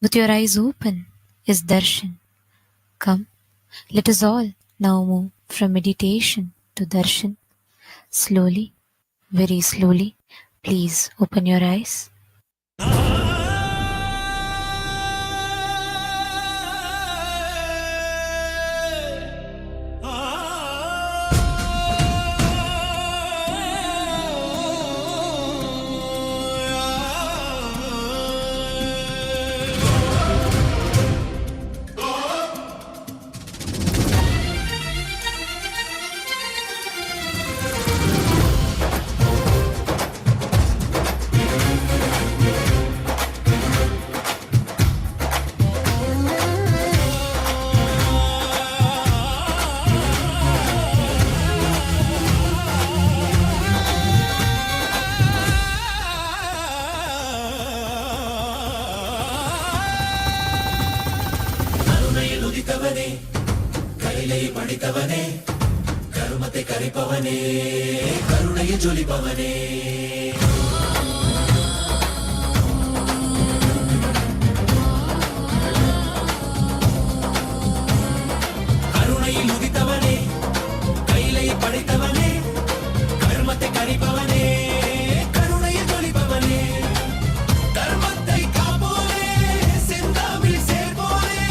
with your eyes open, is darshan. Come, let us all now move from meditation to darshan. Slowly, very slowly, please open your eyes. ನುಡಿತವನೇ ಕೈಲೈ ಪಡಿತವನೇ ಕರುಮತೆ ಕರಿಪವನೇ ಕರುಣೆಯ ಜೊಲಿಪವನೇ ಕರುಣೆಯ ನುಡಿತವನೇ ಕೈಲೈ ಪಡಿತವನೇ ಕರುಮತೆ ಕರಿಪವನೇ ಕರುಣೆಯ ಜೊಲಿಪವನೇ ಧರ್ಮத்தை காப்போனே செந்தாமில் சேர்ப்போனே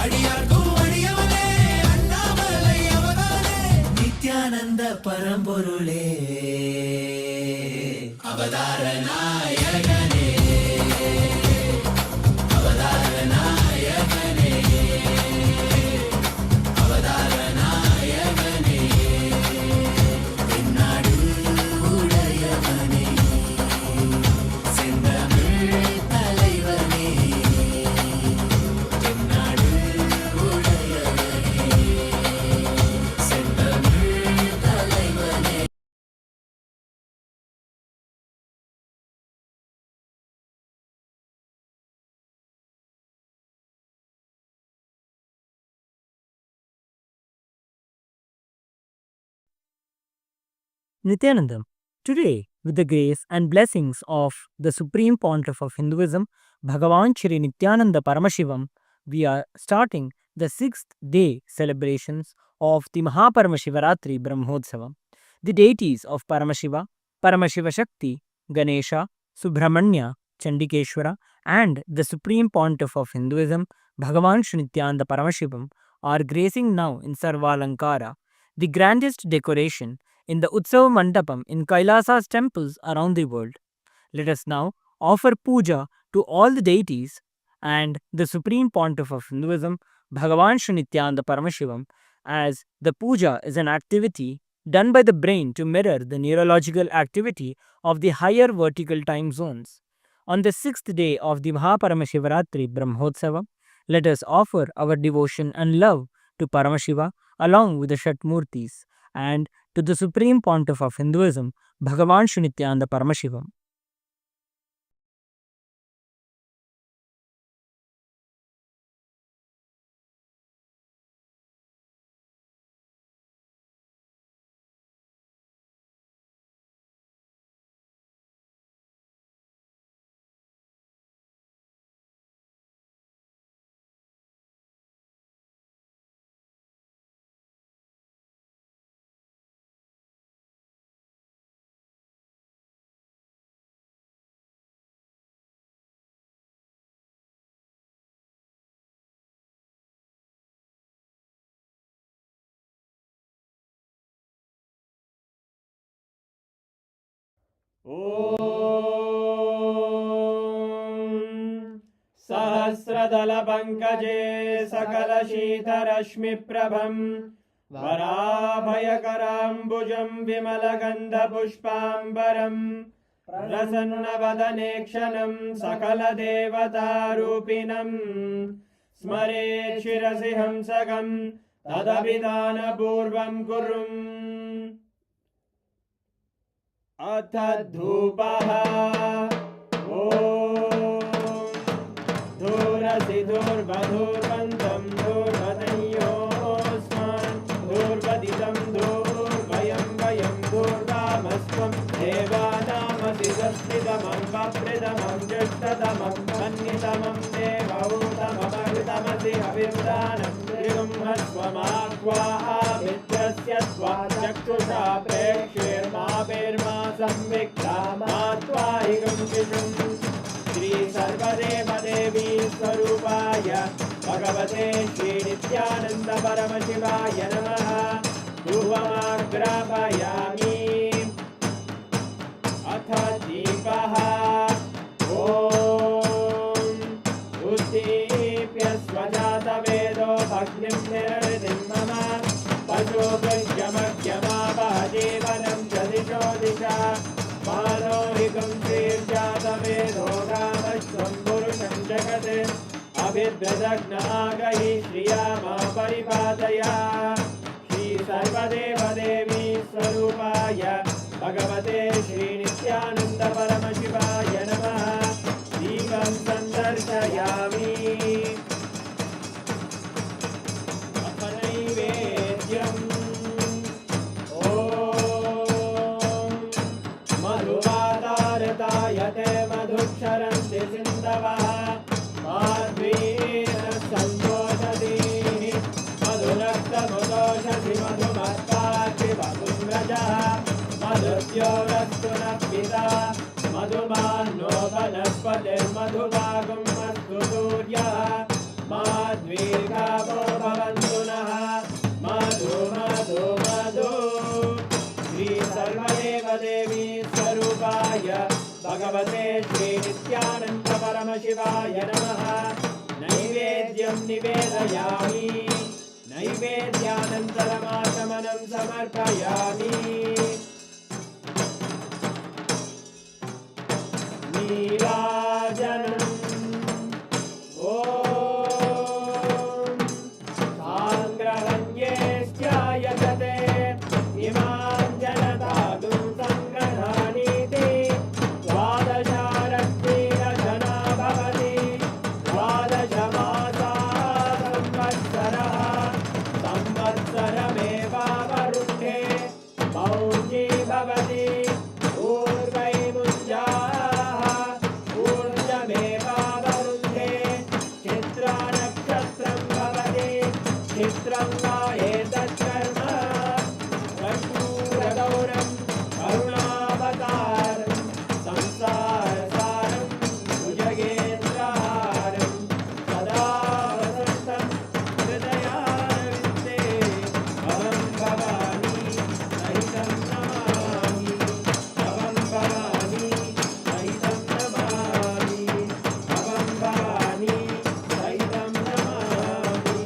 அடியார்க்கும் அடியவனே அண்ணாமலை அவதானே நித்யானந்த பரம்பொருளே அவதார நாயகனே அவதார நாயகனே அவதார நாயகனே தென்னாடு உடையவனே செந்தமிழ் தலைவனே தென்னாடு உடையவனே செந்தமிழ் தலைவனே Nithyananda, today, with the grace and blessings of the Supreme Pontiff of Hinduism, Bhagavan Shri Nithyananda Paramashivam, we are starting the 6th day celebrations of the Maha Paramashivaratri Brahmotsavam. The deities of Paramashiva, Paramashiva Shakti, Ganesha, Subramanya, Chandikeshwara, and the Supreme Pontiff of Hinduism, Bhagavan Shri Nithyananda Paramashivam, are gracing now in Sarvalankara, the grandest decoration in the Utsav Mandapam in KAILASA'S temples around the world. Let us now offer puja to all the deities and the Supreme Pontiff of Hinduism, Bhagavan Shri Nithyananda Paramashivam, as the puja is an activity done by the brain to mirror the neurological activity of the higher vertical time zones. On the 6th day of the Maha Paramashivaratri Brahmotsavam, let us offer our devotion and love to Paramashiva along with the Shatmurtis and to the Supreme Pontiff of Hinduism, Bhagavan Shri Nithyananda Paramashivam. सहस्रदलपङ्कजे सकलशीतरश्मिप्रभं वराभयकराम्बुजं विमलगन्धपुष्पाम्बरं प्रसन्नवदने क्षणं सकलदेवतारूपिणं स्मरेत् शिरसि हंसकं तदभिधानपूर्वं कुर्वन् अथ धूपः ॐ धूरसि धूर्वधूर्वन्तं धूर्वदयोस्मान् धूर्वदितं धूर्वयं वयं धूर्वामस्त्वं देवानामसि सस्थितमं वप्रतमं ज्येष्ठतमं मन्यतमं देव परमशिवाय नमः धूपमाग्रापयामि अथ दीपः ॐ उद्दीप्य स्वजातवेदो भग्निं निरृतिं मम पशुभृत्यमग्यमापः जीवनं च दिशो दिशा मानोहिकं श्रीर्जातवेदो रामश्वं पुरुषं जगत् अभिद्रदग्नागहि श्रिया मा परिपादया श्री सर्वदेवदेवी स्वरूपाय भगवते श्रीनित्यानन्द परमशिवाय नमः दीपं सन्दर्शयामि अथ नैवेद्यम् ॐ मधुवातारतायते मधुक्षरन्ति सिन्धवः माध्वीन सन्तोषधीः मधुरक्तमुदोषधि मधुमत्पाति वसुव्रजः मधुद्योरस्तु नः पिता मधुमान्नो वनस्पतिर्मधुभागं अस्तु सूर्यः माध्वीर्गावो भवन्तु नः मधु मधु मधु श्री सर्वदेवदेवी स्वरूपाय भगवते श्रीनित्यानन्द परमशिवाय नमः नैवेद्यं निवेदयामि नैवेद्यानन्तरमाचमनं समर्पयामि नीराजनम् ॐ साङ्ग्रहण्येष्ट्यायजते इमां जनतागुं सङ्ग्रहाणीति द्वादशारत्नीरजना भवति द्वादशमासाः संवत्सरः संवत्सरमेवावरुन्धे मौञ्जी भवति ऊर्वैमुञ्जाः ऊर्जमेवावरुन्धे चित्रानक्षत्रं भवति चित्रं वा एतत्कर्म कर्पूरगौरं करुणावतारं संसारसारं भुजगेन्द्रहारं सदा वसन्तं हृदयारविन्दे भवं भवानी सहितं नमामि भवं भवानी सहितं नमामि भवं भवानी सहितं नमामि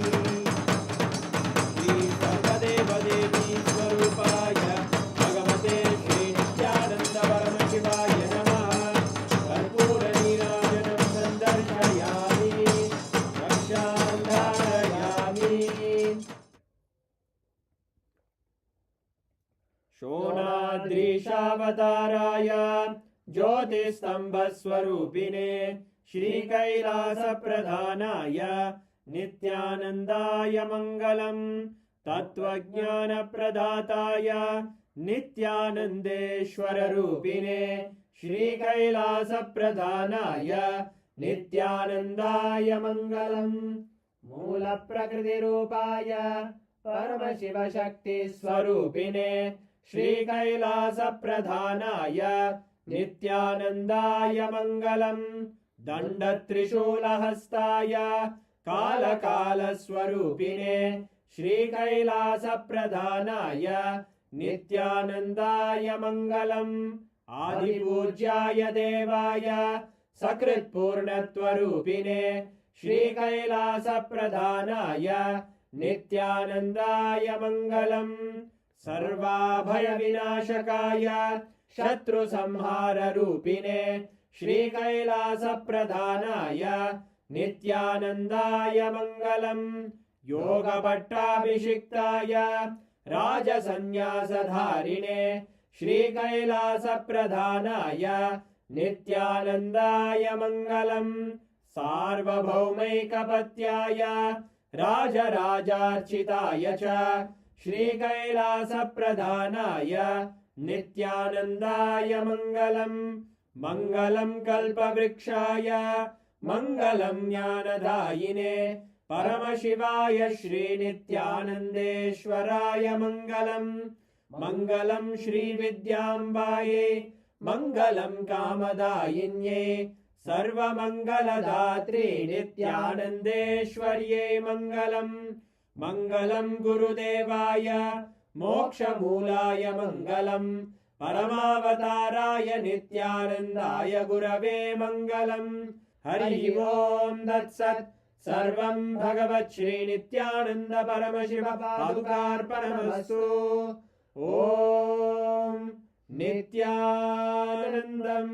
श्री सर्वदेवदेवी स्वरूपाय भगवते श्रीनित्यानन्द परमशिवाय नमः कर्पूरनीराजनं सन्दर्शयामि रक्षां धारयामि शोणाद्रीशावताराय ज्योतिस्तम्भस्वरूपिणे श्रीकैलासप्रधानाय नित्यानन्दाय मङ्गलम् तत्त्वज्ञानप्रदाताय नित्यानन्देश्वररूपिणे श्रीकैलासप्रधानाय नित्यानन्दाय मङ्गलम् मूलप्रकृतिरूपाय परमशिवशक्तिस्वरूपिणे श्रीकैलासप्रधानाय नित्यानन्दाय मङ्गलम् दण्डत्रिशूलहस्ताय कालकालस्वरूपिणे श्रीकैलासप्रधानाय नित्यानन्दाय मङ्गलम् आदिपूज्याय देवाय सकृत्पूर्णत्वरूपिणे श्रीकैलासप्रधानाय नित्यानन्दाय मङ्गलम् सर्वाभयविनाशकाय शत्रुसंहाररूपिणे श्रीकैलासप्रधानाय नित्यानन्दाय मङ्गलम् योगपट्टाभिषिक्ताय राजसन्न्यासधारिणे श्रीकैलासप्रधानाय नित्यानन्दाय मङ्गलम् सार्वभौमैकपत्याय राजराजार्चिताय च श्रीकैलासप्रधानाय नित्यानन्दाय मङ्गलम् मङ्गलं कल्पवृक्षाय मङ्गलं ज्ञानदायिने परमशिवाय श्रीनित्यानन्देश्वराय मङ्गलम् मङ्गलं श्रीविद्याम्बायै मङ्गलं कामदायिन्यै सर्वमङ्गलदात्रे नित्यानन्देश्वर्यै मङ्गलम् मङ्गलं गुरुदेवाय मोक्षमूलाय मङ्गलं परमावताराय नित्यानन्दाय गुरवे मङ्गलं हरि ओम् तत्सत् सर्वं भगवत् श्री नित्यानन्द परमशिव पादुकार्पणमस्तु ॐ नित्यानन्दम्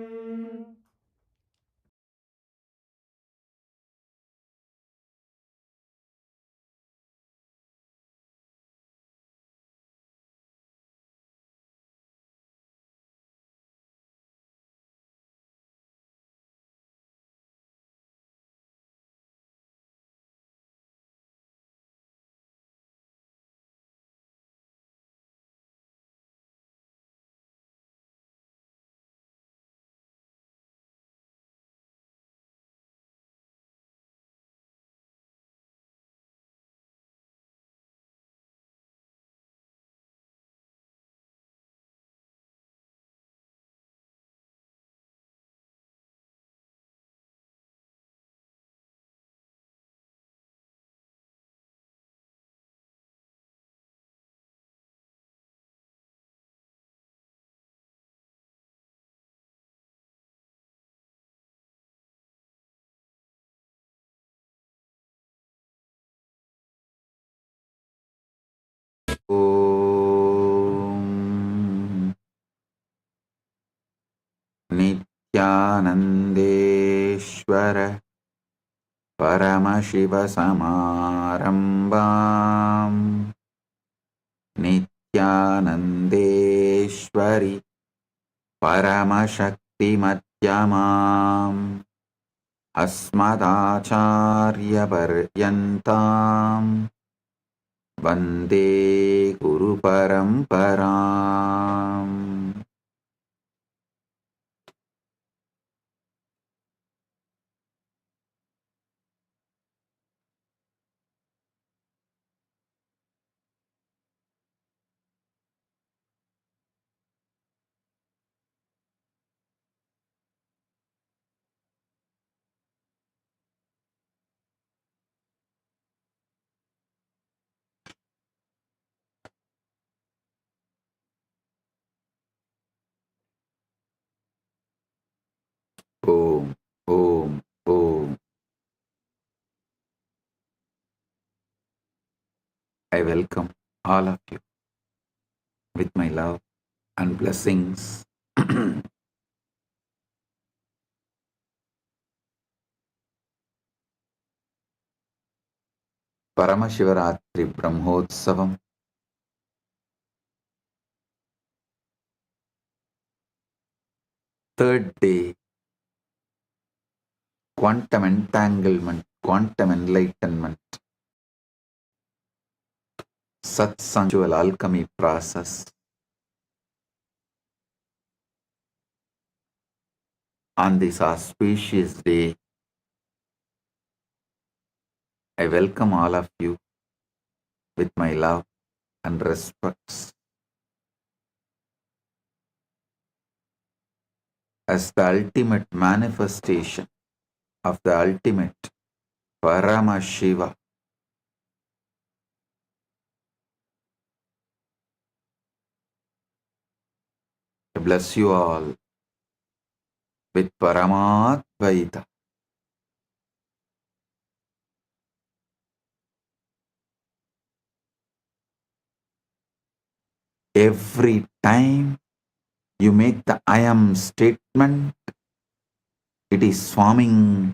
ॐ नित्यानन्देश्वर परमशिवसमारम्भाम् नित्यानन्देश्वरि परमशक्तिमध्यमाम् अस्मदाचार्यपर्यन्ताम् वन्दे गुरुपरम्पराम् Om, Om, Om. I welcome all of you with my love and blessings. Paramashivaratri Brahmotsavam, third day, quantum entanglement, quantum enlightenment, Satsang alchemy process. On this auspicious day, I welcome all of you with my love and respects. As the ultimate manifestation of the ultimate Paramashiva, I bless you all with Paramadvaita. Every time you make the I am statement, it is forming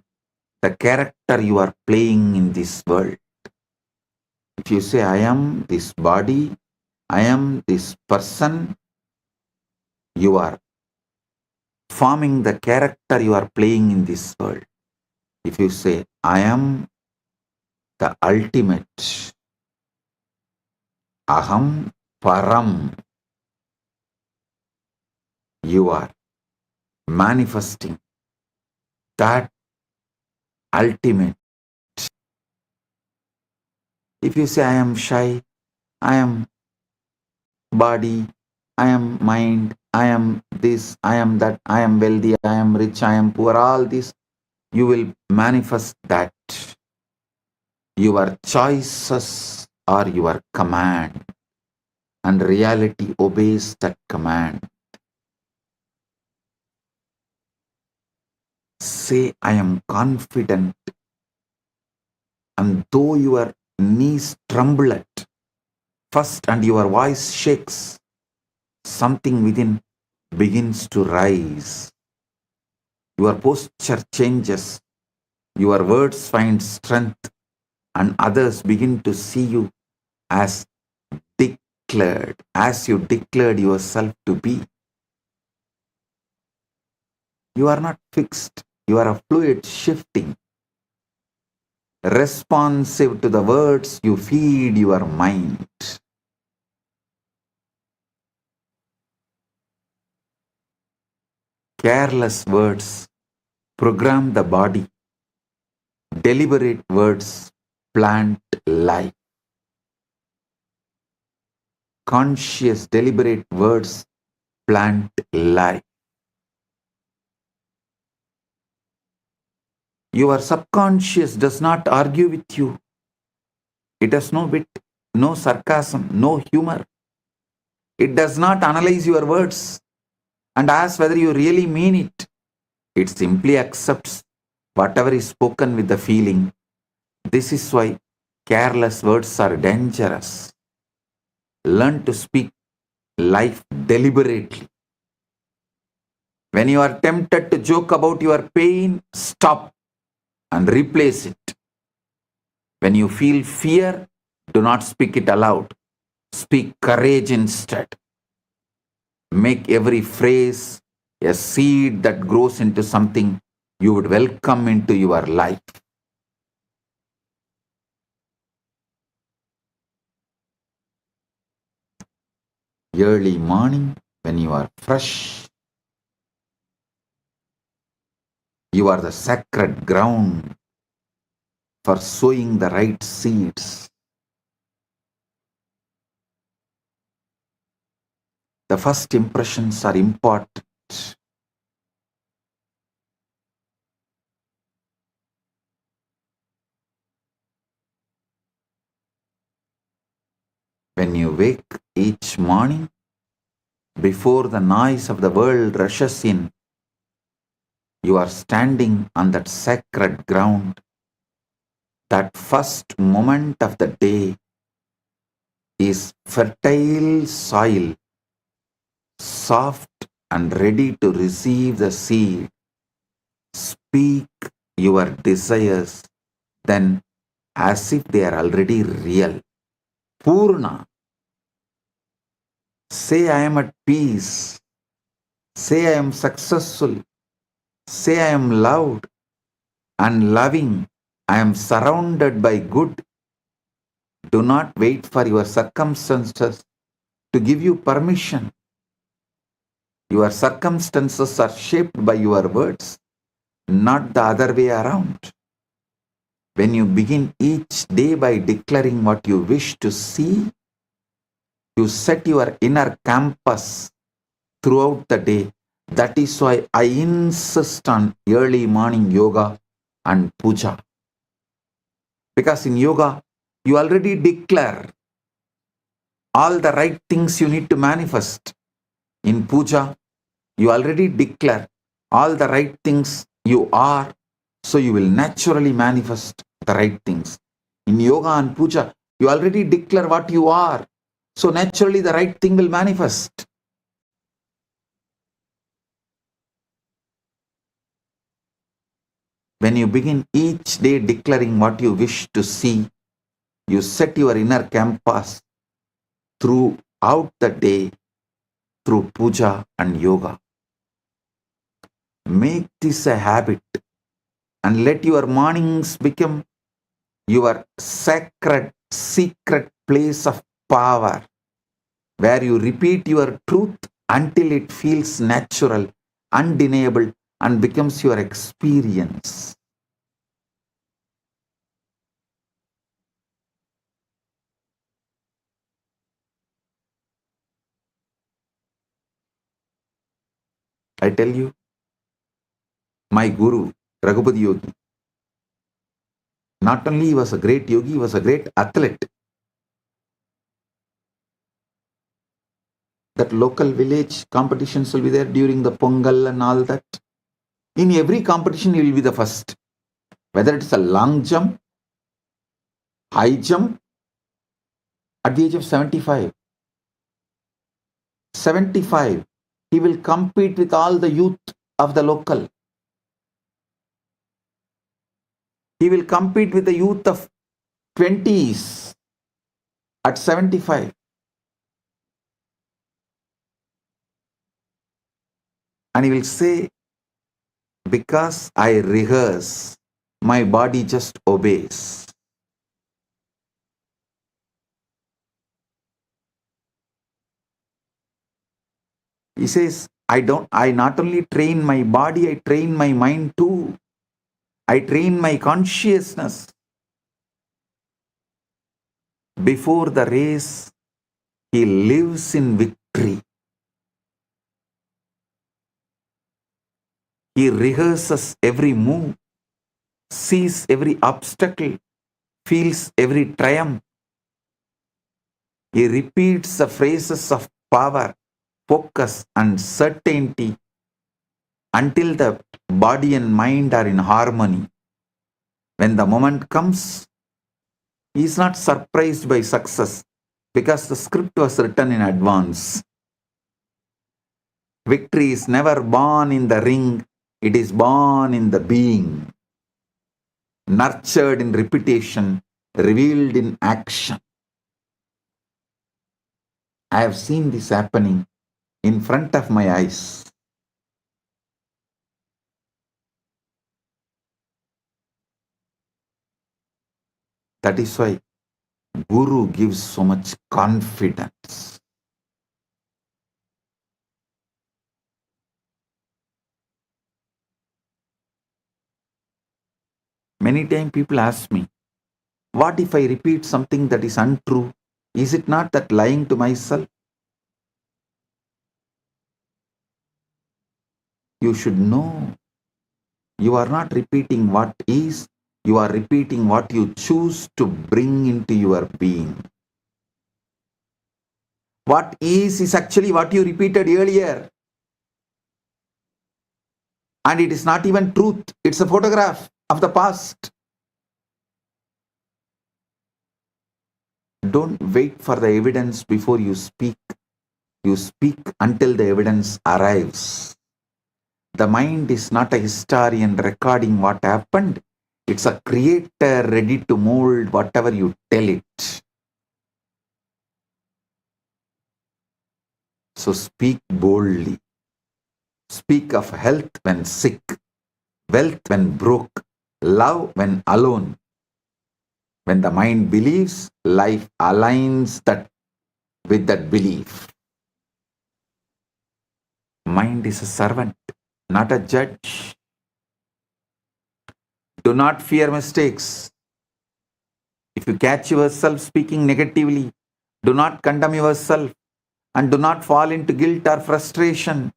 the character you are playing in this world. If you say I am this body, I am this person, you are forming the character you are playing in this world. If you say I am the ultimate, Aham Param, you are manifesting that ultimate. If you say I am shy, I am body, I am mind, I am this, I am that, I am wealthy, I am rich, I am poor, all this, you will manifest that. Your choices are your command, and reality obeys that command. Say, I am confident, and though your knees tremble at first and your voice shakes, something within begins to rise. Your posture changes, your words find strength, and others begin to see you as declared, as you declared yourself to be. You are not fixed, you are a fluid shifting, responsive to the words you feed your mind. Careless words program the body, deliberate words plant life. Conscious, deliberate words plant life. Your subconscious does not argue with you. It has no wit, no sarcasm, no humor. It does not analyze your words and ask whether you really mean it. It simply accepts whatever is spoken with the feeling. This is why careless words are dangerous. Learn to speak life deliberately. When you are tempted to joke about your pain, stop and replace it. When you feel fear, do not speak it aloud. Speak courage instead. Make every phrase a seed that grows into something you would welcome into your life. Early morning, when you are fresh, you are the sacred ground for sowing the right seeds. The first impressions are important. When you wake each morning, before the noise of the world rushes in, you are standing on that sacred ground. That first moment of the day is fertile soil, soft and ready to receive the seed. Speak your desires then as if they are already real. Purna. Say, I am at peace. Say, I am successful. Say, I am loved and loving. I am surrounded by good. Do not wait for your circumstances to give you permission. Your circumstances are shaped by your words, not the other way around. When you begin each day by declaring what you wish to see, you set your inner compass throughout the day. That is why I insist on early morning yoga and puja. Because in yoga, you already declare all the right things you need to manifest. In puja, you already declare all the right things you are, so you will naturally manifest the right things. In yoga and puja, you already declare what you are, so naturally the right thing will manifest. When you begin each day declaring what you wish to see, you set your inner compass throughout the day through puja and yoga. Make this a habit and let your mornings become your sacred, secret place of power, where you repeat your truth until it feels natural, undeniable, and becomes your experience. I tell you, my guru, Raghupati Yogi, not only he was a great yogi, he was a great athlete. that local village competitions will be there during the Pongal and all that. In every competition, you will be the first. Whether it's a long jump, high jump, at the age of 75, he will compete with all the youth of the local. He will compete with the youth of 20s at 75. And he will say, because I rehearse, my body just obeys. He says, I not only train my body, I train my mind too. I train my consciousness. Before the race, he lives in victory. He rehearses every move, sees every obstacle, feels every triumph. He repeats the phrases of power, focus, and certainty until the body and mind are in harmony. When the moment comes, he is not surprised by success because the script was written in advance. Victory is never born in the ring, it is born in the being, nurtured in repetition, revealed in action. I have seen this happening in front of my eyes. That is why Guru gives so much confidence. Many times people ask me, what if I repeat something that is untrue? Is it not that lying to myself? You should know you are not repeating what is, you are repeating what you choose to bring into your being. What is actually what you repeated earlier. And it is not even truth, it's a photograph of the past. Don't wait for the evidence before you speak. You speak until the evidence arrives. The mind is not a historian recording what happened. It's a creator ready to mold whatever you tell it. So speak boldly. Speak of health when sick, wealth when broke, love when alone. When the mind believes, life aligns that with that belief. Mind is a servant, not a judge. Do not fear mistakes. If you catch yourself speaking negatively, do not condemn yourself and do not fall into guilt or frustration.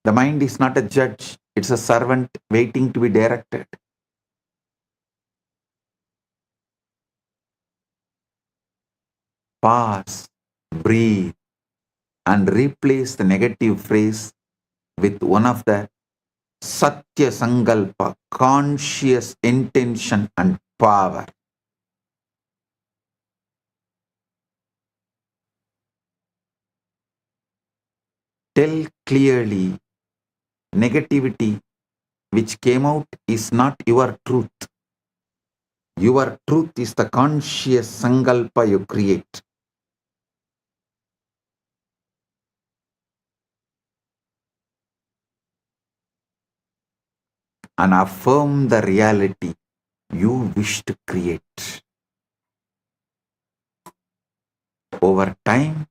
The mind is not a judge, it's a servant waiting to be directed. Pause, breathe, and replace the negative phrase with one of the Satya Sankalpa, conscious intention and power. Tell clearly, negativity which came out is not your truth. Your truth is the conscious Sankalpa you create. And affirm the reality you wish to create. Over time,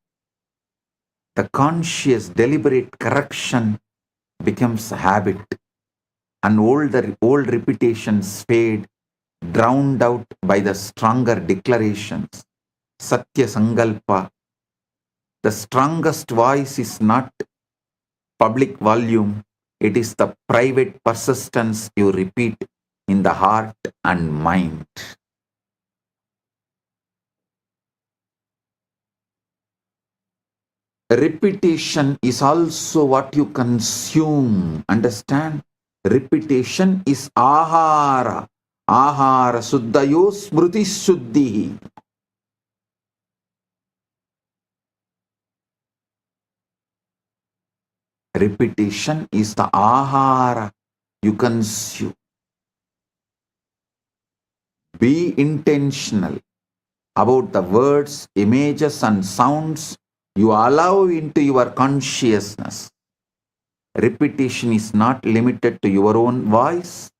the conscious deliberate correction becomes a habit and old repetitions fade, drowned out by the stronger declarations. Satya Sankalpa. The strongest voice is not public volume, it is the private persistence you repeat in the heart and mind. Repetition is also what you consume. Understand? Repetition is ahara. Ahara suddhayo smruti shuddhi. Repetition is the ahara you consume. Be intentional about the words, images and sounds you allow into your consciousness. Repetition is not limited to your own voice.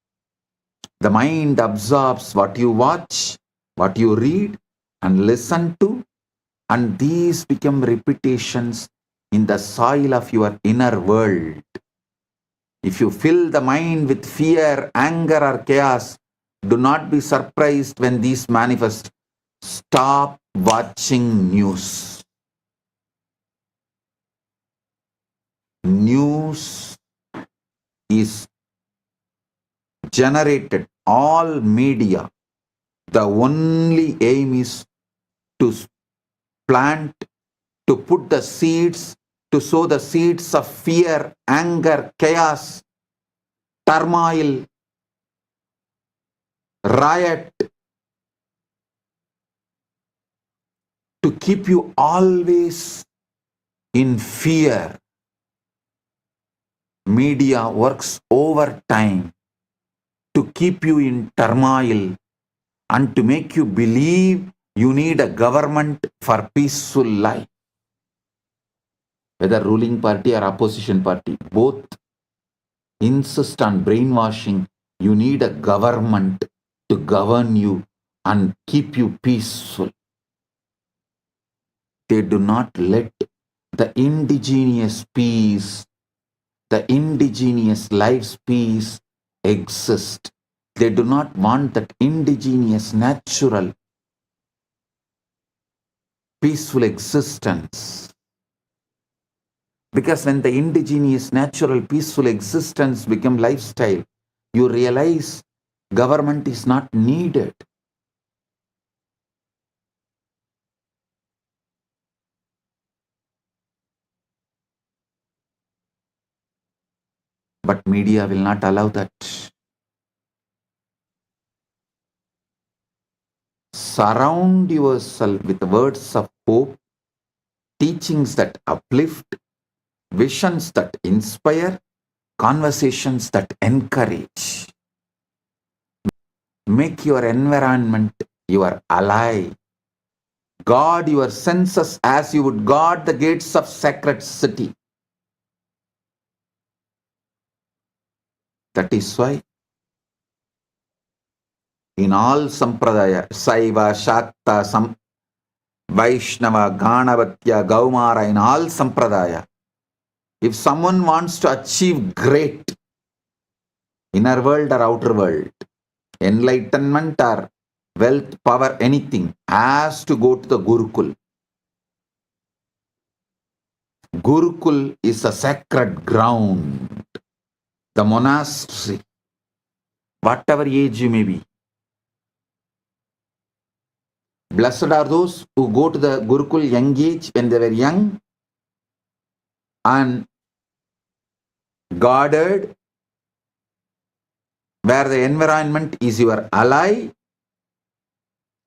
The mind absorbs what you watch, what you read and listen to, and these become repetitions in the soil of your inner world. If you fill the mind with fear, anger or chaos, do not be surprised when these manifest. Stop watching news. News is generated, all media. The only aim is to plant, to put the seeds, to sow the seeds of fear, anger, chaos, turmoil, riot, to keep you always in fear. Media works overtime to keep you in turmoil and to make you believe you need a government for peaceful life. Whether ruling party or opposition party, both insist on brainwashing. You need a government to govern you and keep you peaceful. They do not let the indigenous peace, the indigenous life's peace exist. They do not want that indigenous, natural, peaceful existence. Because when the indigenous, natural, peaceful existence become lifestyle, you realize government is not needed. But media will not allow that. Surround yourself with words of hope, teachings that uplift, visions that inspire, conversations that encourage. Make your environment your ally. Guard your senses as you would guard the gates of sacred city. That is why in all sampradaya, Saiva, Shakta, Vaishnava, Ganavatya, Gaumara, in all sampradaya, if someone wants to achieve great inner world or outer world, enlightenment or wealth, power, anything, has to go to the Gurukul. Gurukul is a sacred ground, the monastery, whatever age you may be. Blessed are those who go to the Gurukul young age when they were young and guarded, where the environment is your ally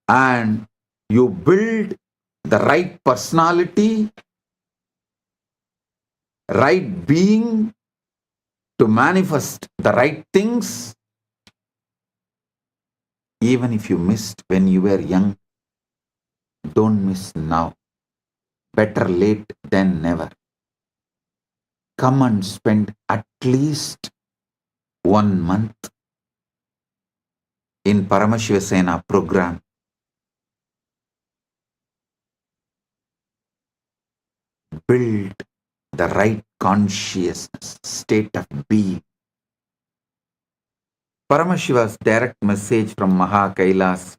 and you build the right personality, right being to manifest the right things. Even if you missed when you were young, don't miss now. Better late than never. Come and spend at least 1 month in Paramashiva program. Build the right consciousness, state of being. Paramashiva's direct message from Maha Kailas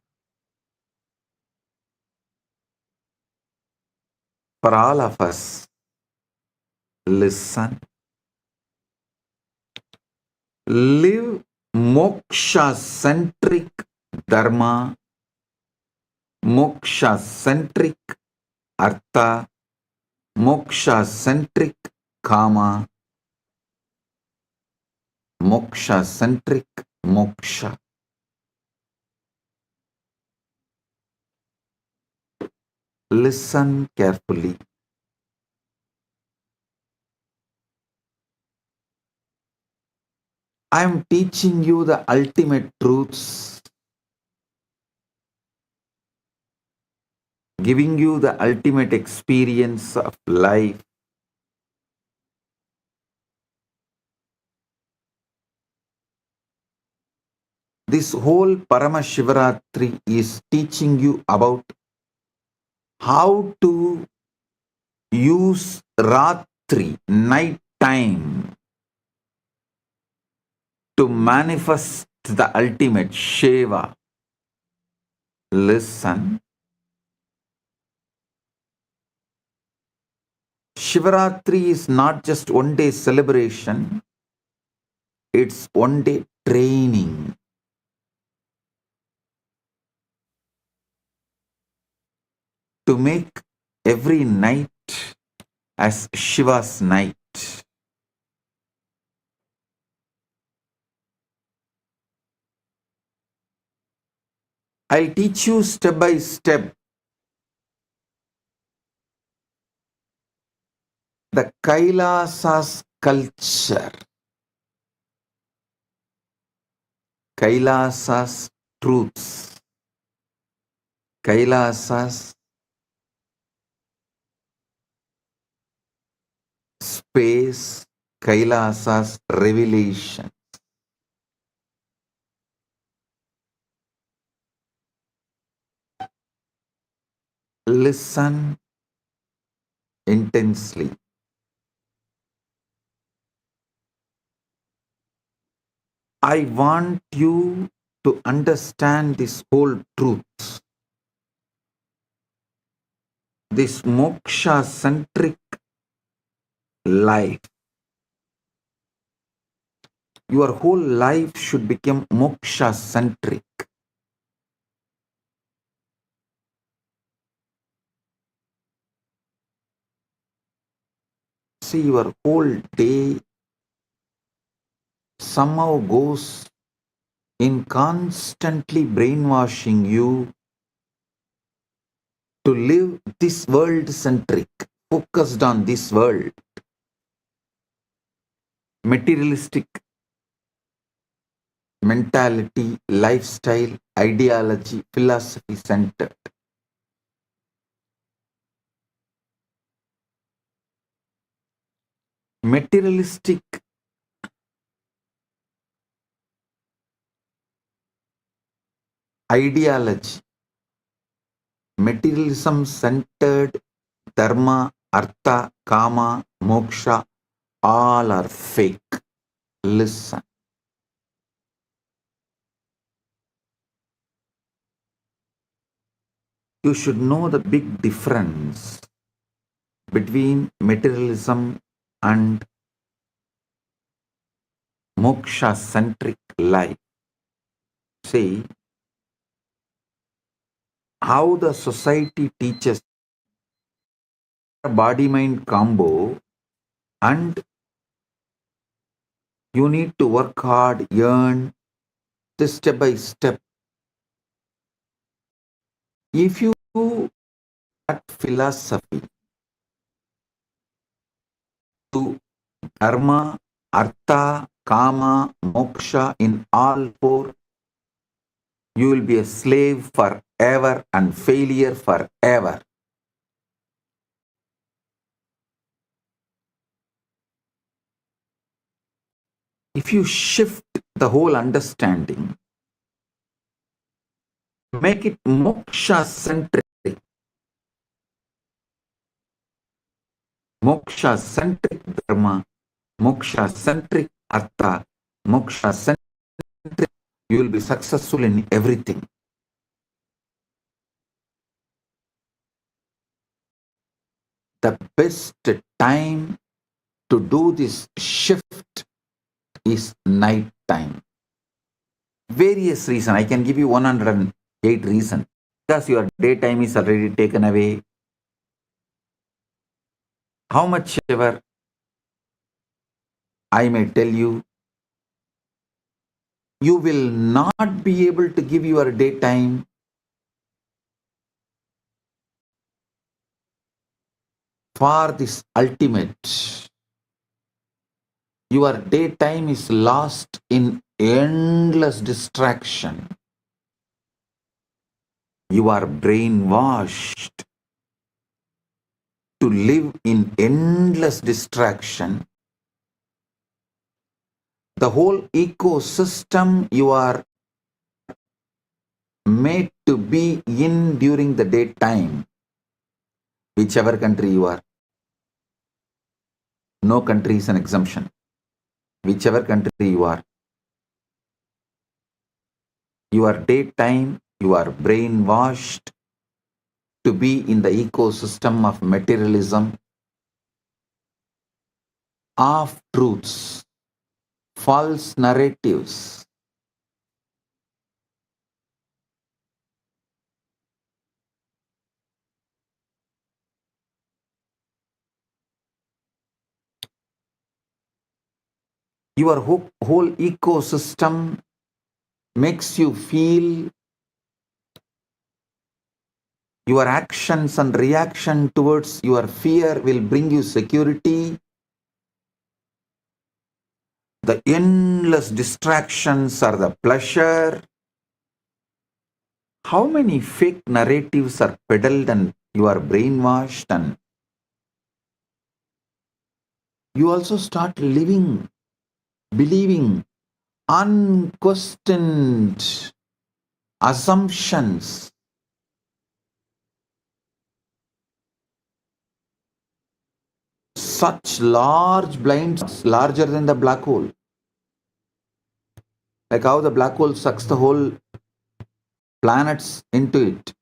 for all of us. Listen. Live moksha-centric dharma, moksha-centric artha, moksha-centric karma, moksha-centric moksha. Listen carefully. I am teaching you the ultimate truths, giving you the ultimate experience of life. This whole Paramashivaratri is teaching you about how to use Ratri, night time, to manifest the ultimate Sheva. Listen. Shivaratri is not just one day celebration, it's one day training. To make every night as Shiva's night. I'll teach you step by step the KAILASA'S culture, KAILASA'S truths, KAILASA'S space, KAILASA'S revelation. Listen intensely. I want you to understand this whole truth, this moksha-centric life. Your whole life should become moksha-centric. See, your whole day somehow goes in constantly brainwashing you to live this world-centric, focused on this world, materialistic mentality, lifestyle, ideology, philosophy-centered. Materialistic ideology, materialism-centered dharma, artha, kama, moksha, all are fake. Listen. You should know the big difference between materialism and moksha-centric life. See, how the society teaches body-mind combo, and you need to work hard, earn this step by step. If you do that philosophy to dharma, artha, kama, moksha in all four, you will be a slave forever and failure forever. If you shift the whole understanding, make it moksha-centric, moksha-centric dharma, moksha-centric artha, moksha-centric, you will be successful in everything. The best time to do this shift is night time. Various reasons. I can give you 108 reasons. Because your daytime is already taken away. How much ever I may tell you, you will not be able to give your daytime for this ultimate. Your daytime is lost in endless distraction. You are brainwashed to live in endless distraction. The whole ecosystem you are made to be in during the daytime, whichever country you are. No country is an exemption. Whichever country you are, your daytime, you are brainwashed to be in the ecosystem of materialism, of truths, false narratives. Your whole ecosystem makes you feel your actions and reaction towards your fear will bring you security. The endless distractions are the pleasure. How many fake narratives are peddled and you are brainwashed, and you also start living, believing unquestioned assumptions. Such large blinds, larger than the black hole. Like how the black hole sucks the whole planets into it.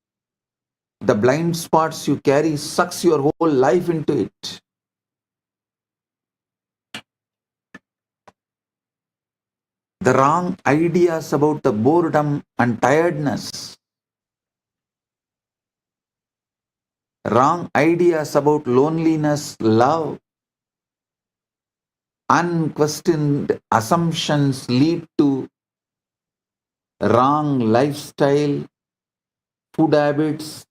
The blind spots you carry sucks your whole life into it. The wrong ideas about the boredom and tiredness. Wrong ideas about loneliness, love. Unquestioned assumptions lead to wrong lifestyle, food habits,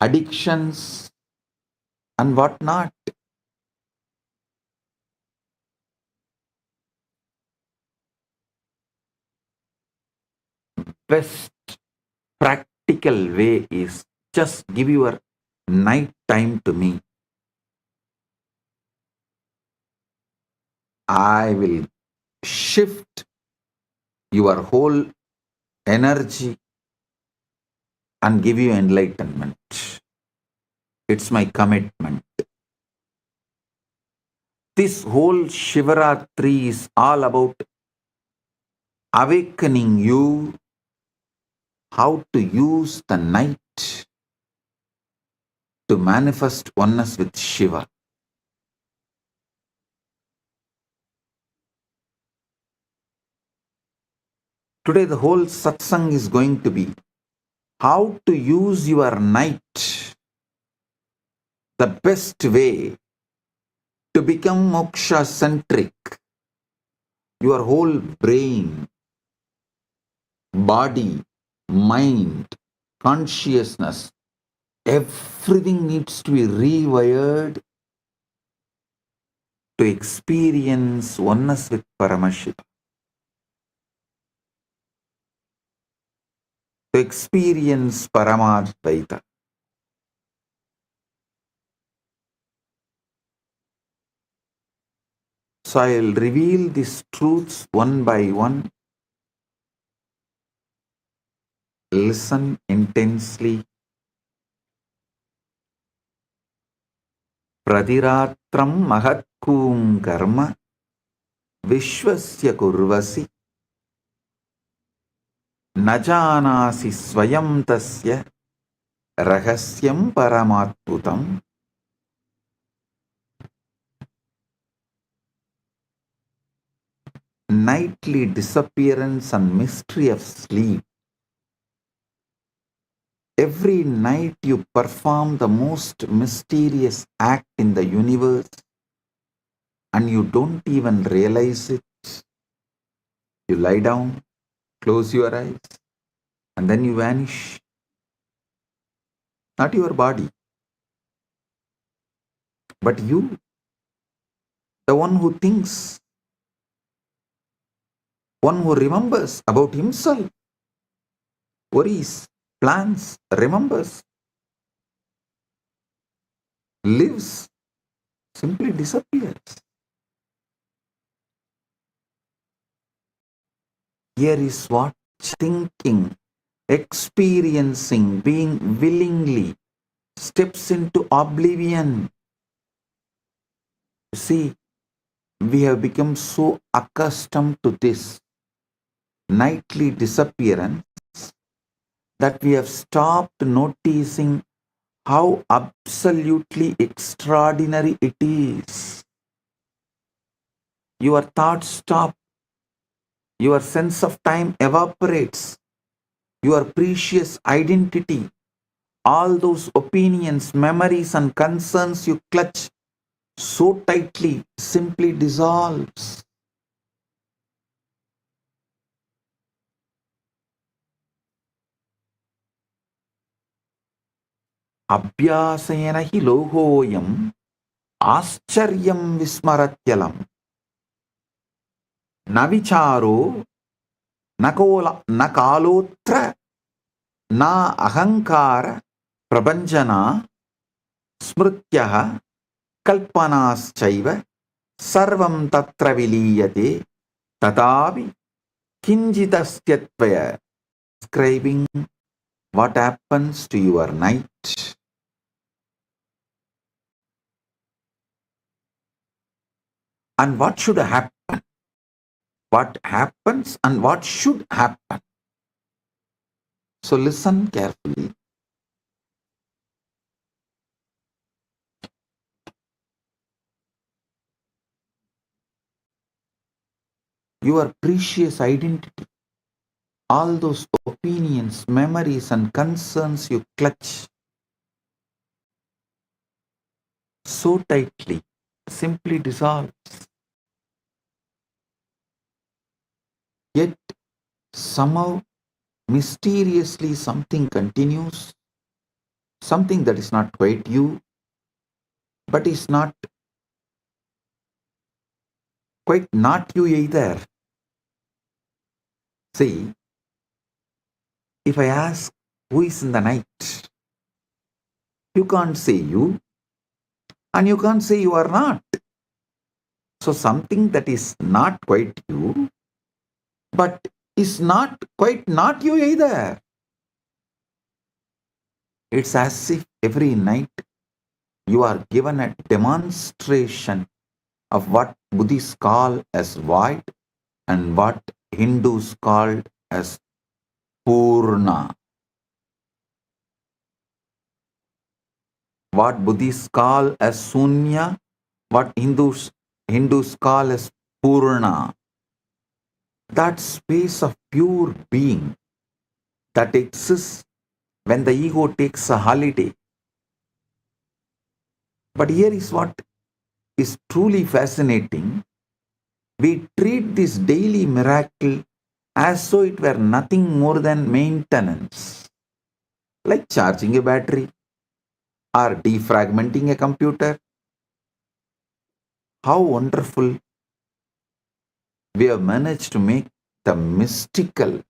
addictions, and whatnot. Best practical way is just give your night time to me. I will shift your whole energy and give you enlightenment. It's my commitment. This whole Shivaratri is all about awakening you how to use the night to manifest oneness with Shiva. Today the whole satsang is going to be how to use your night the best way to become moksha centric. Your whole brain, body, mind, consciousness, everything needs to be rewired to experience oneness with Paramashiva, to experience Paramadvaita. So I'll reveal these truths one by one. Listen intensely. Pradiratram mahatkum karma vishwasya kurvasi najanasi swayam tasya rahasyam paramatputam. Nightly disappearance and mystery of sleep Every night you perform the most mysterious act in the universe and you don't even realize it. You lie down, close your eyes, and then you vanish. Not your body, but you, the one who thinks, one who remembers about himself, worries, plans, remembers, lives, simply disappears. Here is what thinking, experiencing, being willingly steps into oblivion. See, we have become so accustomed to this nightly disappearance that we have stopped noticing how absolutely extraordinary it is. Your thoughts stop, your sense of time evaporates, your precious identity, all those opinions, memories, and concerns you clutch so tightly simply dissolves. Abhyasena hi lohoyam आश्चर्यं विस्मरत्यलं न विचारो न कालोत्र न अहंकार प्रपंचना स्मृत्यः कल्पनाश्चैव सर्वं तत्र विलीयते तथापि किंचिदस्त्यत्वय. Describing what happens to your night. And what should happen? What happens and what should happen? So listen carefully. Your precious identity, all those opinions, memories, and concerns you clutch so tightly, simply dissolves. Yet somehow, mysteriously, something continues, something that is not quite you, but is not quite not you either. See, if I ask who is in the night, you can't say you, and you can't say you are not. So something that is not quite you, but is not quite not you either. It's as if every night you are given a demonstration of what Buddhists call as void and what Hindus call as Purna. What Buddhists call as Sunya, what Hindus call as Purna. That space of pure being that exists when the ego takes a holiday. But here is what is truly fascinating. We treat this daily miracle as though it were nothing more than maintenance, like charging a battery or defragmenting a computer. How wonderful we have managed to make the mystical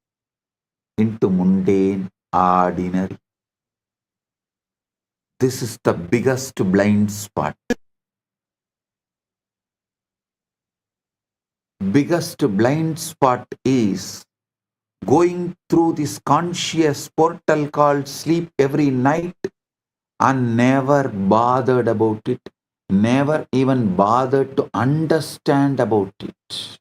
into mundane, ordinary. This is the biggest blind spot. Biggest blind spot is going through this conscious portal called sleep every night and never bothered about it, never even bothered to understand about it.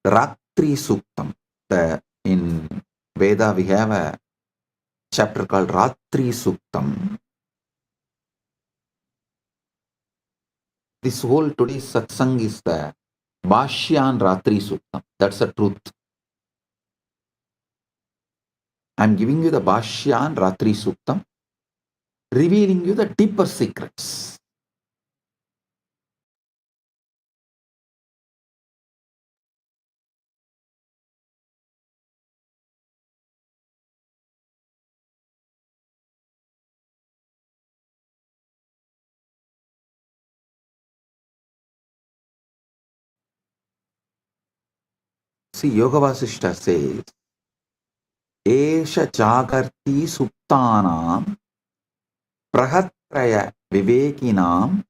Ratri Suktam. In Veda we have a chapter called Ratri Suktam. This whole today's satsang is the Bhashya and Ratri Suktam. That's the truth. I'm giving you the Bhashya and Ratri Suktam, revealing you the deeper secrets. See, Yoga Vasishta says, Esha Jagarti Suptanam Prahatraya Vivekinam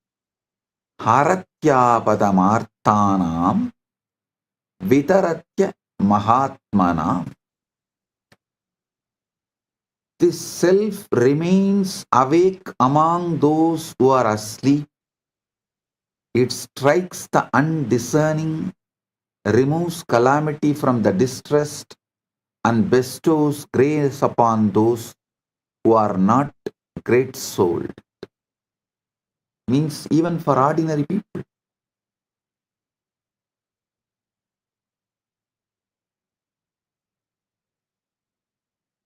Haratyapadamaarthanam Vitaratya Mahatmanam. This self remains awake among those who are asleep. It strikes the undiscerning, removes calamity from the distressed, and bestows grace upon those who are not great-souled. Means even for ordinary people.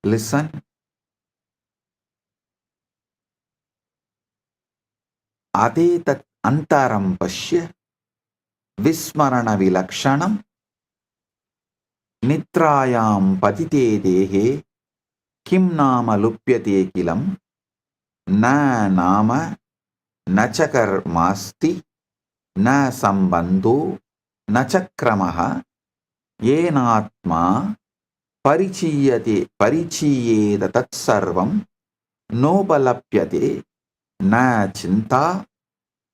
Listen. Adetat antaram pashya vismarana vilakshanam nitrayam patite dehe kim nama lupyate kilam na nama nachakar masti na sambandho nachakramaha yenatma परिचीयेत तत्सर्वं नोपलप्यते न चिंता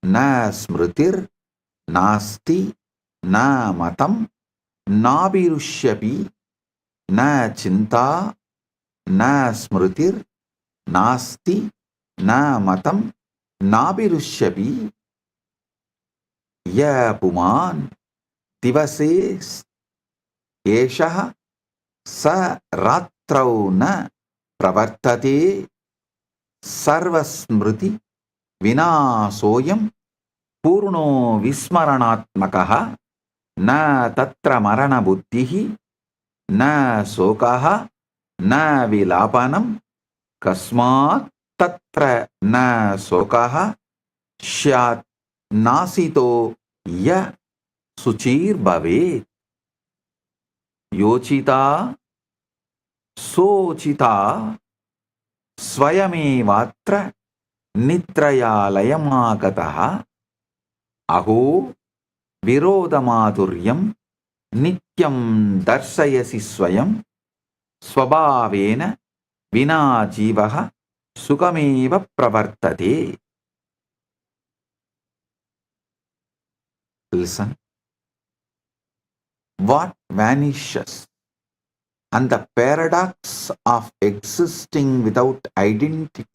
न स्मृतिर् नास्ति न मतं नाभिरुष्यपि न चिंता न स्मृतिर् नास्ति न मतं नाभिरुष्यपि य पुमान् दिवसे एषः स रात्रौ न प्रवर्तते सर्वस्मृति विनाशोऽयं पूर्णो विस्मरणात्मकः न तत्र मरणबुद्धिः न शोकः न विलापनं कस्मात् तत्र न शोकः स्यात् नासितो य शुचिर्भवेत् योचिता सोचिता स्वयमेवात्र निद्रयालयमागतः अहो विरोधमाधुर्यं नित्यं दर्शयसि स्वयं स्वभावेन विना जीवः सुखमेव प्रवर्तते. Listen. What vanishes and the paradox of existing without identity.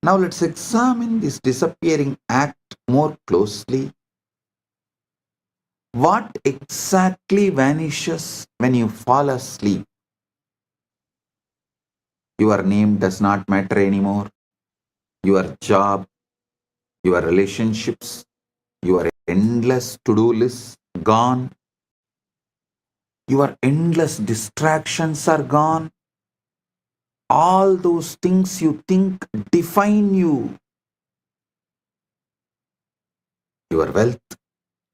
Now let's examine this disappearing act more closely. What exactly vanishes when you fall asleep? Your name does not matter anymore. Your job, your relationships, your endless to-do list gone. Your endless distractions are gone. All those things you think define you. Your wealth,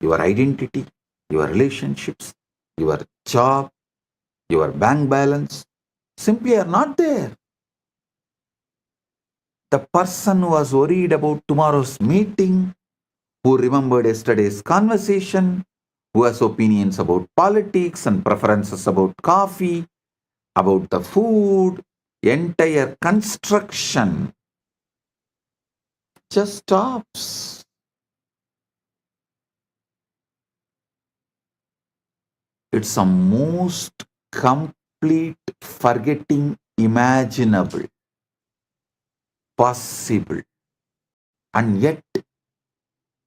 your identity, your relationships, your job, your bank balance simply are not there. The person who was worried about tomorrow's meeting, who remembered yesterday's conversation, who has opinions about politics and preferences about coffee, about the food, entire construction just stops. It's a most complete forgetting imaginable, possible. And yet,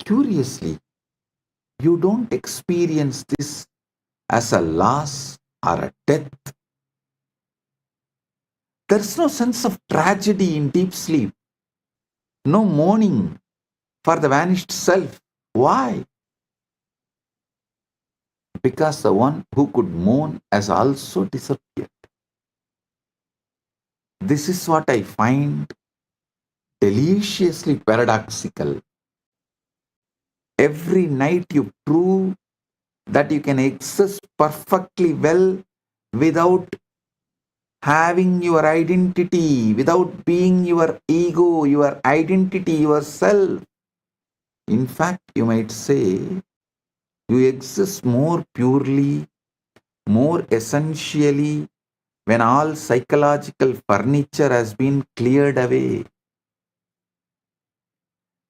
curiously, you don't experience this as a loss or a death. There's no sense of tragedy in deep sleep, no mourning for the vanished self. Why? because the one who could mourn has also disappeared. This is what I find deliciously paradoxical. Every night you prove that you can exist perfectly well without having your identity, without being your ego, your identity, yourself. In fact, you might say you exist more purely, more essentially when all psychological furniture has been cleared away.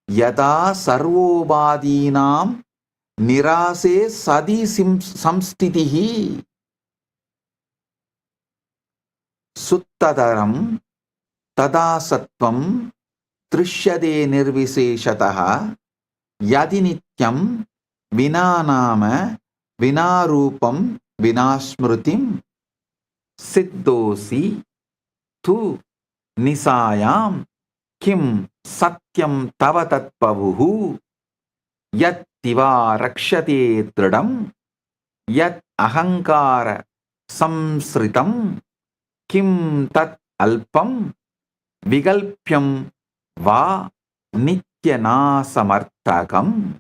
Yada sarvobadinam nirase sadi samstitihi suttadaram tada sattvam trishyade nirviseshataha yadi nityam vinanama vinarupam vinasmrutim siddhosi tu nisayam kim satyam tava tatpavuhu yat tiva rakshate tridam yat ahankara samsritam kim tat alpam vigalpyam va nityanasamartakam.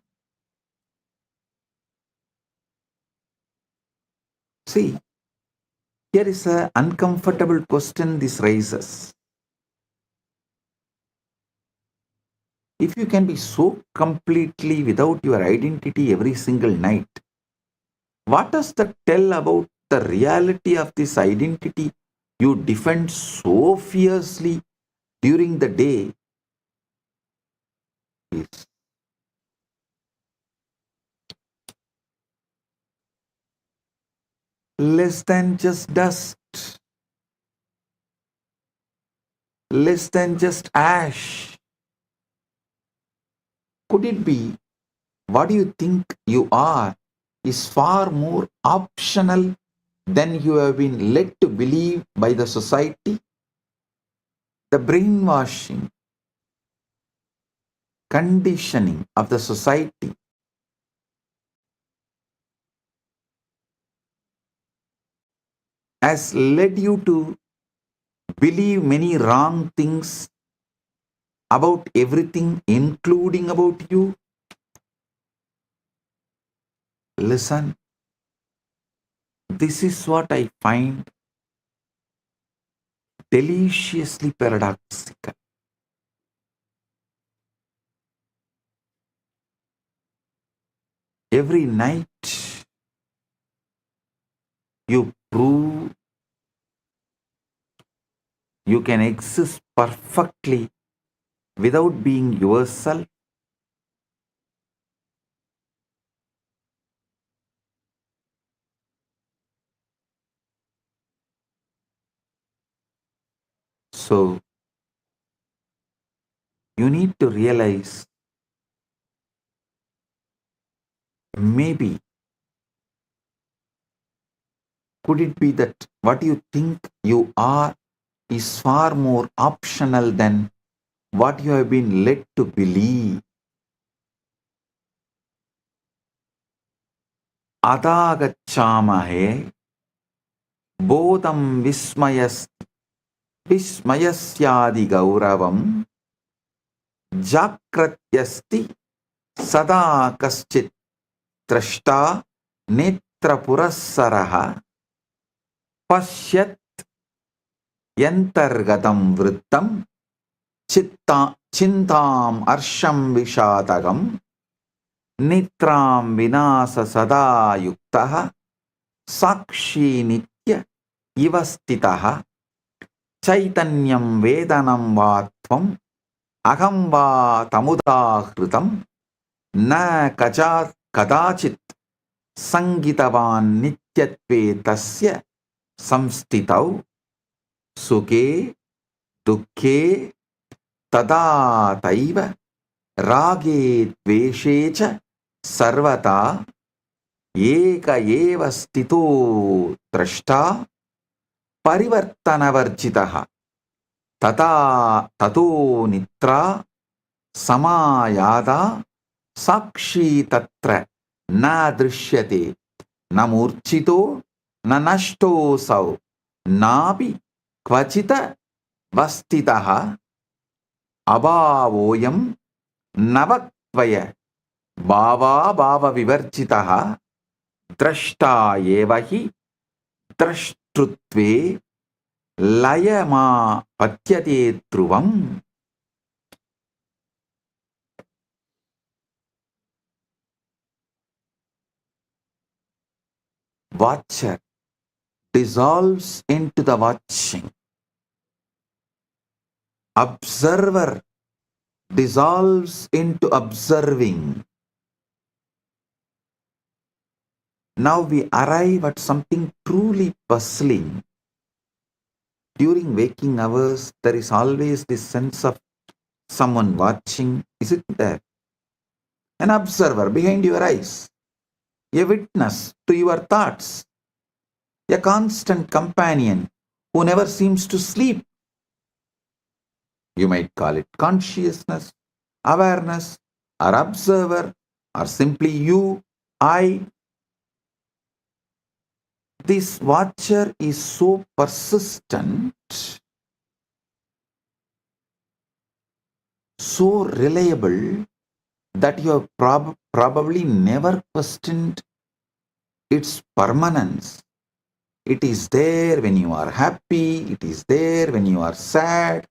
See, here is an uncomfortable question this raises. If you can be so completely without your identity every single night, what does that tell about the reality of this identity you defend so fiercely during the day? Is less than just dust, less than just ash. Could it be what you think you are is far more optional than you have been led to believe by the society? The brainwashing, conditioning of the society has led you to believe many wrong things about everything, including about you. Listen, this is what I find deliciously paradoxical. Every night you prove you can exist perfectly without being yourself. So, you need to realize maybe could it be that what you think you are is far more optional than what you have been led to believe. Adagachamahe bodham vismayasyadi gauravam jakratyasti sada kaschit trashta netrapurassaraha pashyat yantargatam vrittam chintam arsham vishadagam nitram vinasa sada yuktaha sakshi nitya ivastitaha chaitanyam vedanam vatvam aham va tamudahritam na kadachit sangitavan nityatve tasya samstitau sukhe dukhe tada taiva rage dveshe cha sarvata eka eva stito drashta parivartanavarjitaha tato nitra samayada sakshi tatra na drishyate na murchito na nashtosau napi kvachita vastitaha abhavoyam navatvaya bhava bhava vivarjitaha drashta evahi drashtrutve layama patyate dhruvam. Watcher dissolves into the watching. Observer dissolves into observing. Now we arrive at something truly puzzling. During waking hours, there is always this sense of someone watching, isn't there? An observer behind your eyes, a witness to your thoughts, a constant companion who never seems to sleep. You might call it consciousness, awareness, or observer, or simply you, I. This watcher is so persistent, so reliable, that you have probably never questioned its permanence. It is there when you are happy, it is there when you are sad,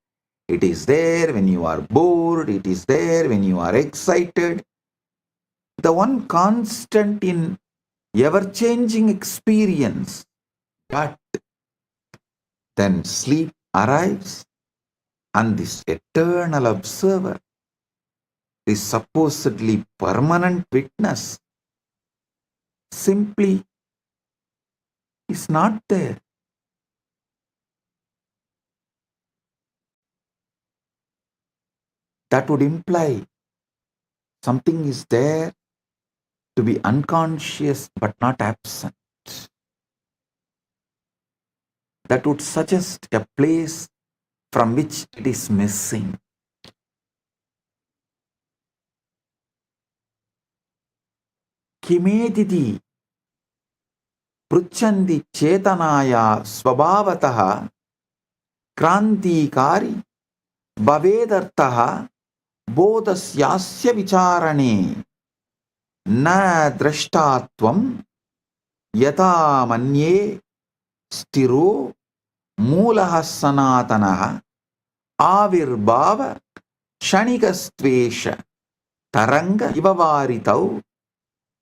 it is there when you are bored, it is there when you are excited. The one constant in ever-changing experience. But then sleep arrives, and this eternal observer, this supposedly permanent witness, simply is not there. That would imply something is there to be unconscious but not absent. That would suggest a place from which it is missing. Kimediti pruchandi chetanaya swabhavataha krantikari bhavedartaha bodhasyasya vicharane na drashtatvam yata manye stiro मूलः सनातनः आविर्भाव क्षणिकस्त्वेष तरंग इव वारितौ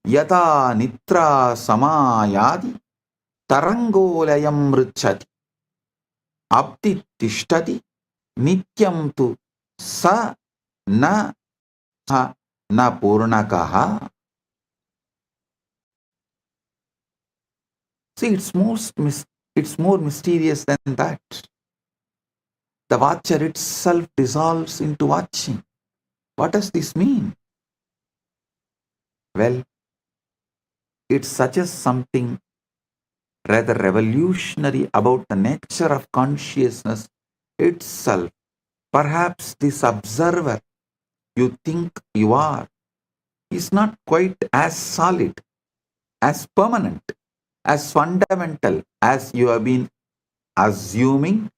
यथा निद्रा समायाति तरंगोलयं मृच्छति अप्तिष्ठति नित्यं तु स न पूर्णकः. See, it's more mysterious than that. The watcher itself dissolves into watching. What does this mean? Well, it suggests something rather revolutionary about the nature of consciousness itself. Perhaps this observer you think you are is not quite as solid, as permanent, as fundamental as you have been assuming,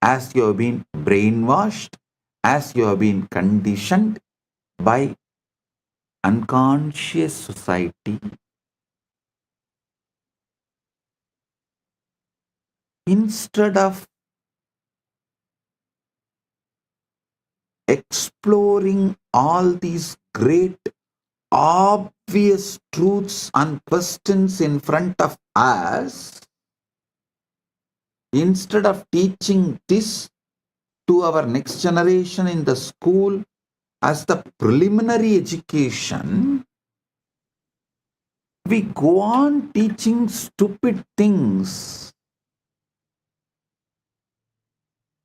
as you have been brainwashed, as you have been conditioned by unconscious society. Instead of exploring all these great obvious truths and questions in front of us, instead of teaching this to our next generation in the school as the preliminary education, we go on teaching stupid things,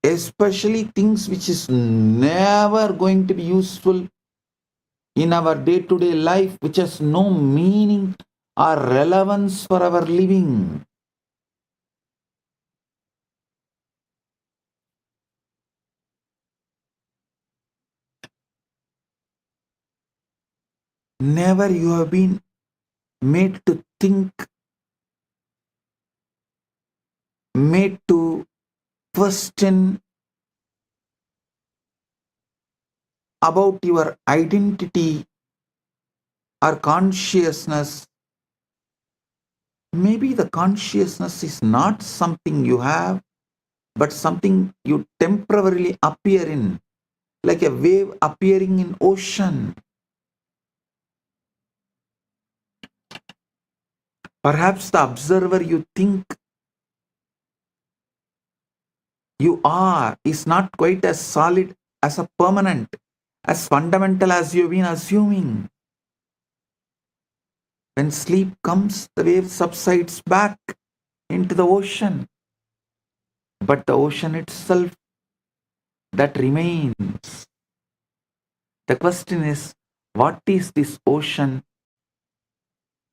especially things which is never going to be useful in our day-to-day life, which has no meaning or relevance for our living. Never you have been made to think made to question about your identity or consciousness. Maybe the consciousness is not something you have, but something you temporarily appear in, like a wave appearing in ocean. Perhaps the observer you think you are is not quite as solid, as a permanent, as fundamental as you've been assuming. When sleep comes, the wave subsides back into the ocean. But the ocean itself, that remains. The question is, what is this ocean?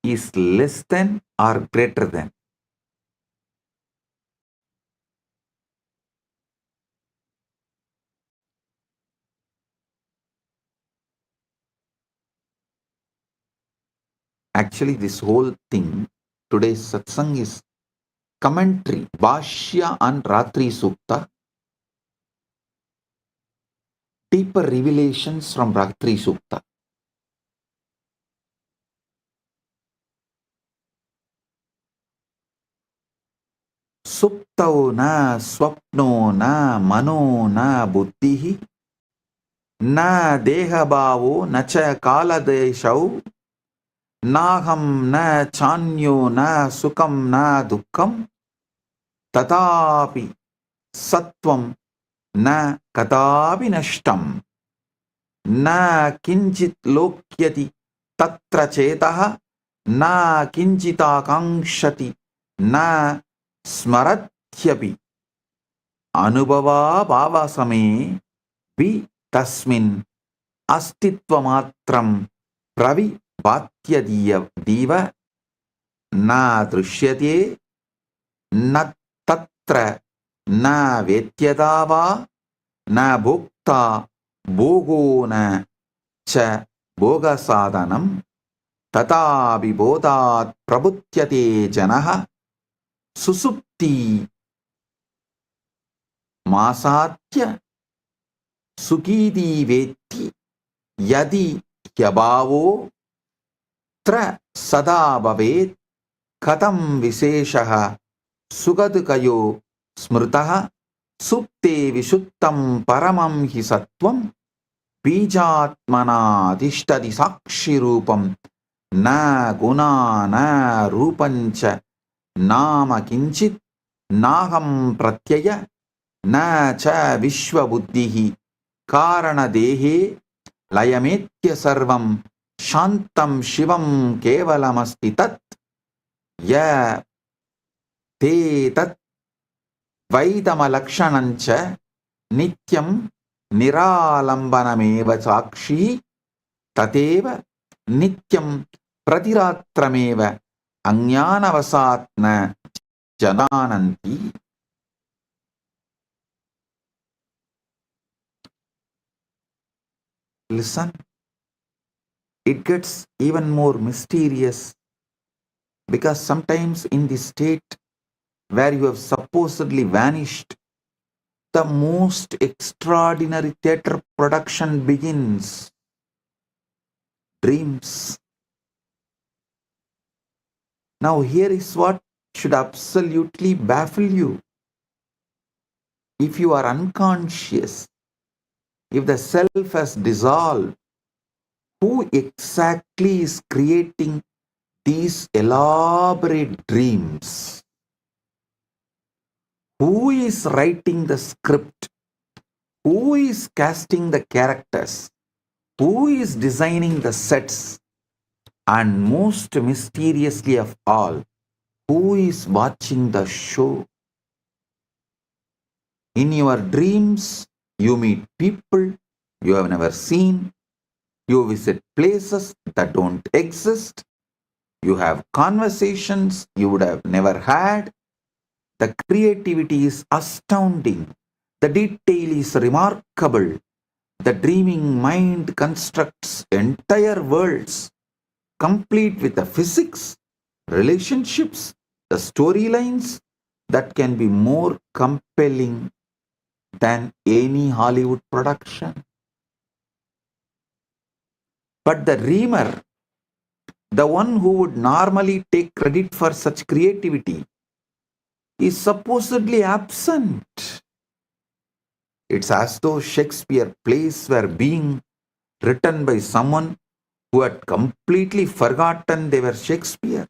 Is less than or greater than? Actually, this whole thing, today's satsang is commentary, Bhashya on Ratri Sukta, deeper revelations from Ratri Sukta. Suptau na swapno na mano na buddhihi na dehabhavo na cha kaladeshau naham na chanyo na sukam na dukkam tatapi sattvam na kadapi nashtam na kinchit lokyati tatra chetaha na kinchita kankshati na smarathyapi anubhava bhavasame vi tasmin astitvamatram pravi bhatyadiya diva na drishyate na tatra na vetyadava na bhukta bhogo na cha bhoga sadhanam tata vibodhat prabhutyate janaha susupti masatya sukidi veti yadi hyabhavo tra sada bhavet katam visheshaha sugadukayo smritaha supte vishuttam paramam hi sattvam bijatmana adhishtadi sakshi rupam na guna na rupancha nama kinchit naham pratyaya na cha vishwa buddhihi karana dehe layametya sarvam shantam shivam kevalamasti tat ya te tat vaidamalakshanancha nityam niralambanameva sakshi tateva nityam pratiratrameva ajnanavasatna janananti. Listen, it gets even more mysterious, because sometimes in the state where you have supposedly vanished, the most extraordinary theatre production begins. Dreams. Now here is what should absolutely baffle you. If you are unconscious, if the self has dissolved, who exactly is creating these elaborate dreams? Who is writing the script? Who is casting the characters? Who is designing the sets? And most mysteriously of all, who is watching the show? In your dreams, you meet people you have never seen. You visit places that don't exist. You have conversations you would have never had. The creativity is astounding. The detail is remarkable. The dreaming mind constructs entire worlds, complete with the physics, relationships, the storylines, that can be more compelling than any Hollywood production. But the dreamer, the one who would normally take credit for such creativity, is supposedly absent. It's as though Shakespeare plays were being written by someone who had completely forgotten they were Shakespeare.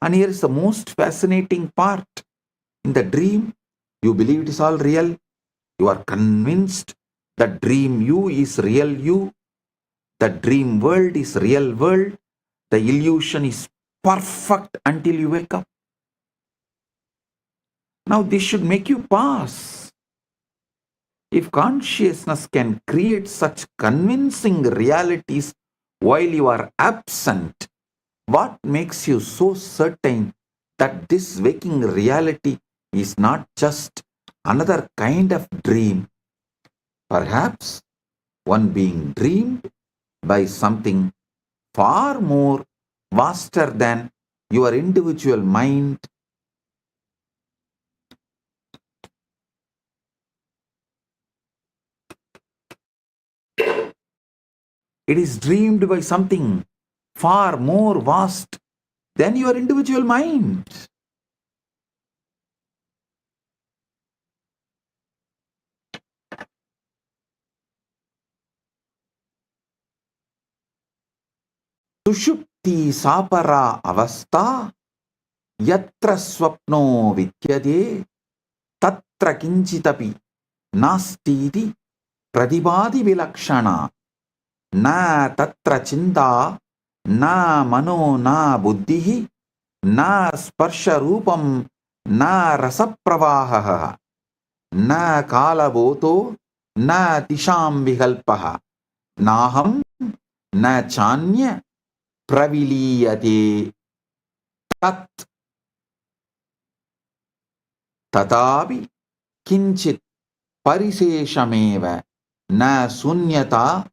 And here is the most fascinating part. In the dream, you believe it is all real. You are convinced that dream you is real you. The dream world is real world. The illusion is perfect until you wake up. Now this should make you pause. If consciousness can create such convincing realities while you are absent, what makes you so certain that this waking reality is not just another kind of dream, perhaps one being dreamed by something far more vaster than your individual mind? It is dreamed by something far more vast than your individual mind. Sushupti sapara avastha yatra swapno vidyade tatra kinchitapi nastiti pradibadi vilakshana na tatra chinta na mano na buddhihi na sparsha rupam na rasapravaha na kalavoto na tisham vihalpaha naham na chanya praviliyate tat tatapi kinchit pariseshameva na sunyata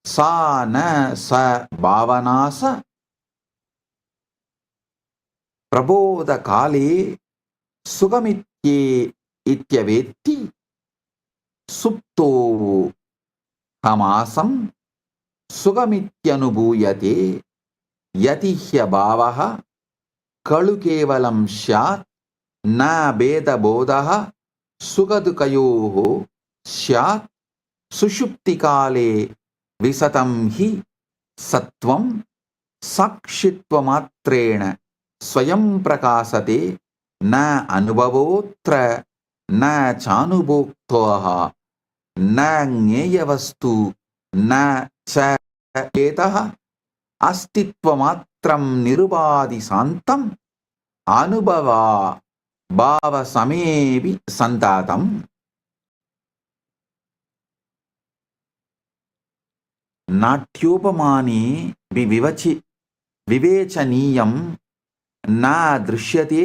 sa na sa bhavanasa prabodha kale sugamitye ityavetti supto hamasam sugamityanubhuyate yatihya bhavaha kalu kevalam syat na beda bodha sugadukayoho syat sushupti kale visatam hi sattvam sakshitva matrena swayam prakasate na anubhavotra na chanubhoktoha na gneyavastu na cha etah astitva matram nirubadi santam anubhava bhava samevi santatam. नाट्योपमाने विवेचनीयं न दृश्यते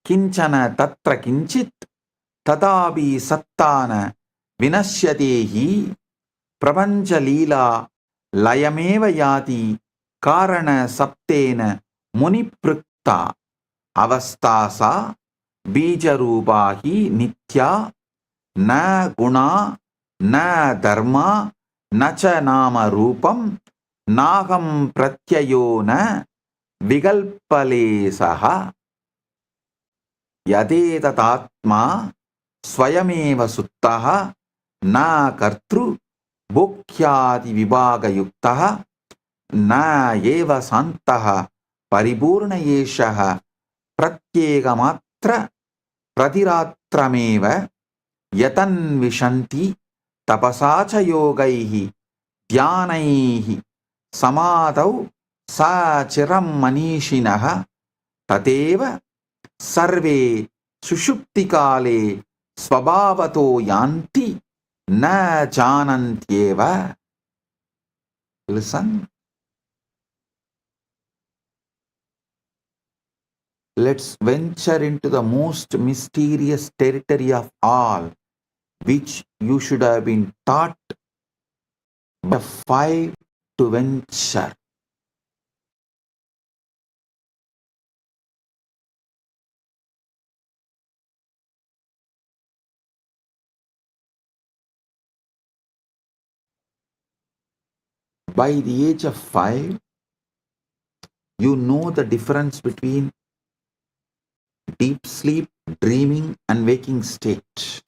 किंचन तत्र किंचित् तथापि सत्ता न विनश्यते हि प्रपञ्चलीला लयमेव याति कारण सप्तेन मुनिपृक्ता अवस्था सा बीजरूपा हि नित्या न गुणा न धर्मा न च नाम रूपम नाहम प्रत्ययो न विकल्पलेशः यदेततात्मा स्वयमेव सुप्तः न कर्तृ भोक्यादि विभागयुक्तः न एव शान्तः परिपूर्ण एषः प्रत्येकमात्र प्रतिरात्रमेव यतन्विशन्ति तपसा च योगैः ध्यानैः समाधौ सा चिरं मनीषिणः तथैव सर्वे सुषुप्तिकाले स्वभावतो यान्ति न जानन्त्येव. Listen. Let's venture into the most mysterious territory of all, which you should have been taught by 5 to venture. By the age of 5, you know the difference between deep sleep, dreaming, and waking state.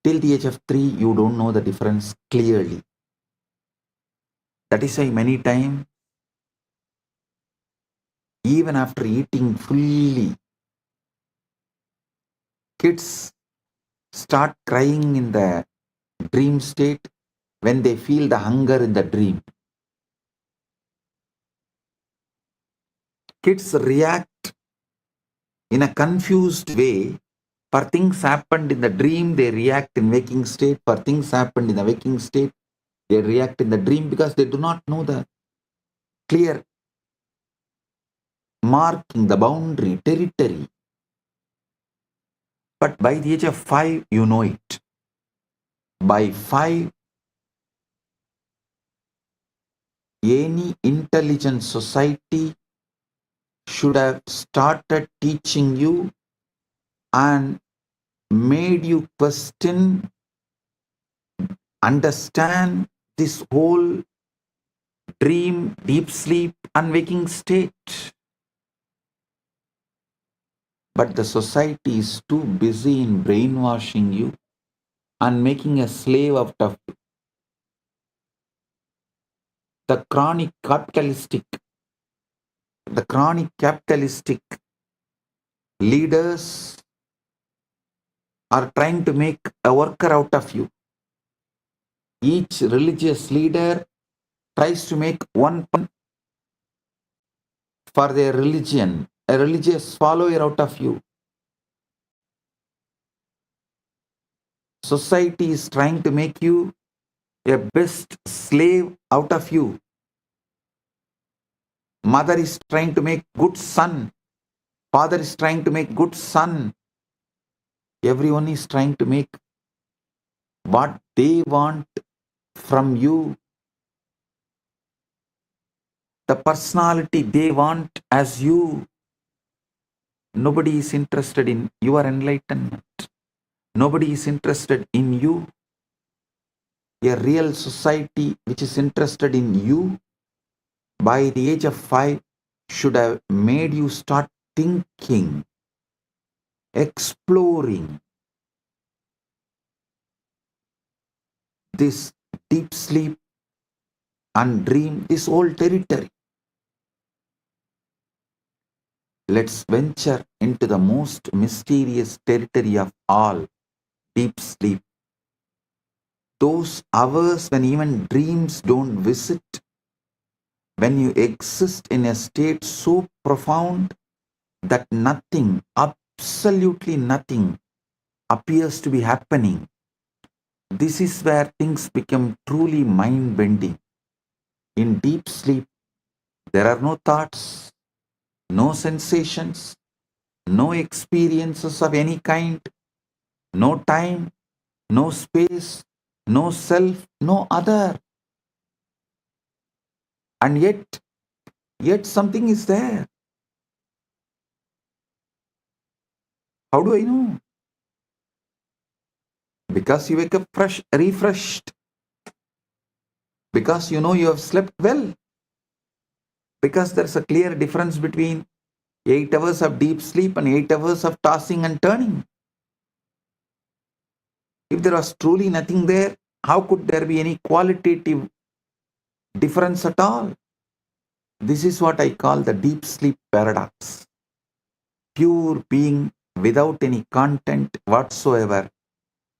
Till the age of 3, you don't know the difference clearly. That is why many times, even after eating fully, kids start crying in the dream state when they feel the hunger in the dream. Kids react in a confused way. For things happened in the dream, they react in waking state. For things happened in the waking state, they react in the dream because they do not know the clear marking, the boundary, territory. But by the age of 5, you know it. By 5, any intelligent society should have started teaching you and made you question, understand this whole dream, deep sleep, and waking state. But the society is too busy in brainwashing you and making a slave out of you. The chronic capitalistic leaders are trying to make a worker out of you. Each religious leader tries to make one for their religion, a religious follower out of you. Society is trying to make you a best slave out of you. Mother is trying to make good son. Father is trying to make good son. Everyone is trying to make what they want from you, the personality they want as you. Nobody is interested in your enlightenment. Nobody is interested in you. A real society which is interested in you by the age of 5 should have made you start thinking, exploring this deep sleep and dream, this whole territory. Let's venture into the most mysterious territory of all, deep sleep. Those hours when even dreams don't visit, when you exist in a state so profound that nothing, absolutely nothing, appears to be happening. This is where things become truly mind-bending. In deep sleep, there are no thoughts, no sensations, no experiences of any kind, no time, no space, no self, no other. And yet something is there. How do I know? Because you wake up fresh, refreshed. Because you know you have slept well. Because there's a clear difference between 8 hours of deep sleep and 8 hours of tossing and turning. If there was truly nothing there, how could there be any qualitative difference at all? This is what I call the deep sleep paradox. Pure being without any content whatsoever.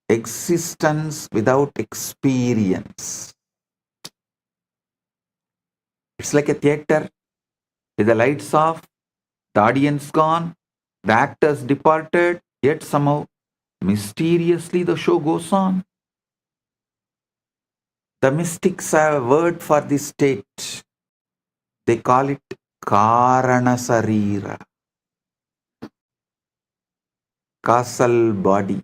Existence without experience. It's like a theater with the lights off, the audience gone, the actors departed, yet somehow mysteriously the show goes on. The mystics have a word for this state. They call it Karanasarira, causal body.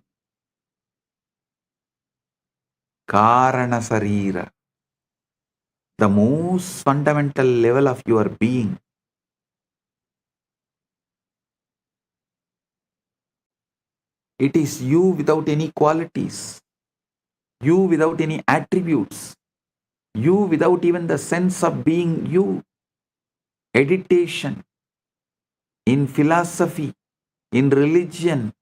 Karanasarira, the most fundamental level of your being. It is you without any qualities, you without any attributes, You without even the sense of being you. Meditation, in philosophy, in religion,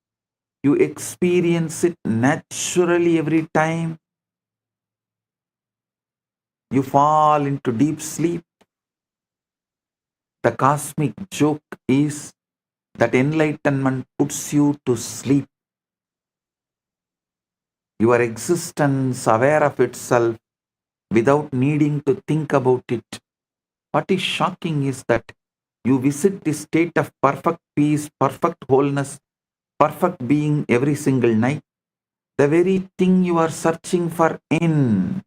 you experience it naturally every time you fall into deep sleep. The cosmic joke is that enlightenment puts you to sleep. Your existence aware of itself without needing to think about it. What is shocking is that you visit this state of perfect peace, perfect wholeness, perfect being every single night, the very thing you are searching for in.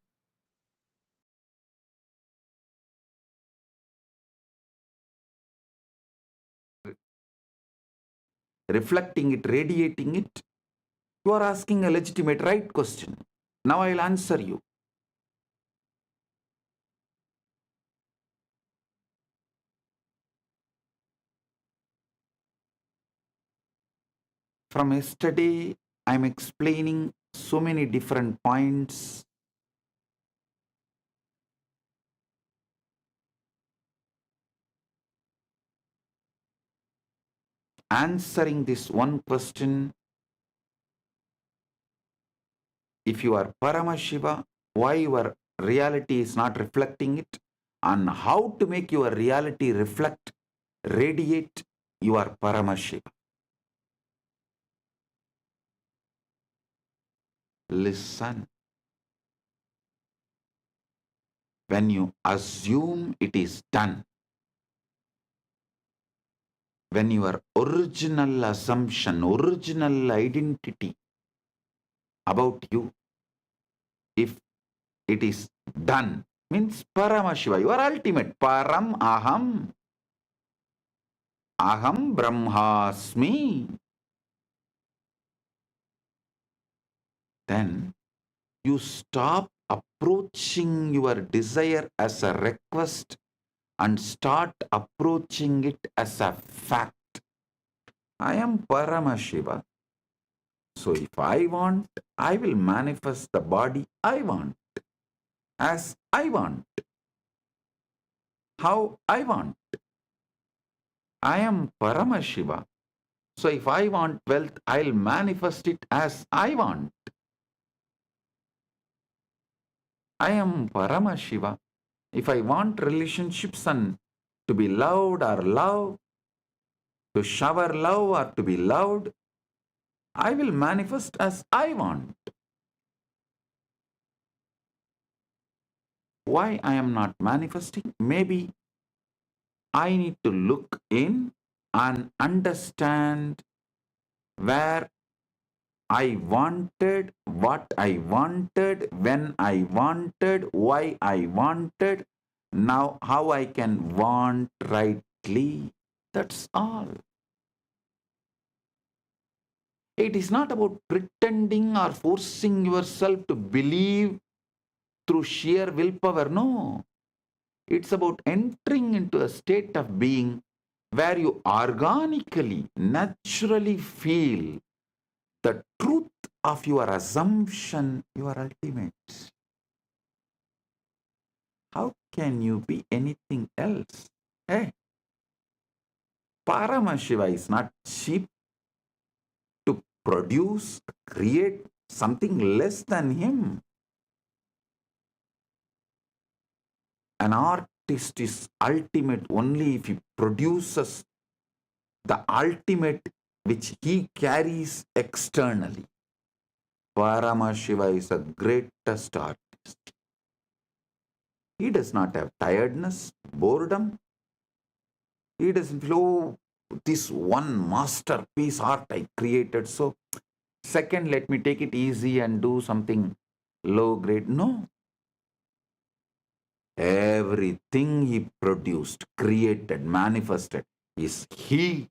Reflecting it, radiating it, you are asking a legitimate right question. Now I'll answer you. From yesterday, I'm explaining so many different points, answering this one question. If you are Paramashiva, why your reality is not reflecting it, and how to make your reality reflect, radiate your Paramashiva. Listen. When you assume it is done, when your original assumption, original identity about you, if it is done, means Paramashiva, your ultimate Param Aham, Aham Brahmasmi, then you stop approaching your desire as a request and start approaching it as a fact. I am Paramashiva. So if I want, I will manifest the body I want, as I want, how I want. I am Paramashiva. So if I want wealth, I'll manifest it as I want. I am Paramashiva. If I want relationships and to be loved or love, to shower love or to be loved, I will manifest as I want. Why I am not manifesting? Maybe I need to look in and understand where I wanted, what I wanted, when I wanted, why I wanted, now how I can want rightly. That's all. It is not about pretending or forcing yourself to believe through sheer willpower. No. It's about entering into a state of being where you organically, naturally feel the truth of your assumption, your ultimate. How can you be anything else? Hey, Paramashiva is not cheap to produce, create something less than him. An artist is ultimate only if he produces the ultimate which he carries externally. Paramashiva is the greatest artist. He does not have tiredness, boredom. He doesn't feel, oh, this one masterpiece art I created. So, second, let me take it easy and do something low grade. No. Everything he produced, created, manifested is he.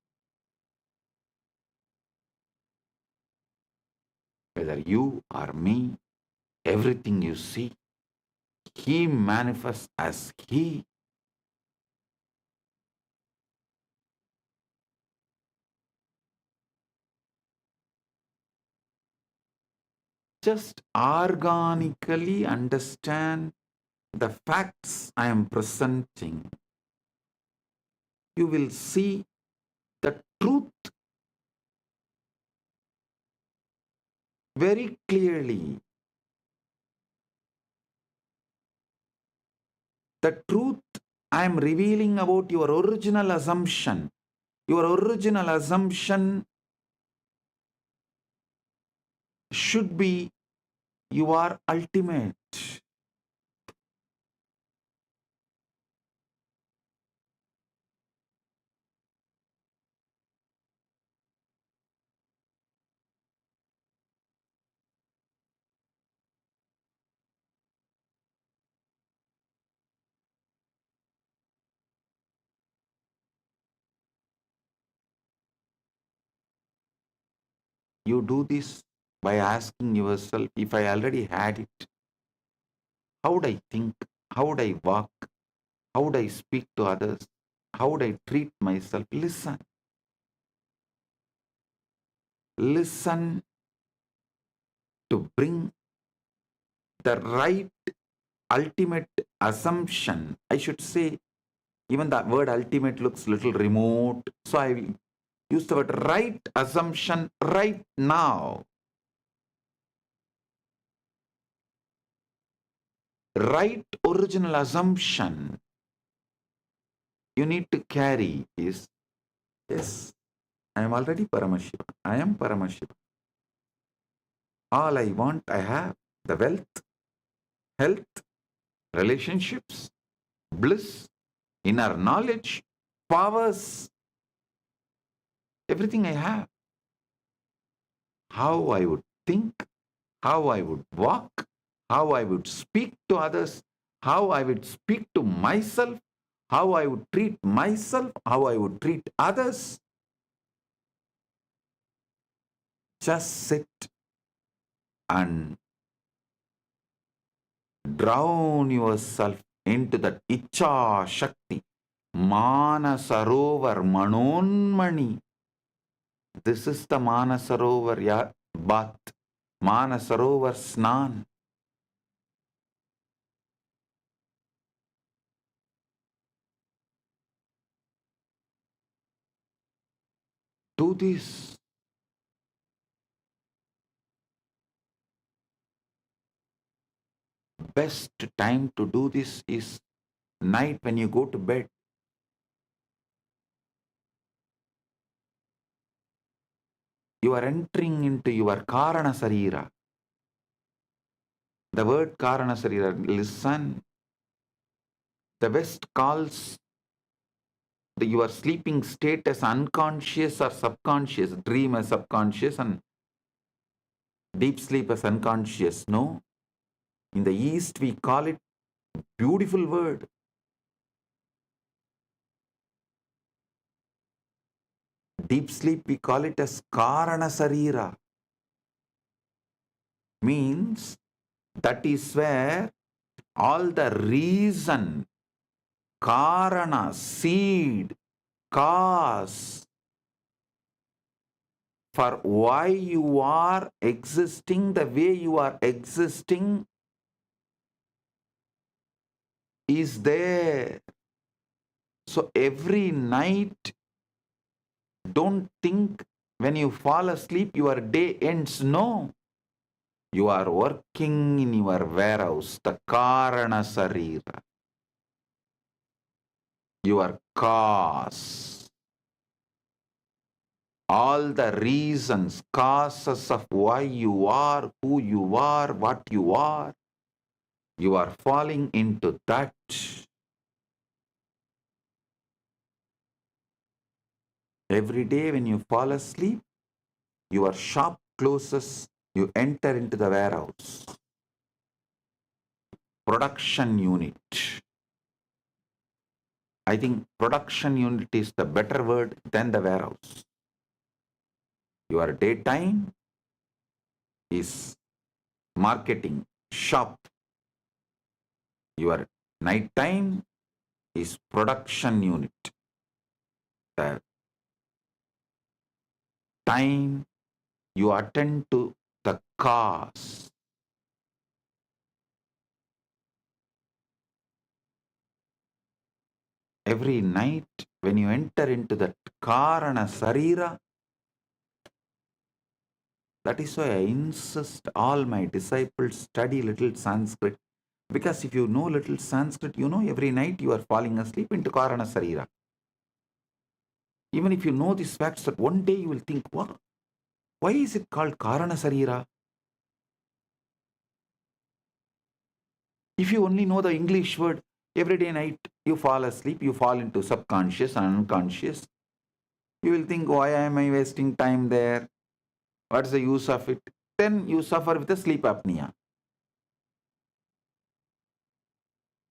Whether you or me, everything you see, he manifests as he. Just organically understand the facts I am presenting, you will see the truth very clearly. The truth I am revealing about your original assumption. Your original assumption should be you are ultimate. You do this by asking yourself, if I already had it, how would I think? How would I walk? How would I speak to others? How would I treat myself? Listen. Listen to bring the right ultimate assumption. I should say, even the word ultimate looks little remote. So I will use the word right assumption right now. Right original assumption you need to carry is, yes, I am already Paramashiva. I am Paramashiva. All I want, I have. The wealth, health, relationships, bliss, inner knowledge, powers, everything I have. How I would think, how I would walk, how I would speak to others, how I would speak to myself, how I would treat myself, how I would treat others. Just sit and drown yourself into that Icha Shakti, Manasarovar Manonmani. This is the Manasarovar bath, Manasarovar Snan. Do this. Best time to do this is night when you go to bed. You are entering into your Karana Sarira. The word Karana Sarira, listen. The West calls your sleeping state as unconscious or subconscious, dream as subconscious and deep sleep as unconscious. No. In the East, we call it beautiful word. Deep sleep, we call it as Karana Sarira. Means that is where all the reason, Karana, seed, cause for why you are existing the way you are existing is there. So every night, don't think when you fall asleep your day ends. No. You are working in your warehouse, the Karana Sarira. Your cause. All the reasons, causes of why you are, who you are, what you are falling into that. Every day when you fall asleep, your shop closes, you enter into the warehouse. Production unit. I think production unit is the better word than the warehouse. Your daytime is marketing, shop. Your nighttime is production unit. The time you attend to the cause. Every night when you enter into that Karana Sarira, that is why I insist all my disciples study little Sanskrit. Because if you know little Sanskrit, you know every night you are falling asleep into Karana Sarira. Even if you know these facts, that one day you will think, what? Why is it called Karana Sarira? If you only know the English word, every day night you fall asleep, you fall into subconscious and unconscious. You will think, why am I wasting time there? What's the use of it? Then you suffer with the sleep apnea.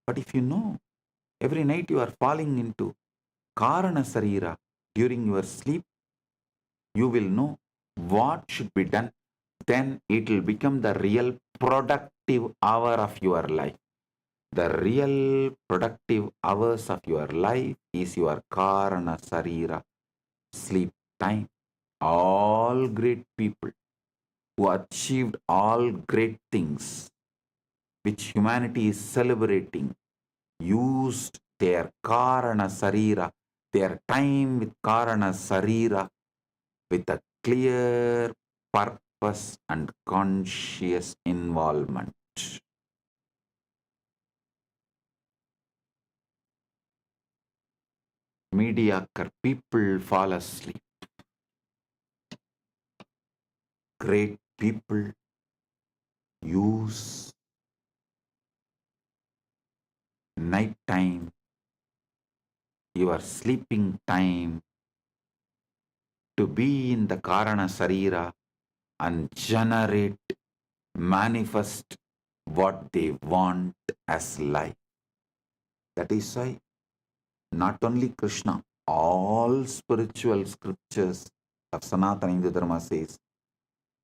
But if you know, every night you are falling into Karana Sarira during your sleep, you will know what should be done. Then it will become the real productive hour of your life. The real productive hours of your life is your Karana Sarira sleep time. All great people who achieved all great things which humanity is celebrating used their Karana Sarira, their time with Karana Sarira, with a clear purpose and conscious involvement. Mediocre people fall asleep. Great people use night time, your sleeping time, to be in the Karana Sarira and generate, manifest what they want as life. That is why not only Krishna, all spiritual scriptures of Sanatana Hindu Dharma says,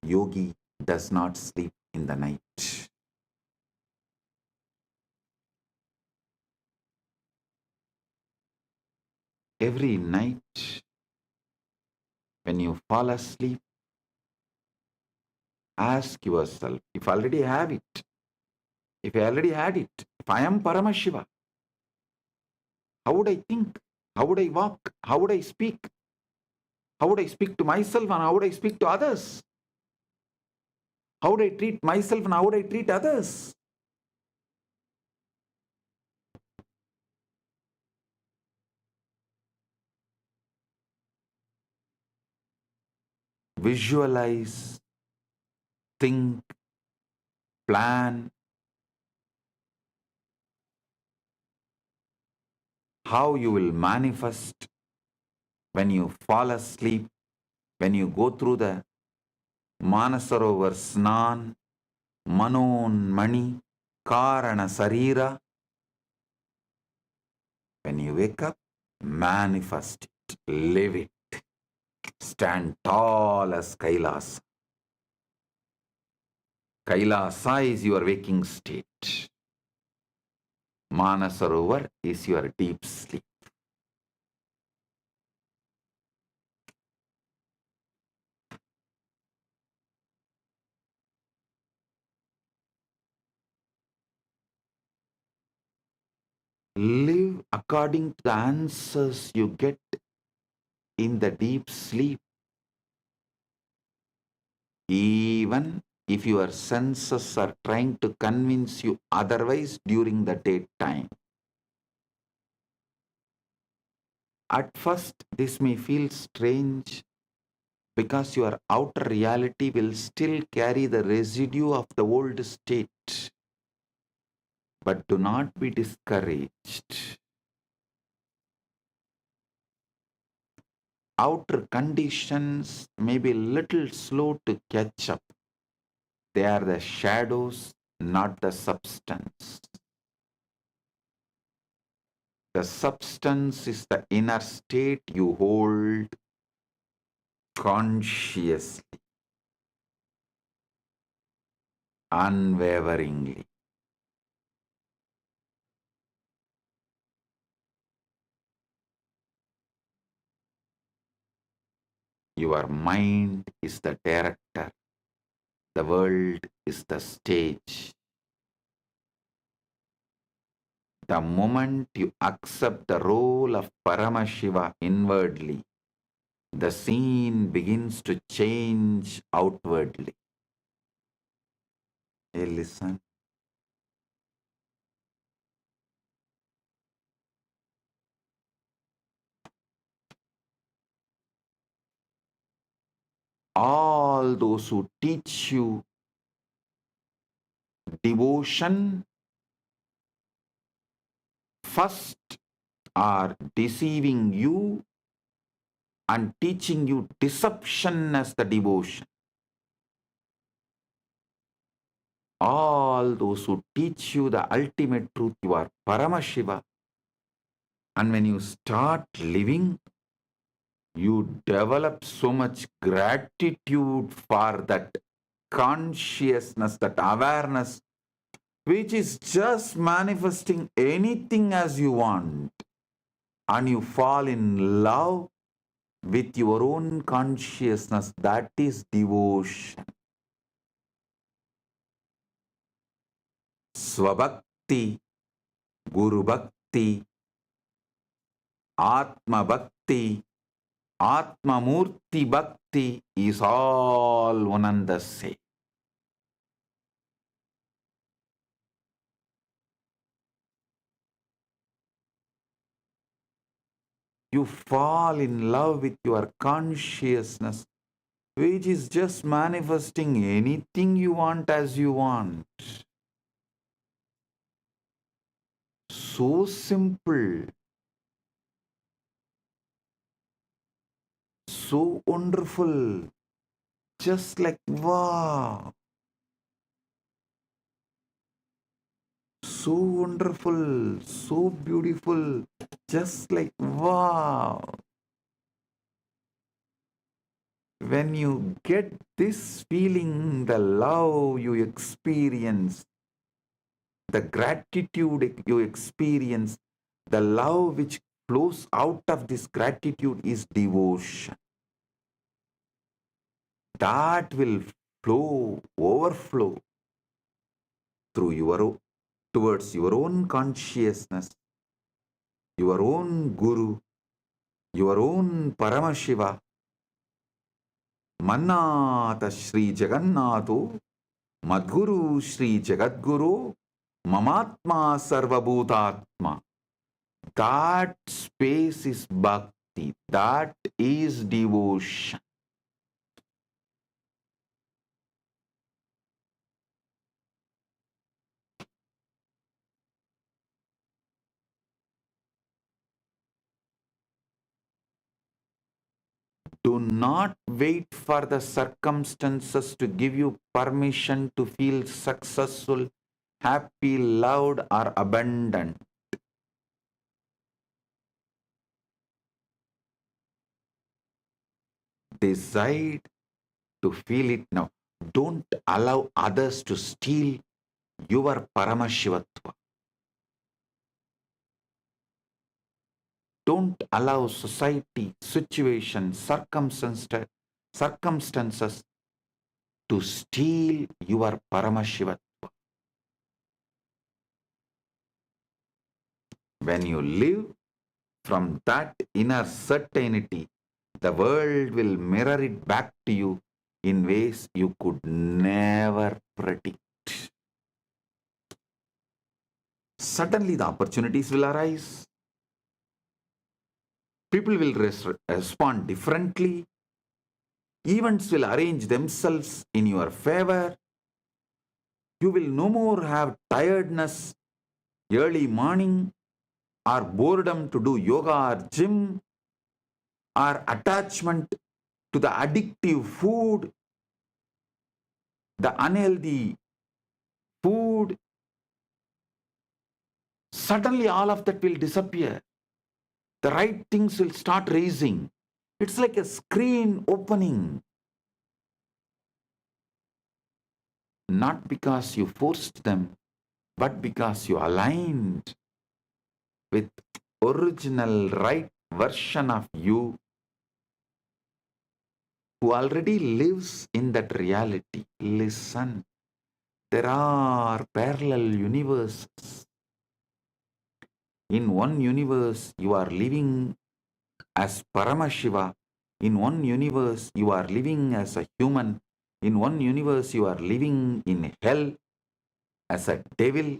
yogi does not sleep in the night. Every night when you fall asleep, ask yourself, if I already have it, if I already had it, if I am Paramashiva, how would I think? How would I walk? How would I speak? How would I speak to myself and how would I speak to others? How would I treat myself and how would I treat others? Visualize, think, plan how you will manifest when you fall asleep, when you go through the Manasarovar Snan, Manon Mani, Karana Sarira. When you wake up, manifest it, live it, stand tall as Kailasa. Kailasa is your waking state. Manasarovar is your deep sleep. Live according to the answers you get in the deep sleep. Even if your senses are trying to convince you otherwise during the daytime. At first, this may feel strange because your outer reality will still carry the residue of the old state. But do not be discouraged. Outer conditions may be a little slow to catch up. They are the shadows, not the substance. The substance is the inner state you hold consciously, unwaveringly. Your mind is the director. The world is the stage. The moment you accept the role of Paramashiva inwardly, the scene begins to change outwardly. Hey, listen. All those who teach you devotion first are deceiving you and teaching you deception as the devotion. All those who teach you the ultimate truth, you are Paramashiva. And when you start living, you develop so much gratitude for that consciousness, that awareness, which is just manifesting anything as you want. And you fall in love with your own consciousness. That is devotion. Swabhakti, Guru Bhakti, Atma Bhakti, Atma Murti Bhakti is all one and the same. You fall in love with your consciousness, which is just manifesting anything you want as you want. So simple, so wonderful, just like wow. So wonderful, so beautiful, just like wow. When you get this feeling, the love you experience, the gratitude you experience, the love which flows out of this gratitude is devotion. That will flow, overflow through towards your own consciousness, your own Guru, your own Paramashiva. Mannata Shri Jagannatho, Madguru Shri Jagadguru, Mamatma Sarvabhutatma. That space is bhakti. That is devotion. Do not wait for the circumstances to give you permission to feel successful, happy, loved, or abundant. Decide to feel it now. Don't allow others to steal your Paramashivatva. Don't allow society, situation, circumstances to steal your Paramashivatva. When you live from that inner certainty, the world will mirror it back to you in ways you could never predict. Suddenly the opportunities will arise. People will respond differently. Events will arrange themselves in your favor. You will no more have tiredness, early morning, or boredom to do yoga or gym, or attachment to the addictive food, the unhealthy food. Suddenly all of that will disappear. The right things will start raising. It's like a screen opening. Not because you forced them, but because you aligned with original right version of you who already lives in that reality. Listen, there are parallel universes. In one universe, you are living as Paramashiva. In one universe, you are living as a human. In one universe, you are living in hell as a devil.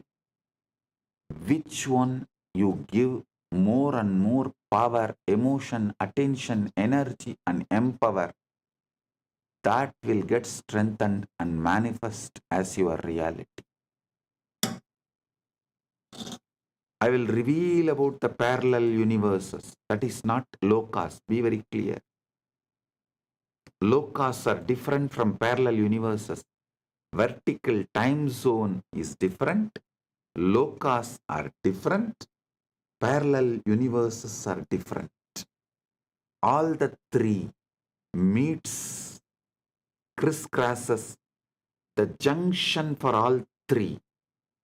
Which one you give more and more power, emotion, attention, energy, and empower, that will get strengthened and manifest as your reality. I will reveal about the parallel universes. That is not lokas. Be very clear. Lokas are different from parallel universes. Vertical time zone is different. Lokas are different. Parallel universes are different. All the three meets, crisscrosses. The junction for all three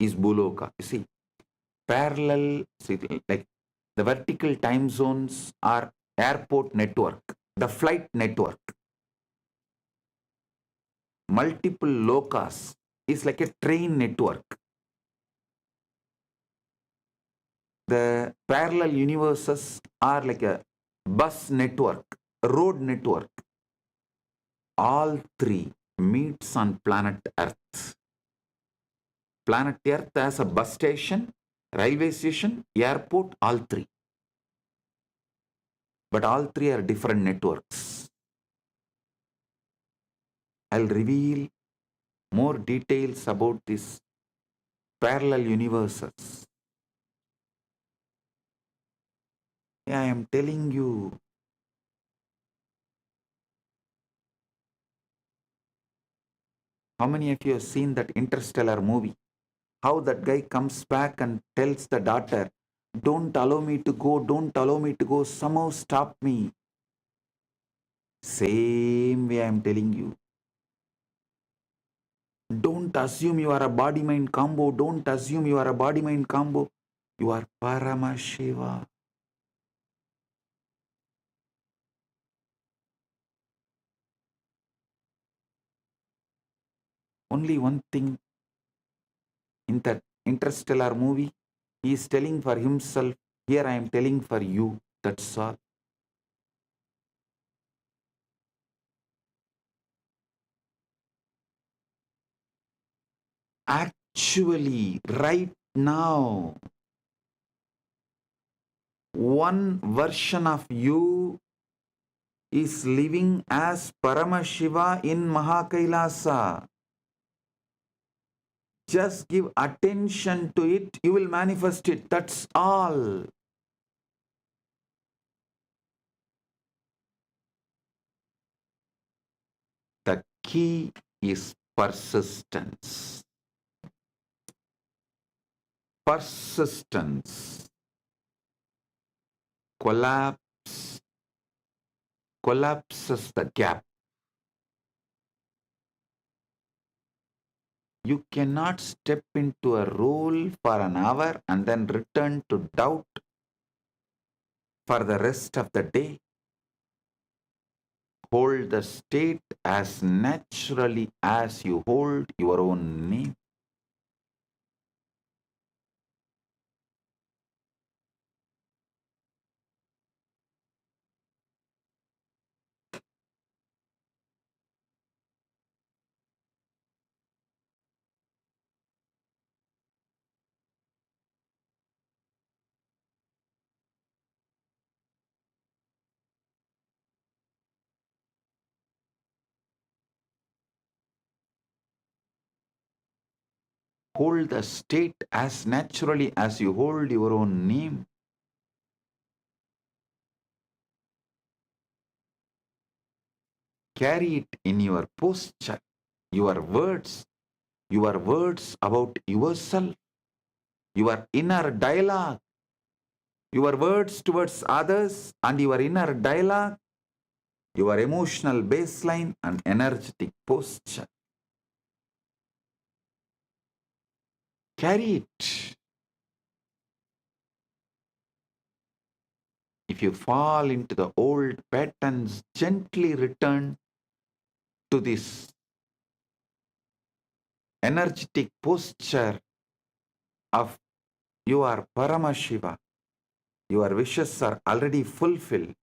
is Buloka. You see, parallel, see, like the vertical time zones are airport network, the flight network. Multiple lokas is like a train network. The parallel universes are like a bus network, road network. All three meets on planet Earth. Planet Earth has a bus station, railway station, airport, all three. But all three are different networks. I'll reveal more details about these parallel universes. Yeah, I am telling you. How many of you have seen that Interstellar movie? How that guy comes back and tells the daughter, don't allow me to go, don't allow me to go, somehow stop me. Same way I am telling you. Don't assume you are a body-mind combo. Don't assume you are a body-mind combo. You are Paramashiva. Only one thing in that Interstellar movie, he is telling for himself, here I am telling for you. That's all. Actually, right now, one version of you is living as Paramashiva in Maha Kailasa. Just give attention to it, you will manifest it. That's all. The key is persistence. Persistence. Collapses the gap. You cannot step into a role for an hour and then return to doubt for the rest of the day. Hold the state as naturally as you hold your own name. Hold the state as naturally as you hold your own name. Carry it in your posture, your words about yourself, your inner dialogue, your words towards others and your inner dialogue, your emotional baseline and energetic posture. Carry it. If you fall into the old patterns, gently return to this energetic posture of you are Paramashiva. Your wishes are already fulfilled.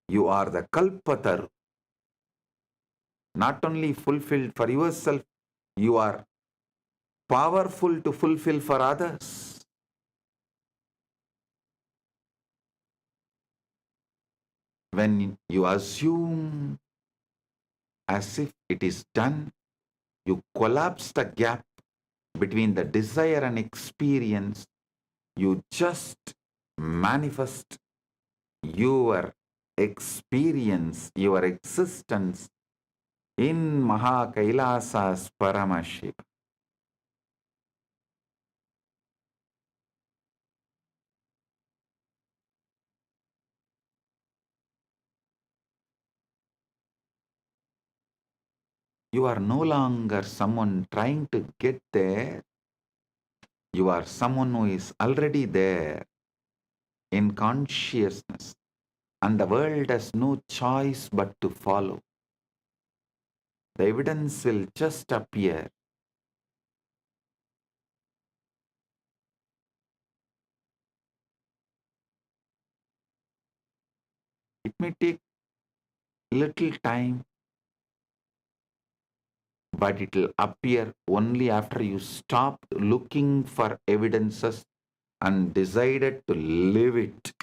You are the Kalpataru. Not only fulfilled for yourself, you are powerful to fulfill for others. When you assume as if it is done, you collapse the gap between the desire and experience. You just manifest your experience, your existence in Maha Kailasa's Paramashiva. You are no longer someone trying to get there. You are someone who is already there in consciousness, and the world has no choice but to follow. The evidence will just appear. It may take little time, but it will appear only after you stop looking for evidences and decided to live it.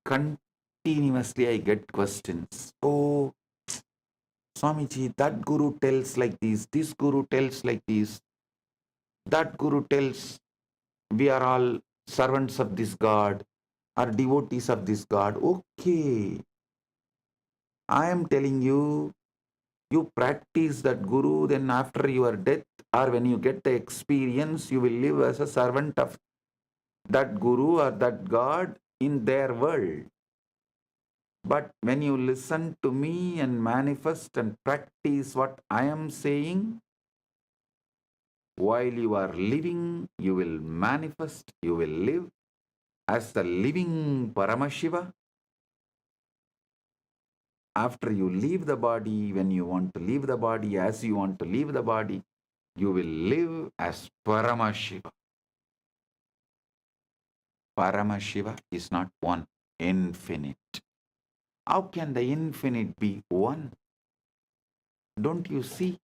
Continuously I get questions. Oh, Swamiji, that guru tells like this guru tells like this, that guru tells we are all servants of this God, are devotees of this God. Okay, I am telling you, you practice that guru, then after your death or when you get the experience, you will live as a servant of that guru or that God in their world. But when you listen to me and manifest and practice what I am saying, while you are living, you will manifest, you will live as the living Paramashiva. After you leave the body, when you want to leave the body, as you want to leave the body, you will live as Paramashiva. Paramashiva is not one, infinite. How can the infinite be one? Don't you see?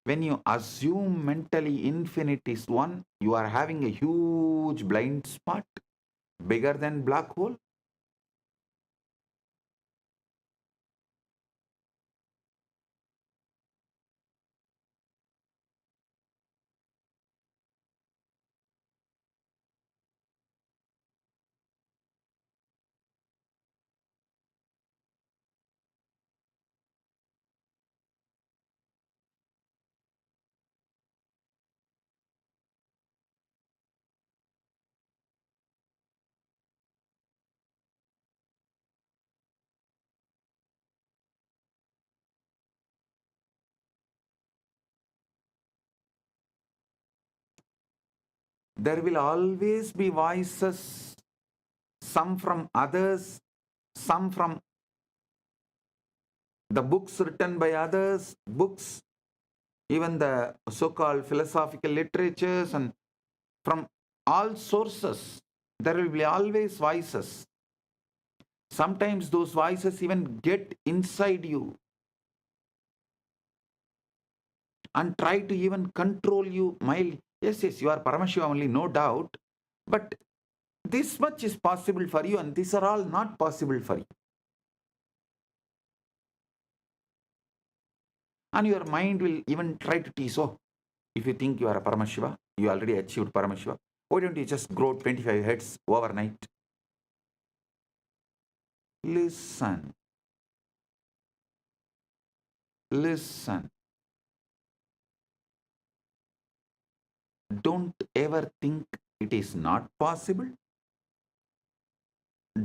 When you assume mentally infinite is one, you are having a huge blind spot, bigger than black hole. There will always be voices, some from others, some from the books written by others, books, even the so-called philosophical literatures, and from all sources, there will be always voices. Sometimes those voices even get inside you and try to even control you mildly. Yes, yes, you are Paramashiva only, no doubt. But this much is possible for you, and these are all not possible for you. And your mind will even try to tease, oh, if you think you are a Paramashiva, you already achieved Paramashiva, why don't you just grow 25 heads overnight? Listen. Listen. Don't ever think it is not possible.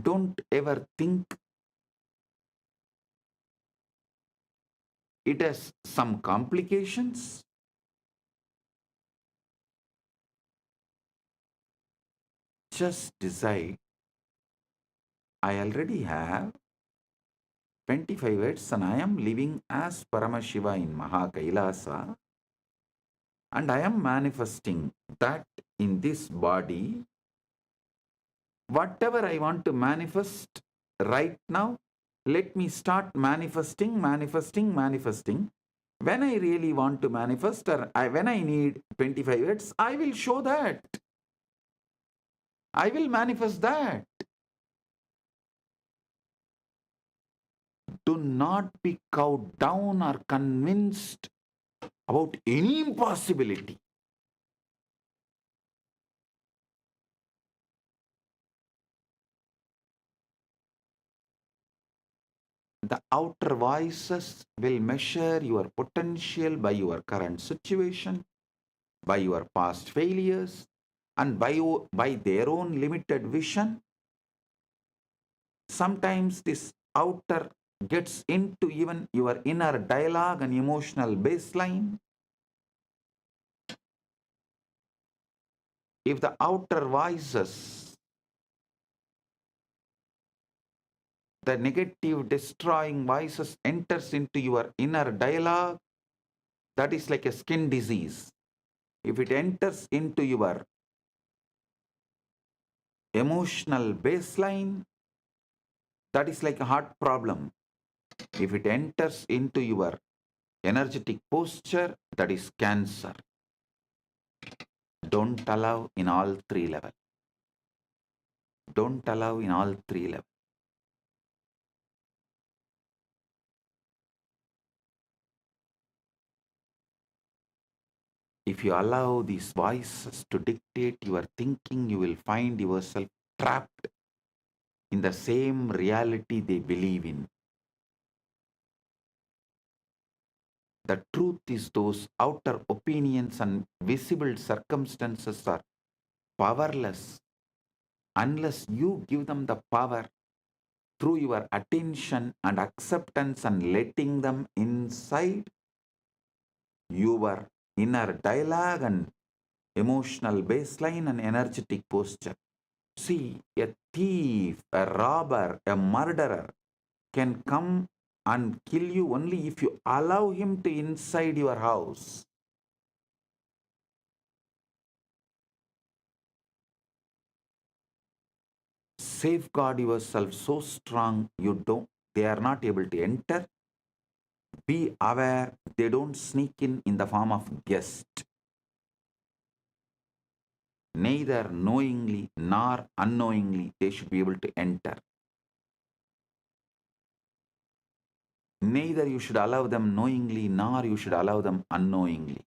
Don't ever think it has some complications. Just decide, I already have, 25 words, and I am living as Paramashiva in Maha Kailasa, and I am manifesting that in this body, whatever I want to manifest right now, let me start manifesting. When I really want to manifest, or when I need 25 words, I will show that. I will manifest that. Do not be cowed down or convinced about any impossibility. The outer voices will measure your potential by your current situation, by your past failures, and by their own limited vision. Sometimes this outer gets into even your inner dialogue and emotional baseline. If the outer voices, the negative destroying voices enters into your inner dialogue, that is like a skin disease. If it enters into your emotional baseline, that is like a heart problem. If it enters into your energetic posture, that is cancer. Don't allow in all three levels. Don't allow in all three levels. If you allow these voices to dictate your thinking, you will find yourself trapped in the same reality they believe in. The truth is, those outer opinions and visible circumstances are powerless unless you give them the power through your attention and acceptance and letting them inside your inner dialogue and emotional baseline and energetic posture. See, a thief, a robber, a murderer can come and kill you only if you allow him to inside your house. Safeguard yourself so strong they are not able to enter. Be aware they don't sneak in the form of guest. Neither knowingly nor unknowingly they should be able to enter. Neither you should allow them knowingly nor you should allow them unknowingly.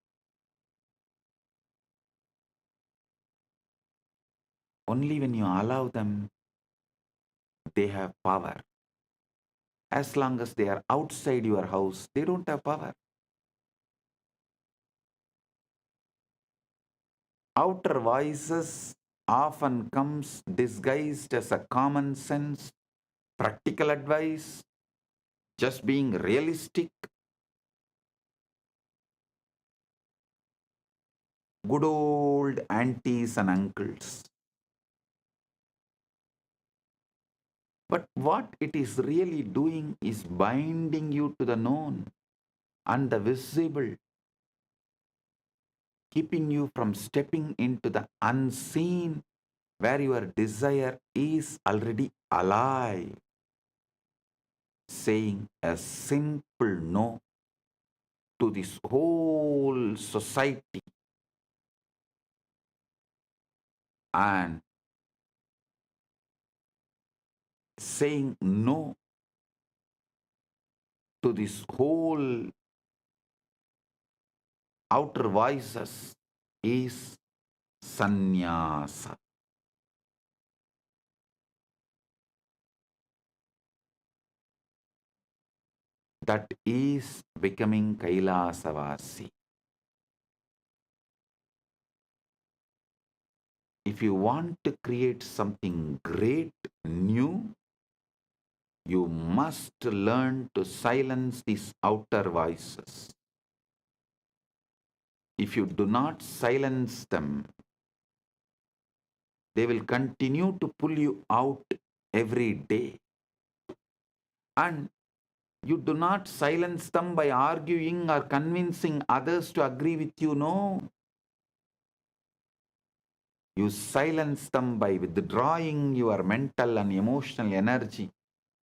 Only when you allow them, they have power. As long as they are outside your house, they don't have power. Outer voices often comes disguised as a common sense, practical advice, just being realistic, good old aunties and uncles. But what it is really doing is binding you to the known and the visible, keeping you from stepping into the unseen where your desire is already alive, saying a simple no to this whole society and saying no to this whole outer voices is sannyasa. That is becoming Kailasavasi. If you want to create something great, new, you must learn to silence these outer voices. If you do not silence them, they will continue to pull you out every day. And You do not silence them by arguing or convincing others to agree with you, no. You silence them by withdrawing your mental and emotional energy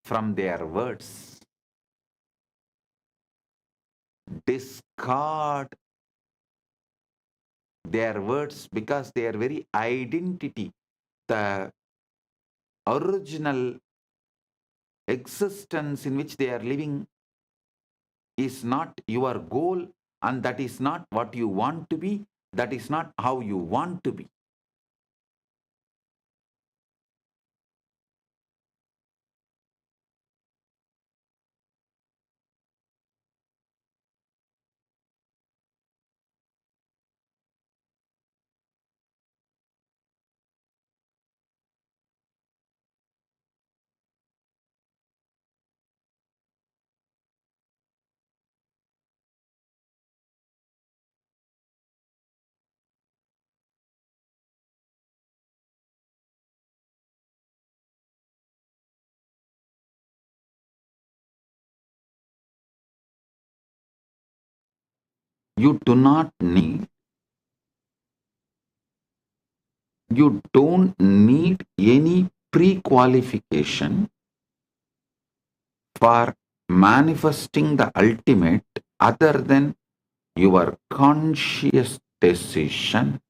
from their words. Discard their words because their very identity, the original existence in which they are living, is not your goal, and that is not what you want to be. That is not how you want to be. You do not need, you don't need any pre-qualification for manifesting the ultimate other than your conscious decision,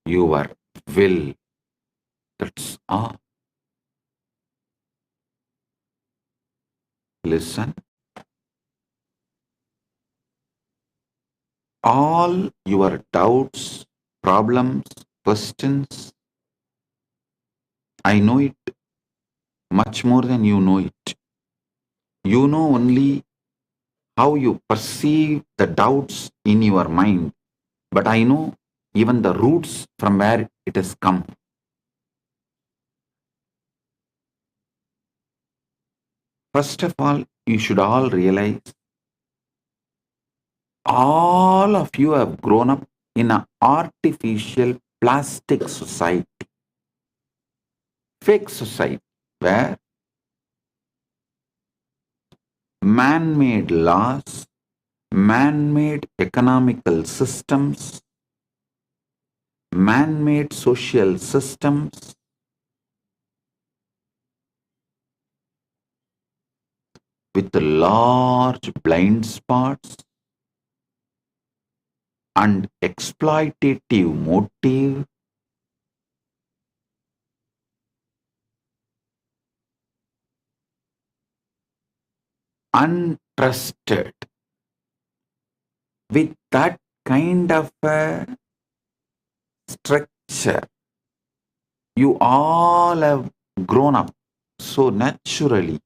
your will. That's all. Listen. All your doubts, problems, questions, I know it much more than you know it. You know only how you perceive the doubts in your mind, but I know even the roots from where it has come. First of all, you should all realize all of you have grown up in an artificial plastic society, fake society, where man-made laws, man-made economical systems, man-made social systems, with large blind spots and exploitative motive, untrusted. With that kind of a structure, you all have grown up so naturally,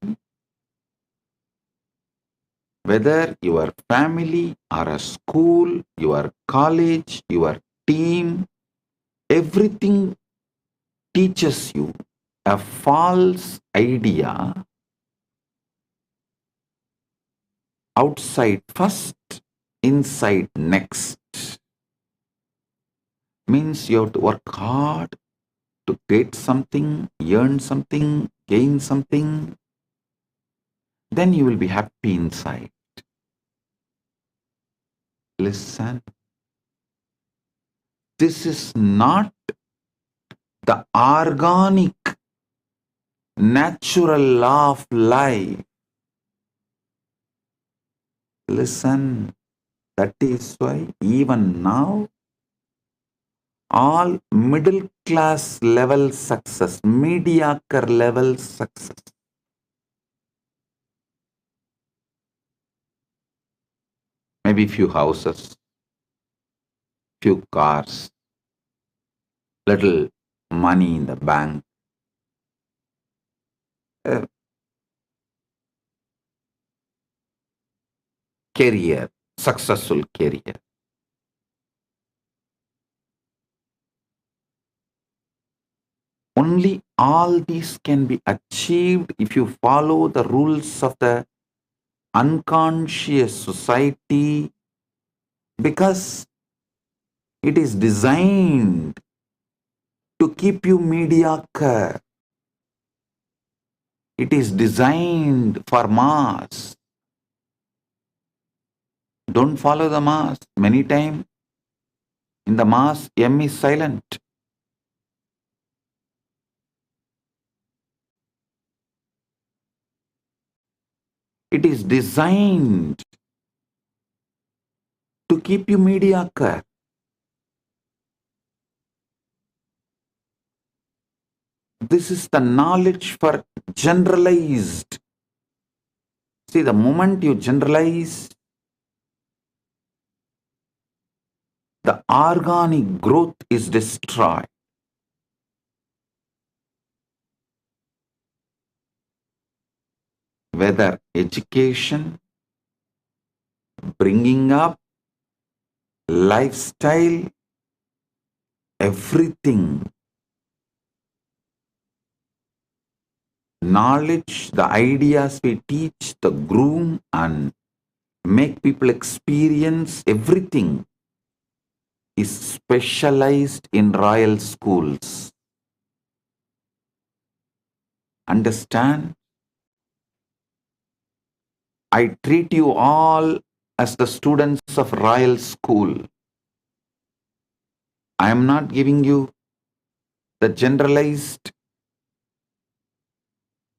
whether your family or a school, your college, your team, everything teaches you a false idea. Outside first, inside next. Means you have to work hard to get something, earn something, gain something. Then you will be happy inside. Listen. This is not the organic, natural law of life. Listen. That is why even now, all middle class level success, mediocre level success, maybe few houses, few cars, little money in the bank, career, successful career. Only all these can be achieved if you follow the rules of the unconscious society, because it is designed to keep you mediocre. It is designed for mass. Don't follow the mass. Many times in the mass, M is silent. It is designed to keep you mediocre. This is the knowledge for generalized. See, the moment you generalize, the organic growth is destroyed. Whether education, bringing up, lifestyle, everything. Knowledge, the ideas we teach, the groom and make people experience, everything is specialized in royal schools. Understand? I treat you all as the students of royal school. I am not giving you the generalized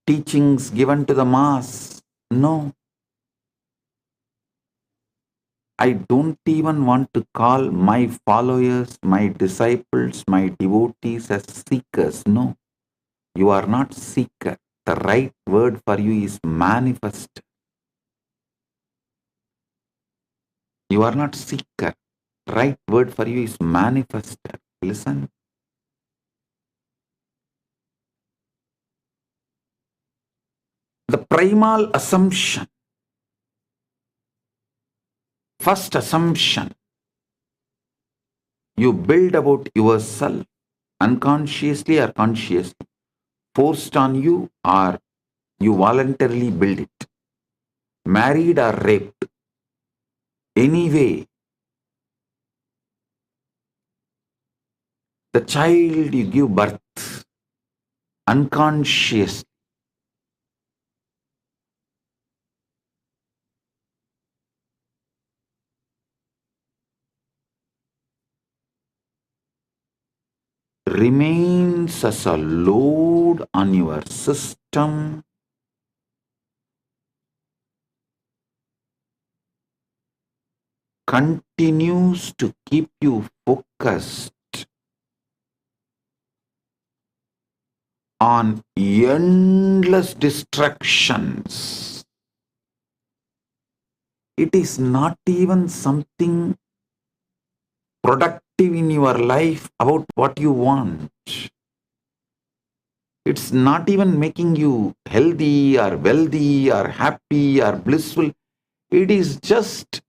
teachings given to the mass. No. I don't even want to call my followers, my disciples, my devotees as seekers. No. You are not seeker. The right word for you is manifest. You are not seeker. Right word for you is manifester. Listen. The primal assumption, first assumption you build about yourself, unconsciously or consciously, forced on you or you voluntarily build it, married or raped, anyway, the child you give birth, unconsciously, remains as a load on your system, continues to keep you focused on endless distractions. It is not even something productive in your life about what you want. It's not even making you healthy or wealthy or happy or blissful. It is just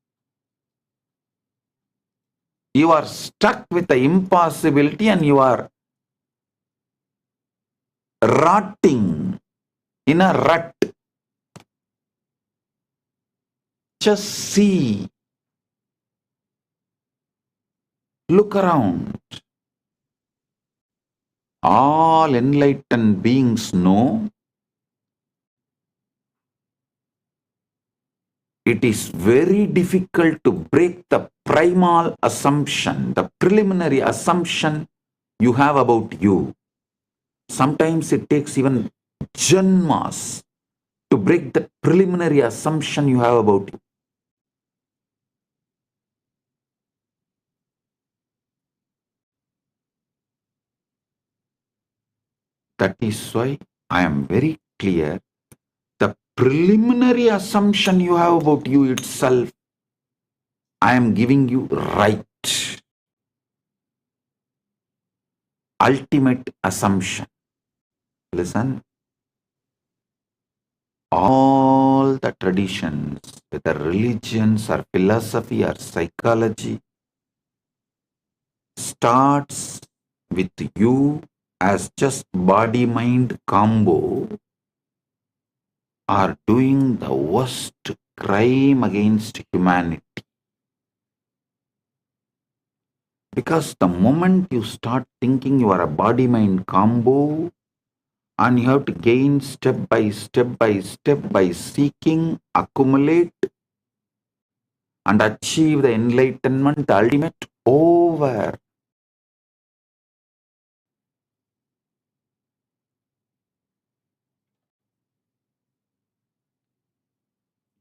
you are stuck with the impossibility and you are rotting in a rut. Just see, look around. All enlightened beings know it is very difficult to break the primal assumption, the preliminary assumption you have about you. Sometimes it takes even janmas to break the preliminary assumption you have about you. That is why I am very clear. The preliminary assumption you have about you itself, I am giving you right. Ultimate assumption. Listen. All the traditions, whether religions or philosophy or psychology, starts with you as just body-mind combo are doing the worst crime against humanity. Because the moment you start thinking you are a body-mind combo And you have to gain step by step by seeking, accumulate, and achieve the enlightenment, the ultimate over.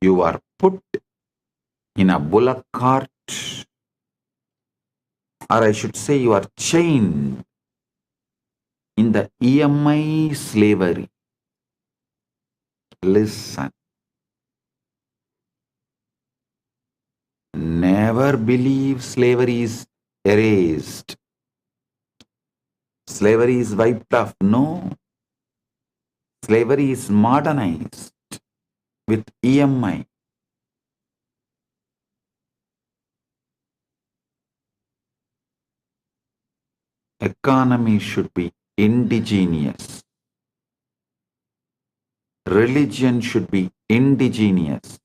You are put in a bullock cart, or I should say you are chained in the EMI slavery. Listen. Never believe slavery is erased. Slavery is wiped off. No. Slavery is modernized with EMI. Economy should be indigenous. Religion should be indigenous.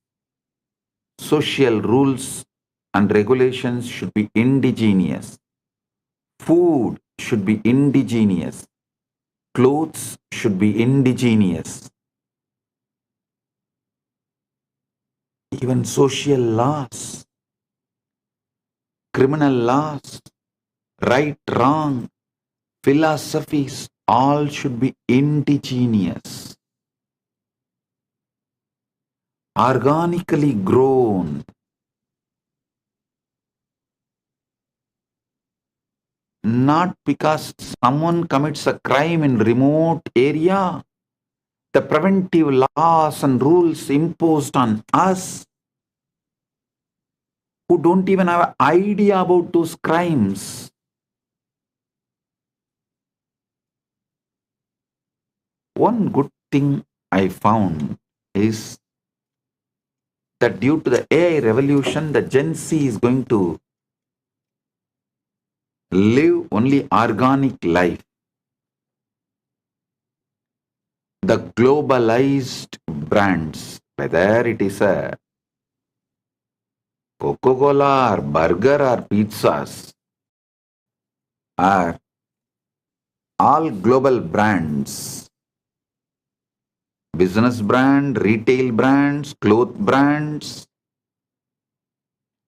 Social rules and regulations should be indigenous. Food should be indigenous. Clothes should be indigenous. Even social laws, criminal laws, right, wrong, philosophies, all should be indigenous. Organically grown. Not because someone commits a crime in remote area. The preventive laws and rules imposed on us who don't even have an idea about those crimes. One good thing I found is that due to the AI revolution, the Gen Z is going to live only organic life. The globalized brands, whether it is a Coca-Cola or burger or pizzas, are all global brands. Business brand, retail brands, cloth brands,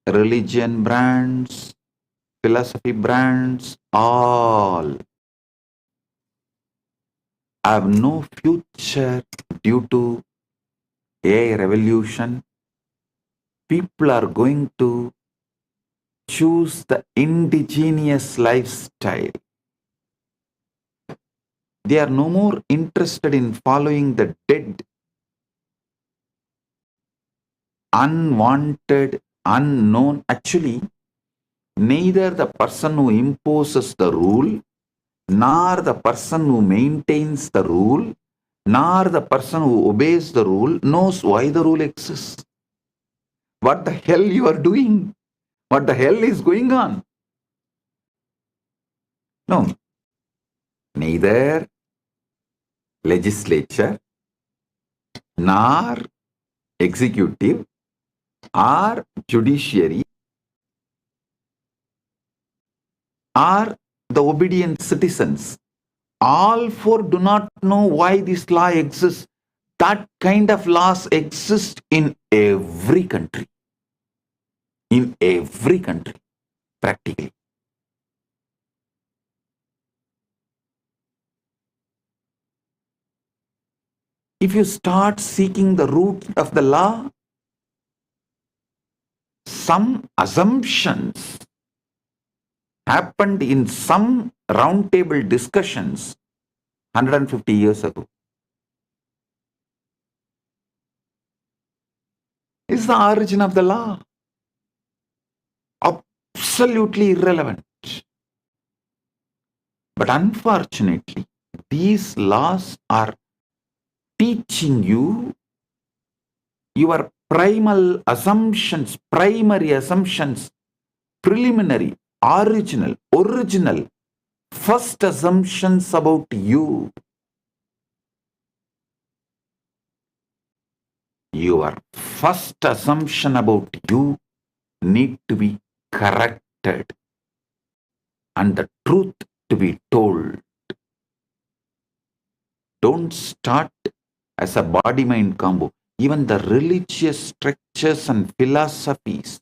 religion brands, philosophy brands, all have no future due to AI revolution. People are going to choose the indigenous lifestyle. They are no more interested in following the dead, unwanted, unknown. Actually, neither the person who imposes the rule, nor the person who maintains the rule, nor the person who obeys the rule knows why the rule exists. What the hell you are doing? What the hell is going on? No. Neither legislature, nor executive, or judiciary, or the obedient citizens. All four do not know why this law exists. That kind of laws exist in every country. In every country, practically. If you start seeking the root of the law, some assumptions happened in some roundtable discussions 150 years ago. Is the origin of the law absolutely irrelevant? But unfortunately, these laws are teaching you your primal assumptions, primary assumptions, preliminary, original, first assumptions about you. Your first assumption about you need to be corrected and the truth to be told. Don't start as a body-mind combo. Even the religious structures and philosophies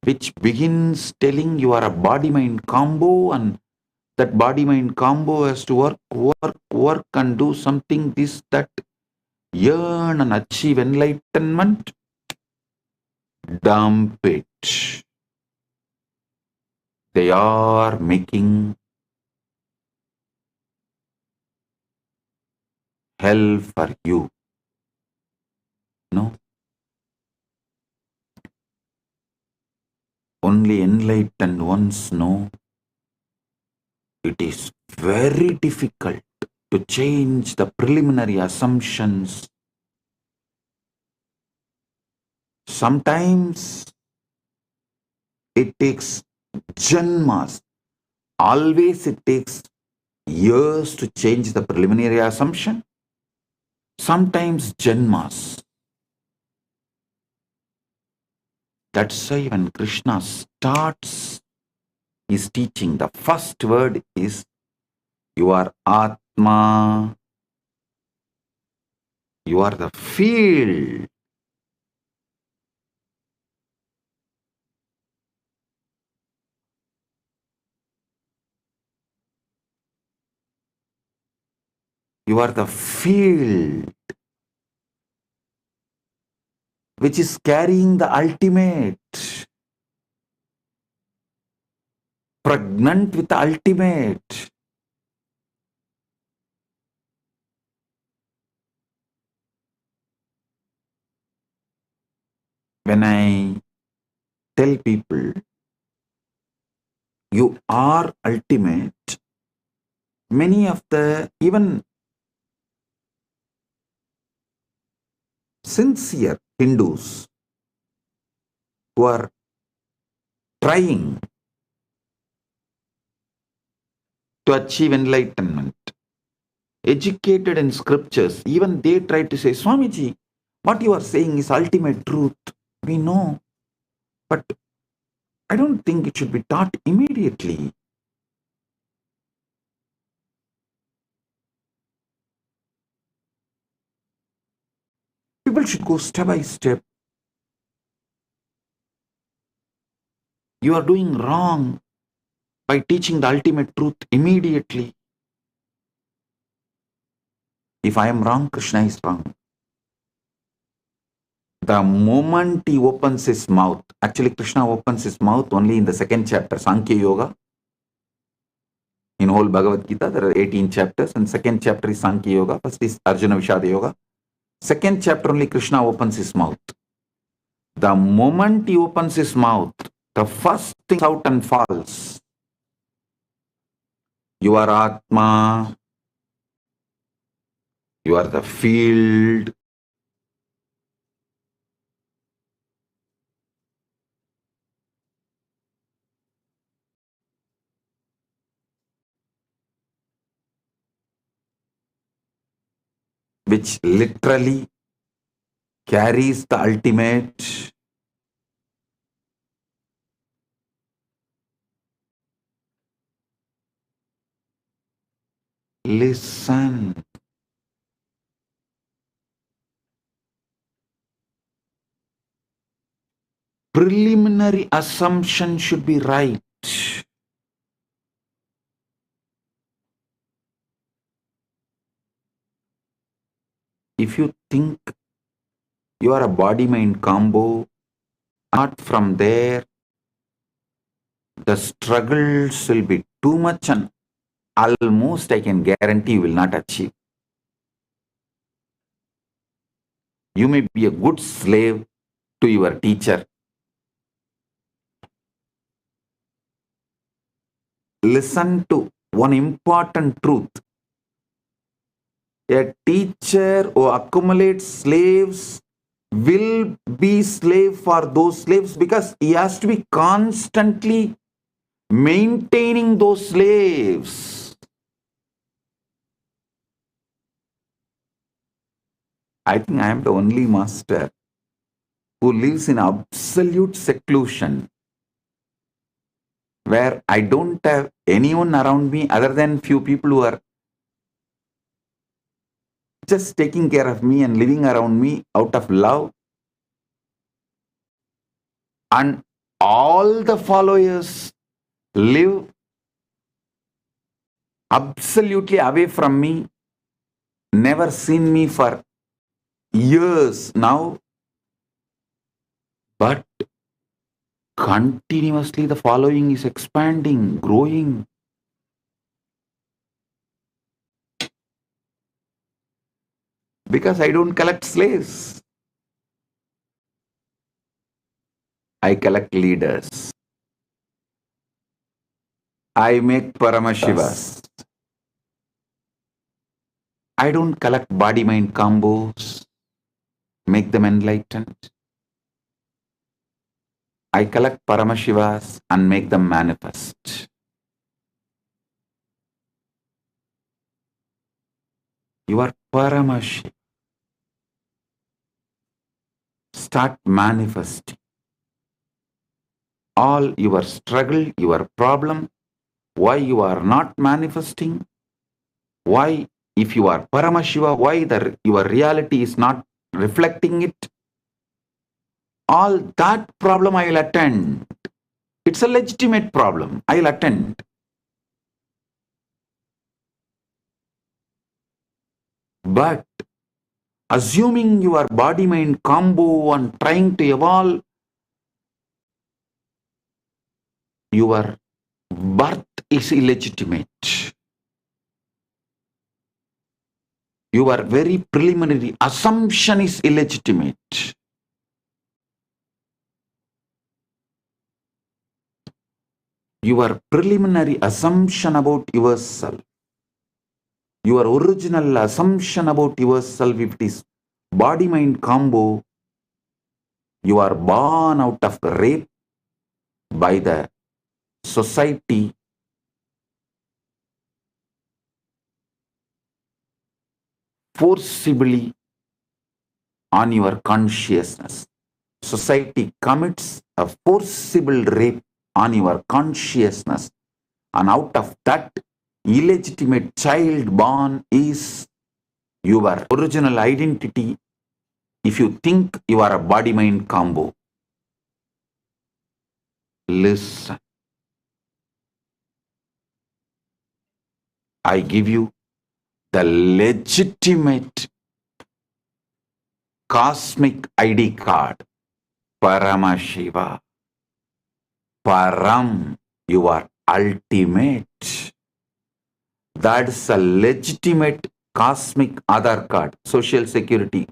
which begins telling you are a body-mind combo and that body-mind combo has to work and do something, this, that, yearn and achieve enlightenment, dump it. They are making hell for you. No. Only enlightened ones know it is very difficult to change the preliminary assumptions. Sometimes it takes janmas. Always it takes years to change the preliminary assumption. Sometimes janmas. That's why when Krishna starts his teaching, the first word is you are Atma. You are the field. You are the field which is carrying the ultimate, pregnant with the ultimate. When I tell people, you are ultimate, many of the even sincere Hindus who are trying to achieve enlightenment, educated in scriptures, even they try to say, Swamiji, what you are saying is ultimate truth. We know, but I don't think it should be taught immediately. People should go step by step. You are doing wrong by teaching the ultimate truth immediately. If I am wrong, Krishna is wrong. The moment he opens his mouth, actually Krishna opens his mouth only in the second chapter, Sankhya Yoga. In whole Bhagavad Gita, there are 18 chapters, and second chapter is Sankhya Yoga. First is Arjuna Vishada Yoga. Second chapter only Krishna opens his mouth. The moment he opens his mouth, the first thing out and falls. You are Atma. You are the field. Which literally carries the ultimate. Listen. Preliminary assumption should be right. If you think you are a body-mind combo, not from there, the struggles will be too much and almost I can guarantee you will not achieve. You may be a good slave to your teacher. Listen to one important truth. A teacher who accumulates slaves will be slave for those slaves because he has to be constantly maintaining those slaves. I think I am the only master who lives in absolute seclusion, where I don't have anyone around me other than few people who are just taking care of me and living around me out of love. And all the followers live absolutely away from me, never seen me for years now, but continuously the following is expanding, growing. Because I don't collect slaves. I collect leaders. I make Paramashivas. I don't collect body-mind combos, make them enlightened. I collect Paramashivas and make them manifest. You are Paramashiva. Start manifesting. All your struggle, your problem, why you are not manifesting, why if you are Paramashiva, why your reality is not reflecting it, all that problem I will attend. It's a legitimate problem. I will attend. But assuming your body-mind combo and trying to evolve, your birth is illegitimate. Your very preliminary assumption is illegitimate. Your preliminary assumption about yourself, your original assumption about yourself, if it is body-mind combo, you are born out of rape by the society, forcibly on your consciousness. Society commits a forcible rape on your consciousness, and out of that illegitimate child born is your original identity if you think you are a body-mind combo. Listen. I give you the legitimate cosmic ID card. Paramashiva. Param. You are ultimate. That's a legitimate cosmic Aadhaar card, social security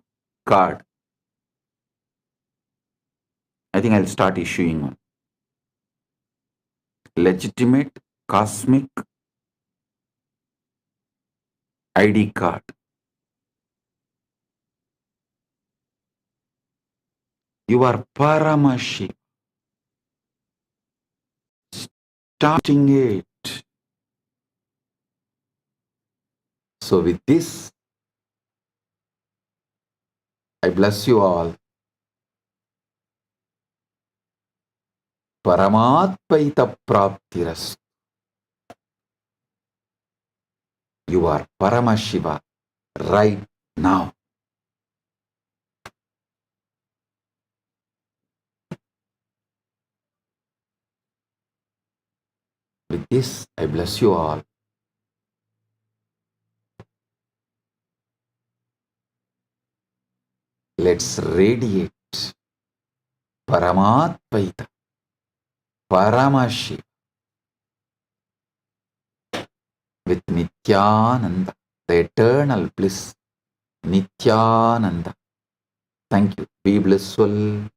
card. I think I'll start issuing one. Legitimate cosmic ID card. You are Paramashiva. Starting it. So with this, I bless you all. Paramatpaita Praptiras. You are Paramashiva right now. With this, I bless you all. Let's radiate Paramatpaita, Paramashiva with Nithyananda, the eternal bliss, Nithyananda. Thank you. Be blissful.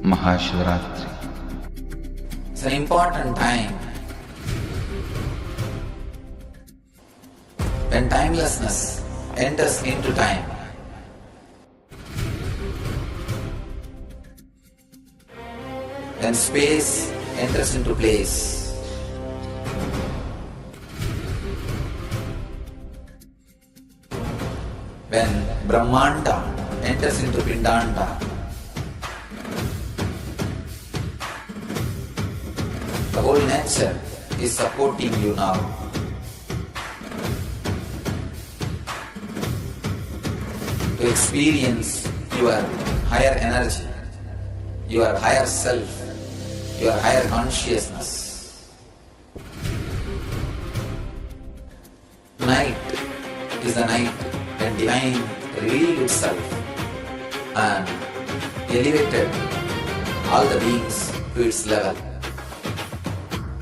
Maha Shivaratri. It's an important time when timelessness enters into time. When space enters into place. When Brahmanda enters into Pindanda. The whole nature is supporting you now. To experience your higher energy, your higher self, your higher consciousness. Night is the night when divine revealed itself and elevated all the beings to its level.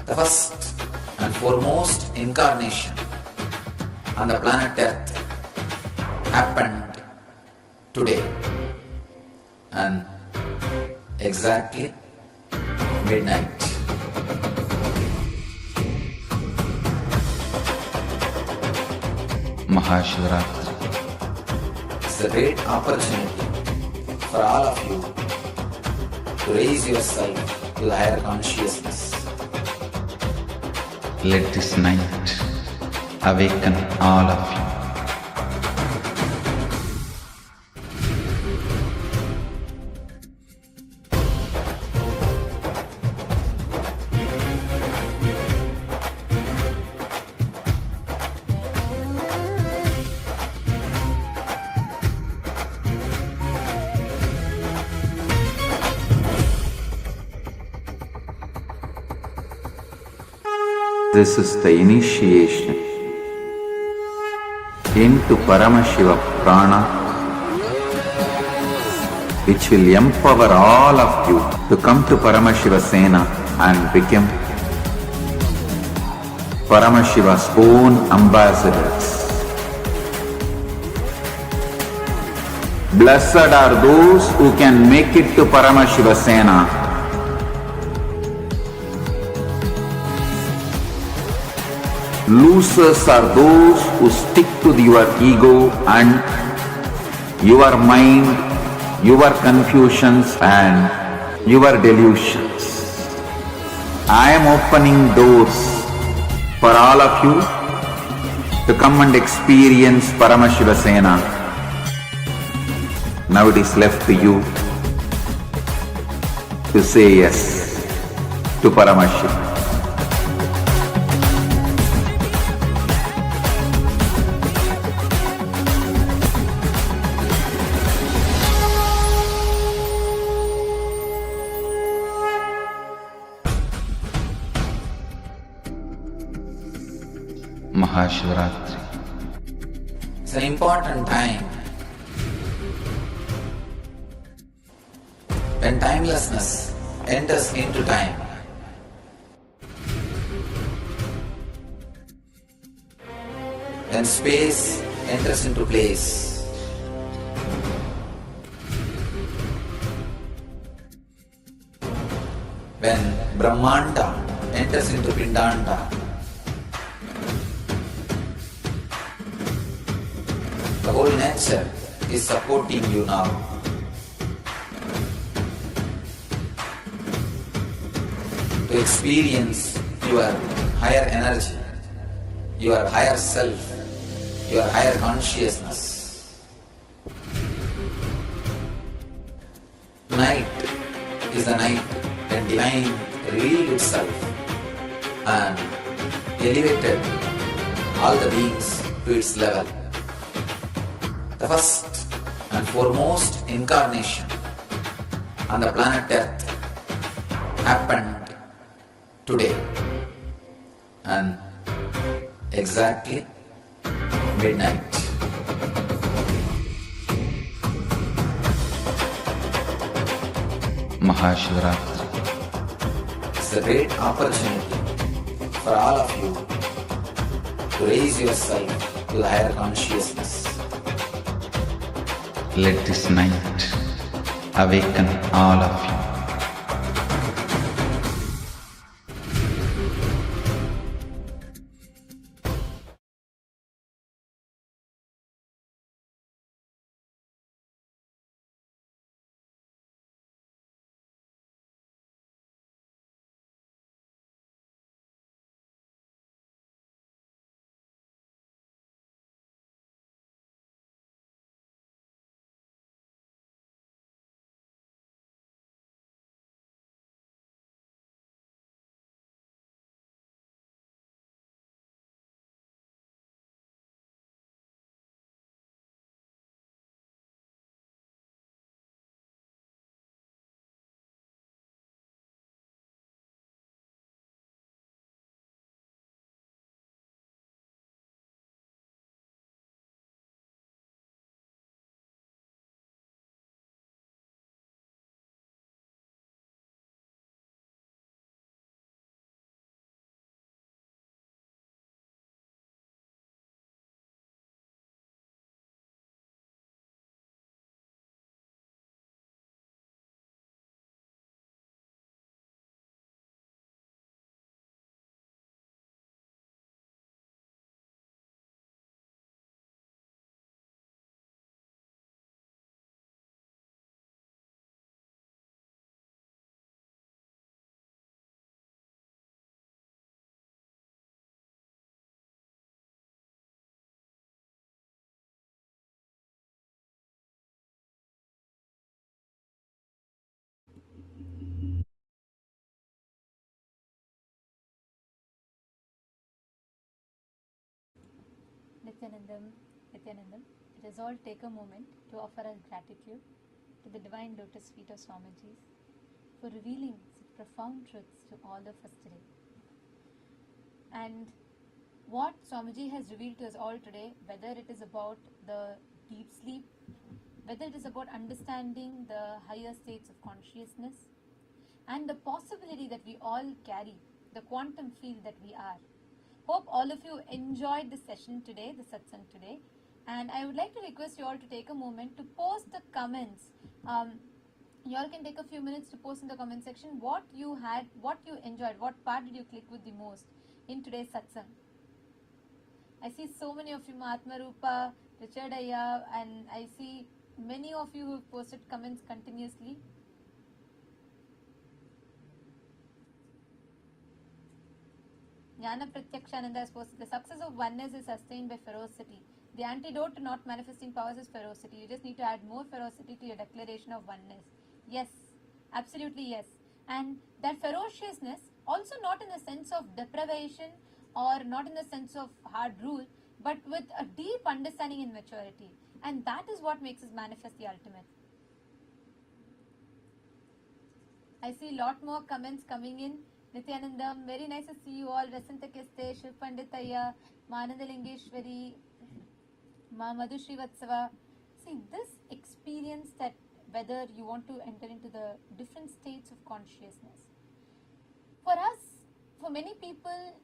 The first and foremost incarnation on the planet Earth happened today and exactly midnight. Maha Shivaratri. It's a great opportunity for all of you to raise yourself to the higher consciousness. Let this night awaken all of you. This is the initiation into Paramashiva Prana, which will empower all of you to come to Paramashiva Sena and become Paramashiva's own ambassadors. Blessed are those who can make it to Paramashiva Sena. Losers are those who stick to your ego and your mind, your confusions and your delusions. I am opening doors for all of you to come and experience Paramashiva Sena. Now it is left to you to say yes to Paramashiva. Maha Shivaratri. It's an important time when timelessness enters into time. When space enters into place. When Brahmanda enters into Pindanda. The whole nature is supporting you now. To experience your higher energy, your higher self, your higher consciousness. Night is the night when divine revealed itself and elevated all the beings to its level. The first and foremost incarnation on the planet Earth happened today and exactly midnight. Maha Shivaratri. It's a great opportunity for all of you to raise yourself to the higher consciousness. Let this night awaken all of you. Nityanandam, Nityanandam, let us all take a moment to offer our gratitude to the divine lotus feet of Swamiji's for revealing such profound truths to all of us today. And what Swamiji has revealed to us all today, whether it is about the deep sleep, whether it is about understanding the higher states of consciousness, and the possibility that we all carry, the quantum field that we are. Hope all of you enjoyed the session today, the satsang today, and I would like to request you all to take a moment to post the comments. You all can take a few minutes to post in the comment section what you had, what you enjoyed, what part did you click with the most in today's satsang. I see so many of you, Mahatma Rupa, Richard Ayya, and I see many of you who have posted comments continuously. Jnana Pratyakshananda has posted, the success of oneness is sustained by ferocity. The antidote to not manifesting powers is ferocity. You just need to add more ferocity to your declaration of oneness. Yes, absolutely yes. And that ferociousness, also not in the sense of deprivation or not in the sense of hard rule, but with a deep understanding and maturity. And that is what makes us manifest the ultimate. I see a lot more comments coming in. Nithyanandam, very nice to see you all. Rasanta Kiste, Shiv Panditaya, Manandalingeshwari, Ma Madhu Srivatsava. See, this experience that whether you want to enter into the different states of consciousness. For us, for many people,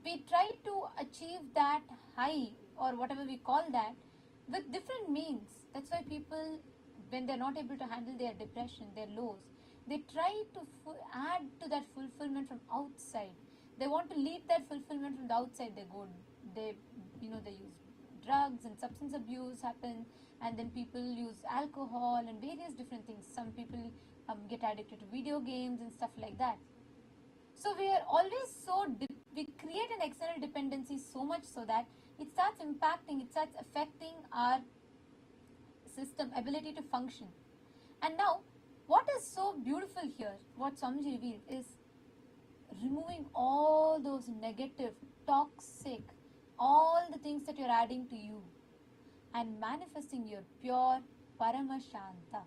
we try to achieve that high or whatever we call that with different means. That's why people, when they're not able to handle their depression, their lows, they try to add to that fulfillment from outside. They want to lead that fulfillment from the outside. They use drugs and substance abuse happen, and then people use alcohol and various different things. Some people get addicted to video games and stuff like that. So we are always we create an external dependency so much so that it starts impacting, it starts affecting our system ability to function. And now, what is so beautiful here, what Swamiji revealed, is removing all those negative, toxic, all the things that you're adding to you and manifesting your pure Paramashanta.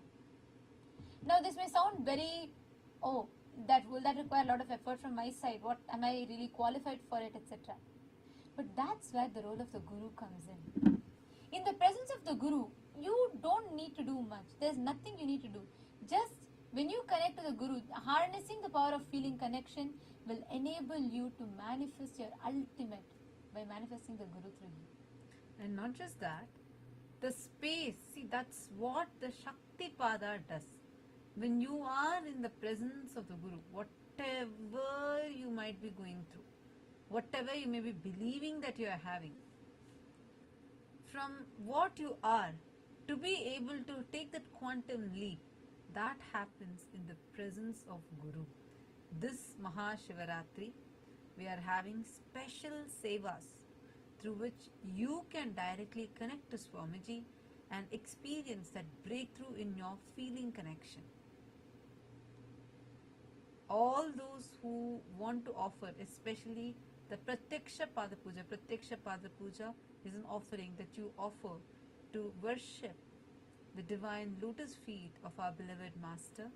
Now this may sound very, will that require a lot of effort from my side? What am I really qualified for it, etc. But that's where the role of the Guru comes in. In the presence of the Guru, you don't need to do much. There's nothing you need to do. Just when you connect to the Guru, harnessing the power of feeling connection will enable you to manifest your ultimate by manifesting the Guru through you. And not just that, the space, see, that's what the Shakti Pada does. When you are in the presence of the Guru, whatever you might be going through, whatever you may be believing that you are having, from what you are, to be able to take that quantum leap, that happens in the presence of Guru. This Maha Shivaratri, we are having special Sevas through which you can directly connect to Swamiji and experience that breakthrough in your feeling connection. All those who want to offer, especially the Pratyaksha Pada Puja. Pratyaksha Pada Puja is an offering that you offer to worship the divine lotus feet of our beloved Master,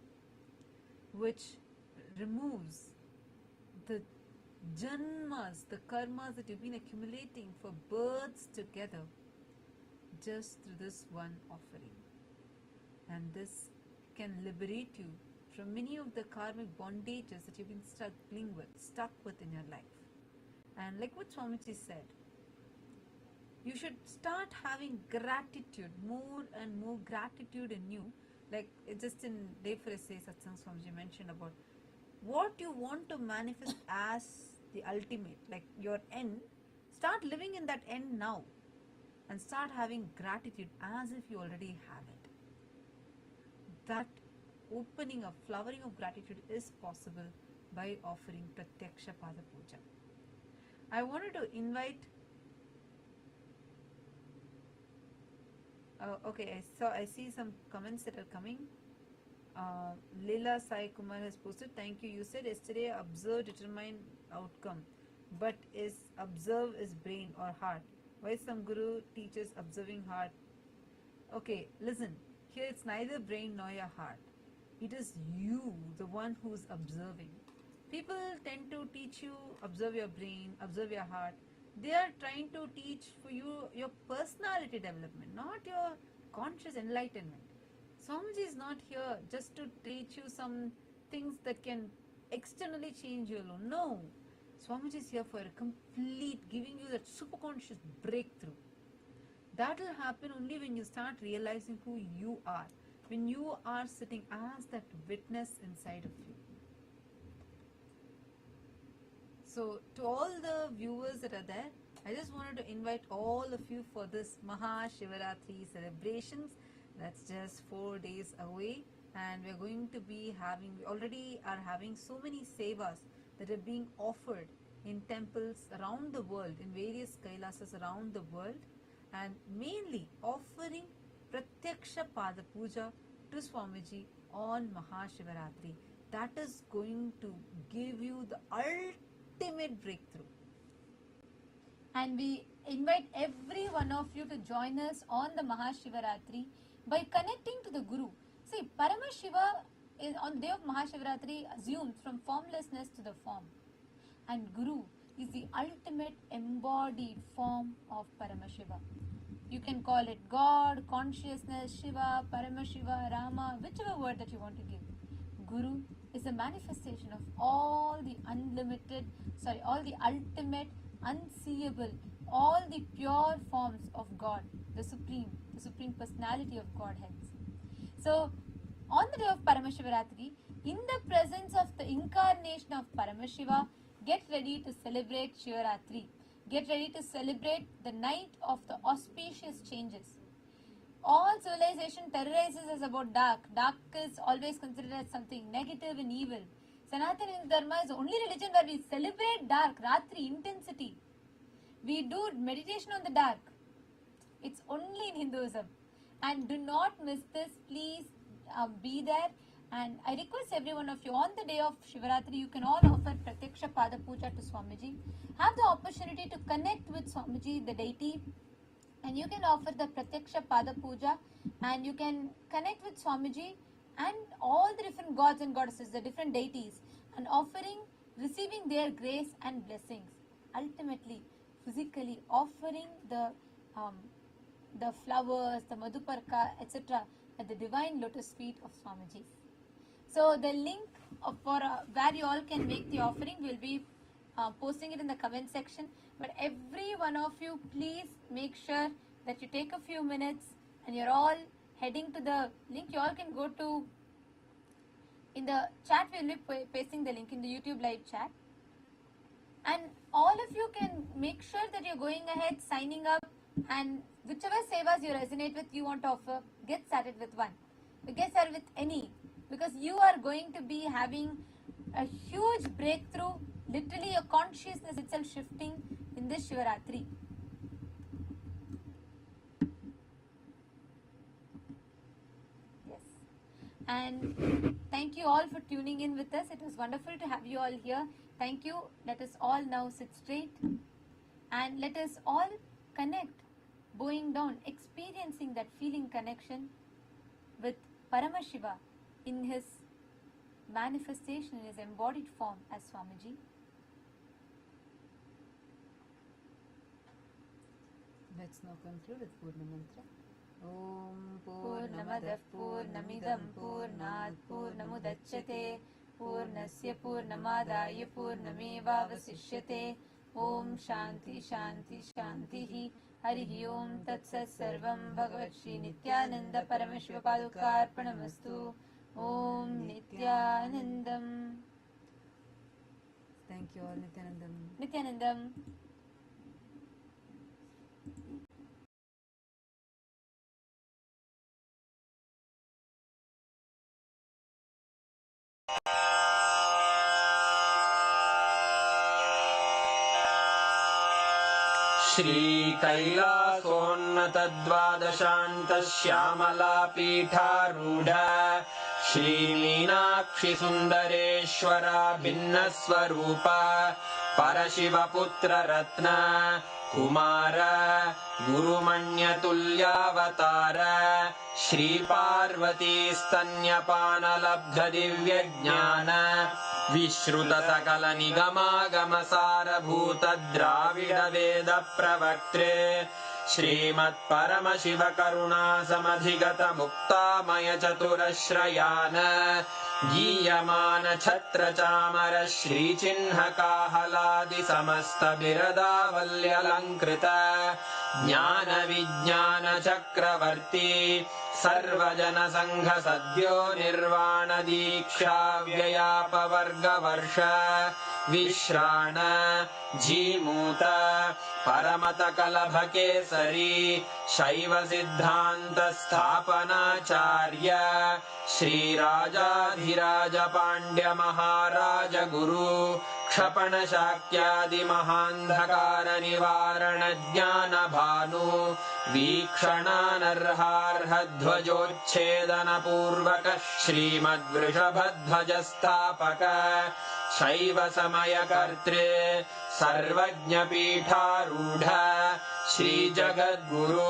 which removes the janmas, the karmas that you've been accumulating for births together just through this one offering. And this can liberate you from many of the karmic bondages that you've been stuck with in your life. And like what Swamiji said, you should start having gratitude, more and more gratitude in you. Like just in Day for a Say Satsang, Swamiji mentioned about what you want to manifest as the ultimate, like your end. Start living in that end now and start having gratitude as if you already have it. That opening of, flowering of gratitude is possible by offering Pratyaksha Pada Puja. I wanted to invite I see some comments that are coming. Leela Sai Kumar has posted, thank you. You said yesterday observe determine outcome, but is observe is brain or heart? Why some guru teaches observing heart? Okay, listen. Here it's neither brain nor your heart. It is you, the one who's observing. People tend to teach you observe your brain, observe your heart. They are trying to teach for you your personality development, not your conscious enlightenment. Swamiji is not here just to teach you some things that can externally change you alone. No. Swamiji is here for a complete, giving you that superconscious breakthrough. That will happen only when you start realizing who you are, when you are sitting as that witness inside of you. So, to all the viewers that are there, I just wanted to invite all of you for this Maha Shivaratri celebrations. That's just 4 days away, and we're going to be having, we already are having so many Sevas that are being offered in temples around the world, in various Kailasas around the world, and mainly offering Pratyaksha Pada Puja to Swamiji on Maha Shivaratri. That is going to give you the ultimate breakthrough. And we invite every one of you to join us on the Maha Shivaratri by connecting to the Guru. See, Paramashiva is on the day of Maha Shivaratri assumes from formlessness to the form. And Guru is the ultimate embodied form of Paramashiva. You can call it God, consciousness, Shiva, Paramashiva, Rama, whichever word that you want to give. Guru is a manifestation of all the all the ultimate, unseeable, all the pure forms of God, the Supreme Personality of Godhead. So, on the day of Paramashivaratri, in the presence of the incarnation of Paramashiva, get ready to celebrate Shivaratri. Get ready to celebrate the night of the auspicious changes. All civilization terrorizes us about dark. Dark is always considered as something negative and evil. Sanatana Hindu Dharma is the only religion where we celebrate dark, Ratri, intensity. We do meditation on the dark. It's only in Hinduism. And do not miss this. Please be there. And I request every one of you, on the day of Shivaratri, you can all offer Pratyaksha Pada Puja to Swamiji. Have the opportunity to connect with Swamiji, the deity. And you can offer the Pratyaksha Pada Puja. And you can connect with Swamiji and all the different gods and goddesses, the different deities. And receiving their grace and blessings. Ultimately, physically offering the flowers, the Madhuparka, etc. at the divine lotus feet of Swamiji. So the link for where you all can make the offering, will be posting it in the comment section. But every one of you, please make sure that you take a few minutes and you're all heading to the link. You all can go to, in the chat we will be pasting the link in the YouTube live chat. And all of you can make sure that you're going ahead, signing up, and whichever Sevas you resonate with, you want to offer, get started with one. Get started with any. Because you are going to be having a huge breakthrough, literally your consciousness itself shifting in this Shivaratri. Yes. And thank you all for tuning in with us. It was wonderful to have you all here. Thank you. Let us all now sit straight and let us all connect, bowing down, experiencing that feeling connection with Paramashiva in his manifestation, in his embodied form as Swamiji. Let's now conclude with Purna Mantra. Om Purnamadav Purnamidam Purnat Purnamudachyate Purnasya Purnamadaya Purnamevavasishyate Om Shanti Shanti Shantihi Harihi Om Tatsat Sarvam Bhagavat Shri Nithyananda Paramashiva Padukarpanamastu. Om Nithyanandam. Thank you all, Nithyanandam. Nithyanandam. श्रीकैलासोन्नतद्वादशान्तश्यामलापीठारूढ श्रीमीनाक्षिसुन्दरेश्वरा भिन्नस्वरूपा परशिवपुत्ररत्न Kumar गुरुमण्यतुल्यावतार श्रीपार्वतीस्तन्यपानलब्धदिव्यज्ञान विश्रुतसकलनिगमागमसारभूतद्राविडवेदप्रवक्त्रे श्रीमत्परमशिवकरुणासमधिगतमुक्तामयचतुरश्रयान् गीयमान छत्रचामर श्रीचिह्नकाहलादिसमस्तबिरदावल्यलङ्कृत ज्ञानविज्ञानचक्रवर्ती सर्वजनसङ्घसद्यो निर्वाणदीक्षाव्ययापवर्गवर्ष विश्राण Jimuta परमतकलभकेसरी शैवसिद्धान्तस्थापनाचार्य श्रीराजाधिराजपाण्ड्यमहाराज गुरु क्षपणशाक्यादिमहान्धकारनिवारणज्ञानभानु वीक्षणानर्हार्हध्वजोच्छेदनपूर्वक श्रीमद्वृषभध्वजस्थापक शैवसमयकर्त्रे सर्वज्ञपीठारूढ श्रीजगद्गुरु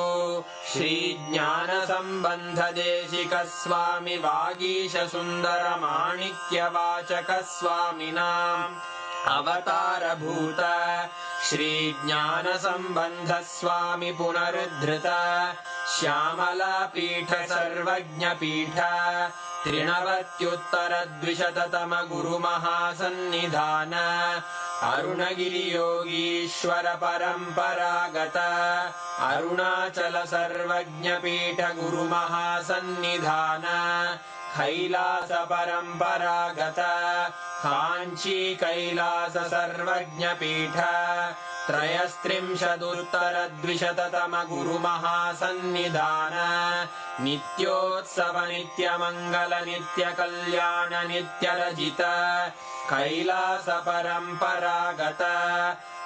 श्रीज्ञानसम्बन्धदेशिकस्वामि वागीशसुन्दरमाणिक्यवाचकस्वामिनाम् अवतारभूत श्रीज्ञानसम्बन्धस्वामि पुनरुद्धृत श्यामलापीठ सर्वज्ञपीठ त्रिनवत्युत्तरद्विशततम गुरुमहासन्निधान अरुणगिरियोगीश्वर परम्परागत अरुणाचल सर्वज्ञपीठ गुरुमहासन्निधान कैलास परम्परागत काञ्ची कैलास सर्वज्ञपीठ त्रयस्त्रिंशदुत्तरद्विशततम गुरुमहासन्निधान नित्योत्सव नित्यमङ्गल नित्यकल्याण नित्यरजित कैलास परम्परागत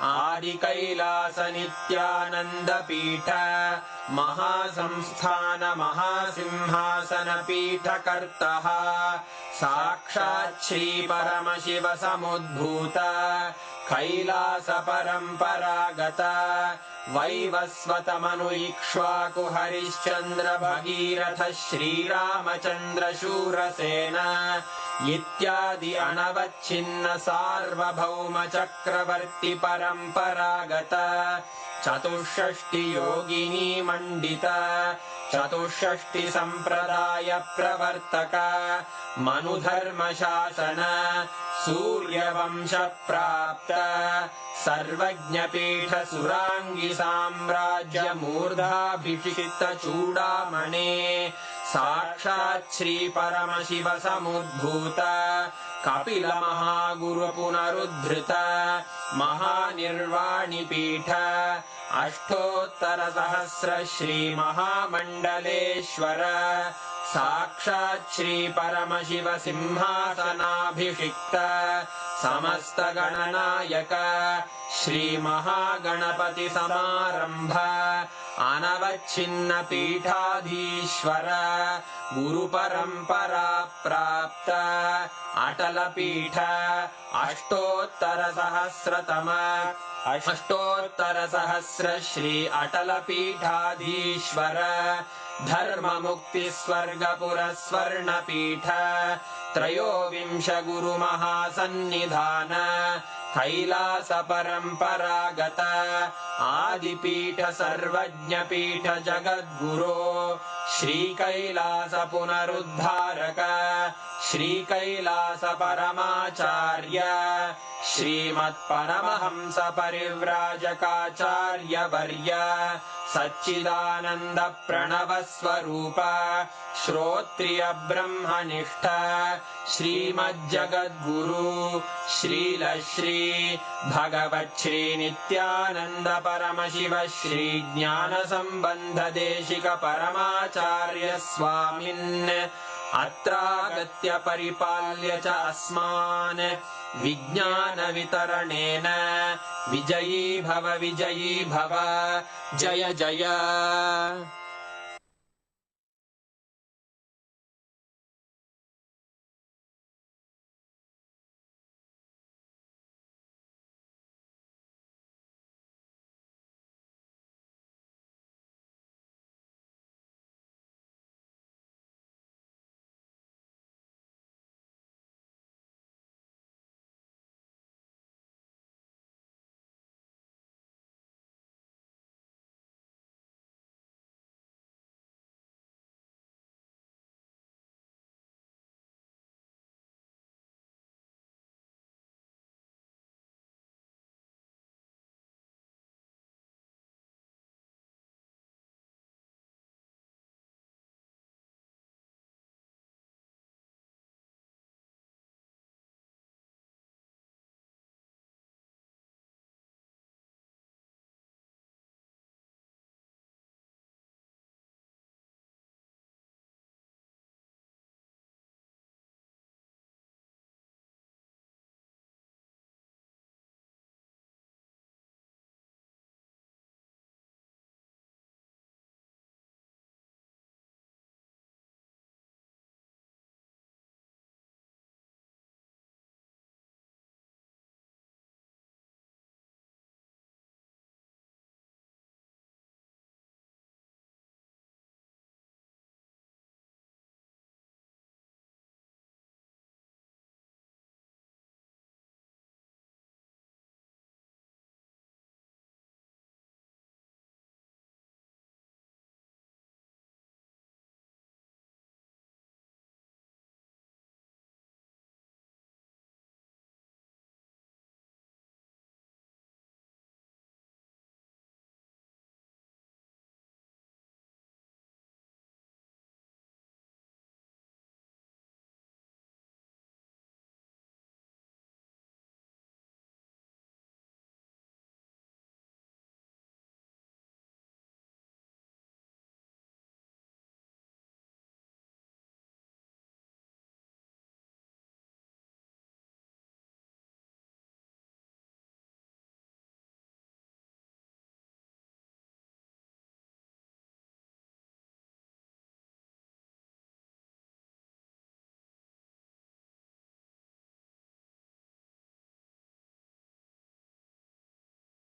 आदिकैलास नित्यानन्दपीठ महासंस्थान महासिंहासनपीठकर्तः साक्षात् श्रीपरमशिव समुद्भूत कैलास परम्परागत वैवस्वतमनु इक्ष्वाकु हरिश्चन्द्र भगीरथ श्रीरामचन्द्र शूरसेन इत्यादि अनवच्छिन्न सार्वभौम चक्रवर्ति परम्परागत चतुष्षष्टि योगिनी मण्डित चतुष्षष्टि सम्प्रदाय प्रवर्तक मनुधर्मशासन सूर्यवंश प्राप्त सर्वज्ञपीठ सुराङ्गी साम्राज्य मूर्धाभिषिक्त चूडामणे साक्षात् श्री परमशिव समुद्भूत कपिल महागुरु पुनरुद्धृत महानिर्वाणिपीठ अष्टोत्तर सहस्र श्री महामण्डलेश्वर साक्षात् श्री परमशिव सिंहासनाभिषिक्त समस्त गणनायक श्री महागणपति समारंभ अनवच्छिन्न पीठाधीश्वर गुरु परंपरा प्राप्त अटल पीठ अष्टोत्तर सहस्र श्री अटल पीठाधीश्वर धर्म मुक्ति स्वर्गपुर स्वर्ण पीठ त्रयोविंश गुरु महासन्निधान कैलास परम्परागत आदिपीठ सर्वज्ञपीठ जगद्गुरो श्री कैलास पुनरुद्धारक श्री कैलास परमाचार्य श्रीमत्परमहंस परिव्राजकाचार्य वर्य सच्चिदानंद प्रणव स्वरूप श्रोत्रिय ब्रह्मनिष्ठ श्रीमज्जगद्गुरु श्रील श्री भगवत् श्री नित्यानंद परमशिव श्री ज्ञान संबंध देशिक परमाचार्य स्वामिन् अत्रागत्य परिपाल्य च अस्मान् विज्ञान वितरणेन विजयी भव जय जय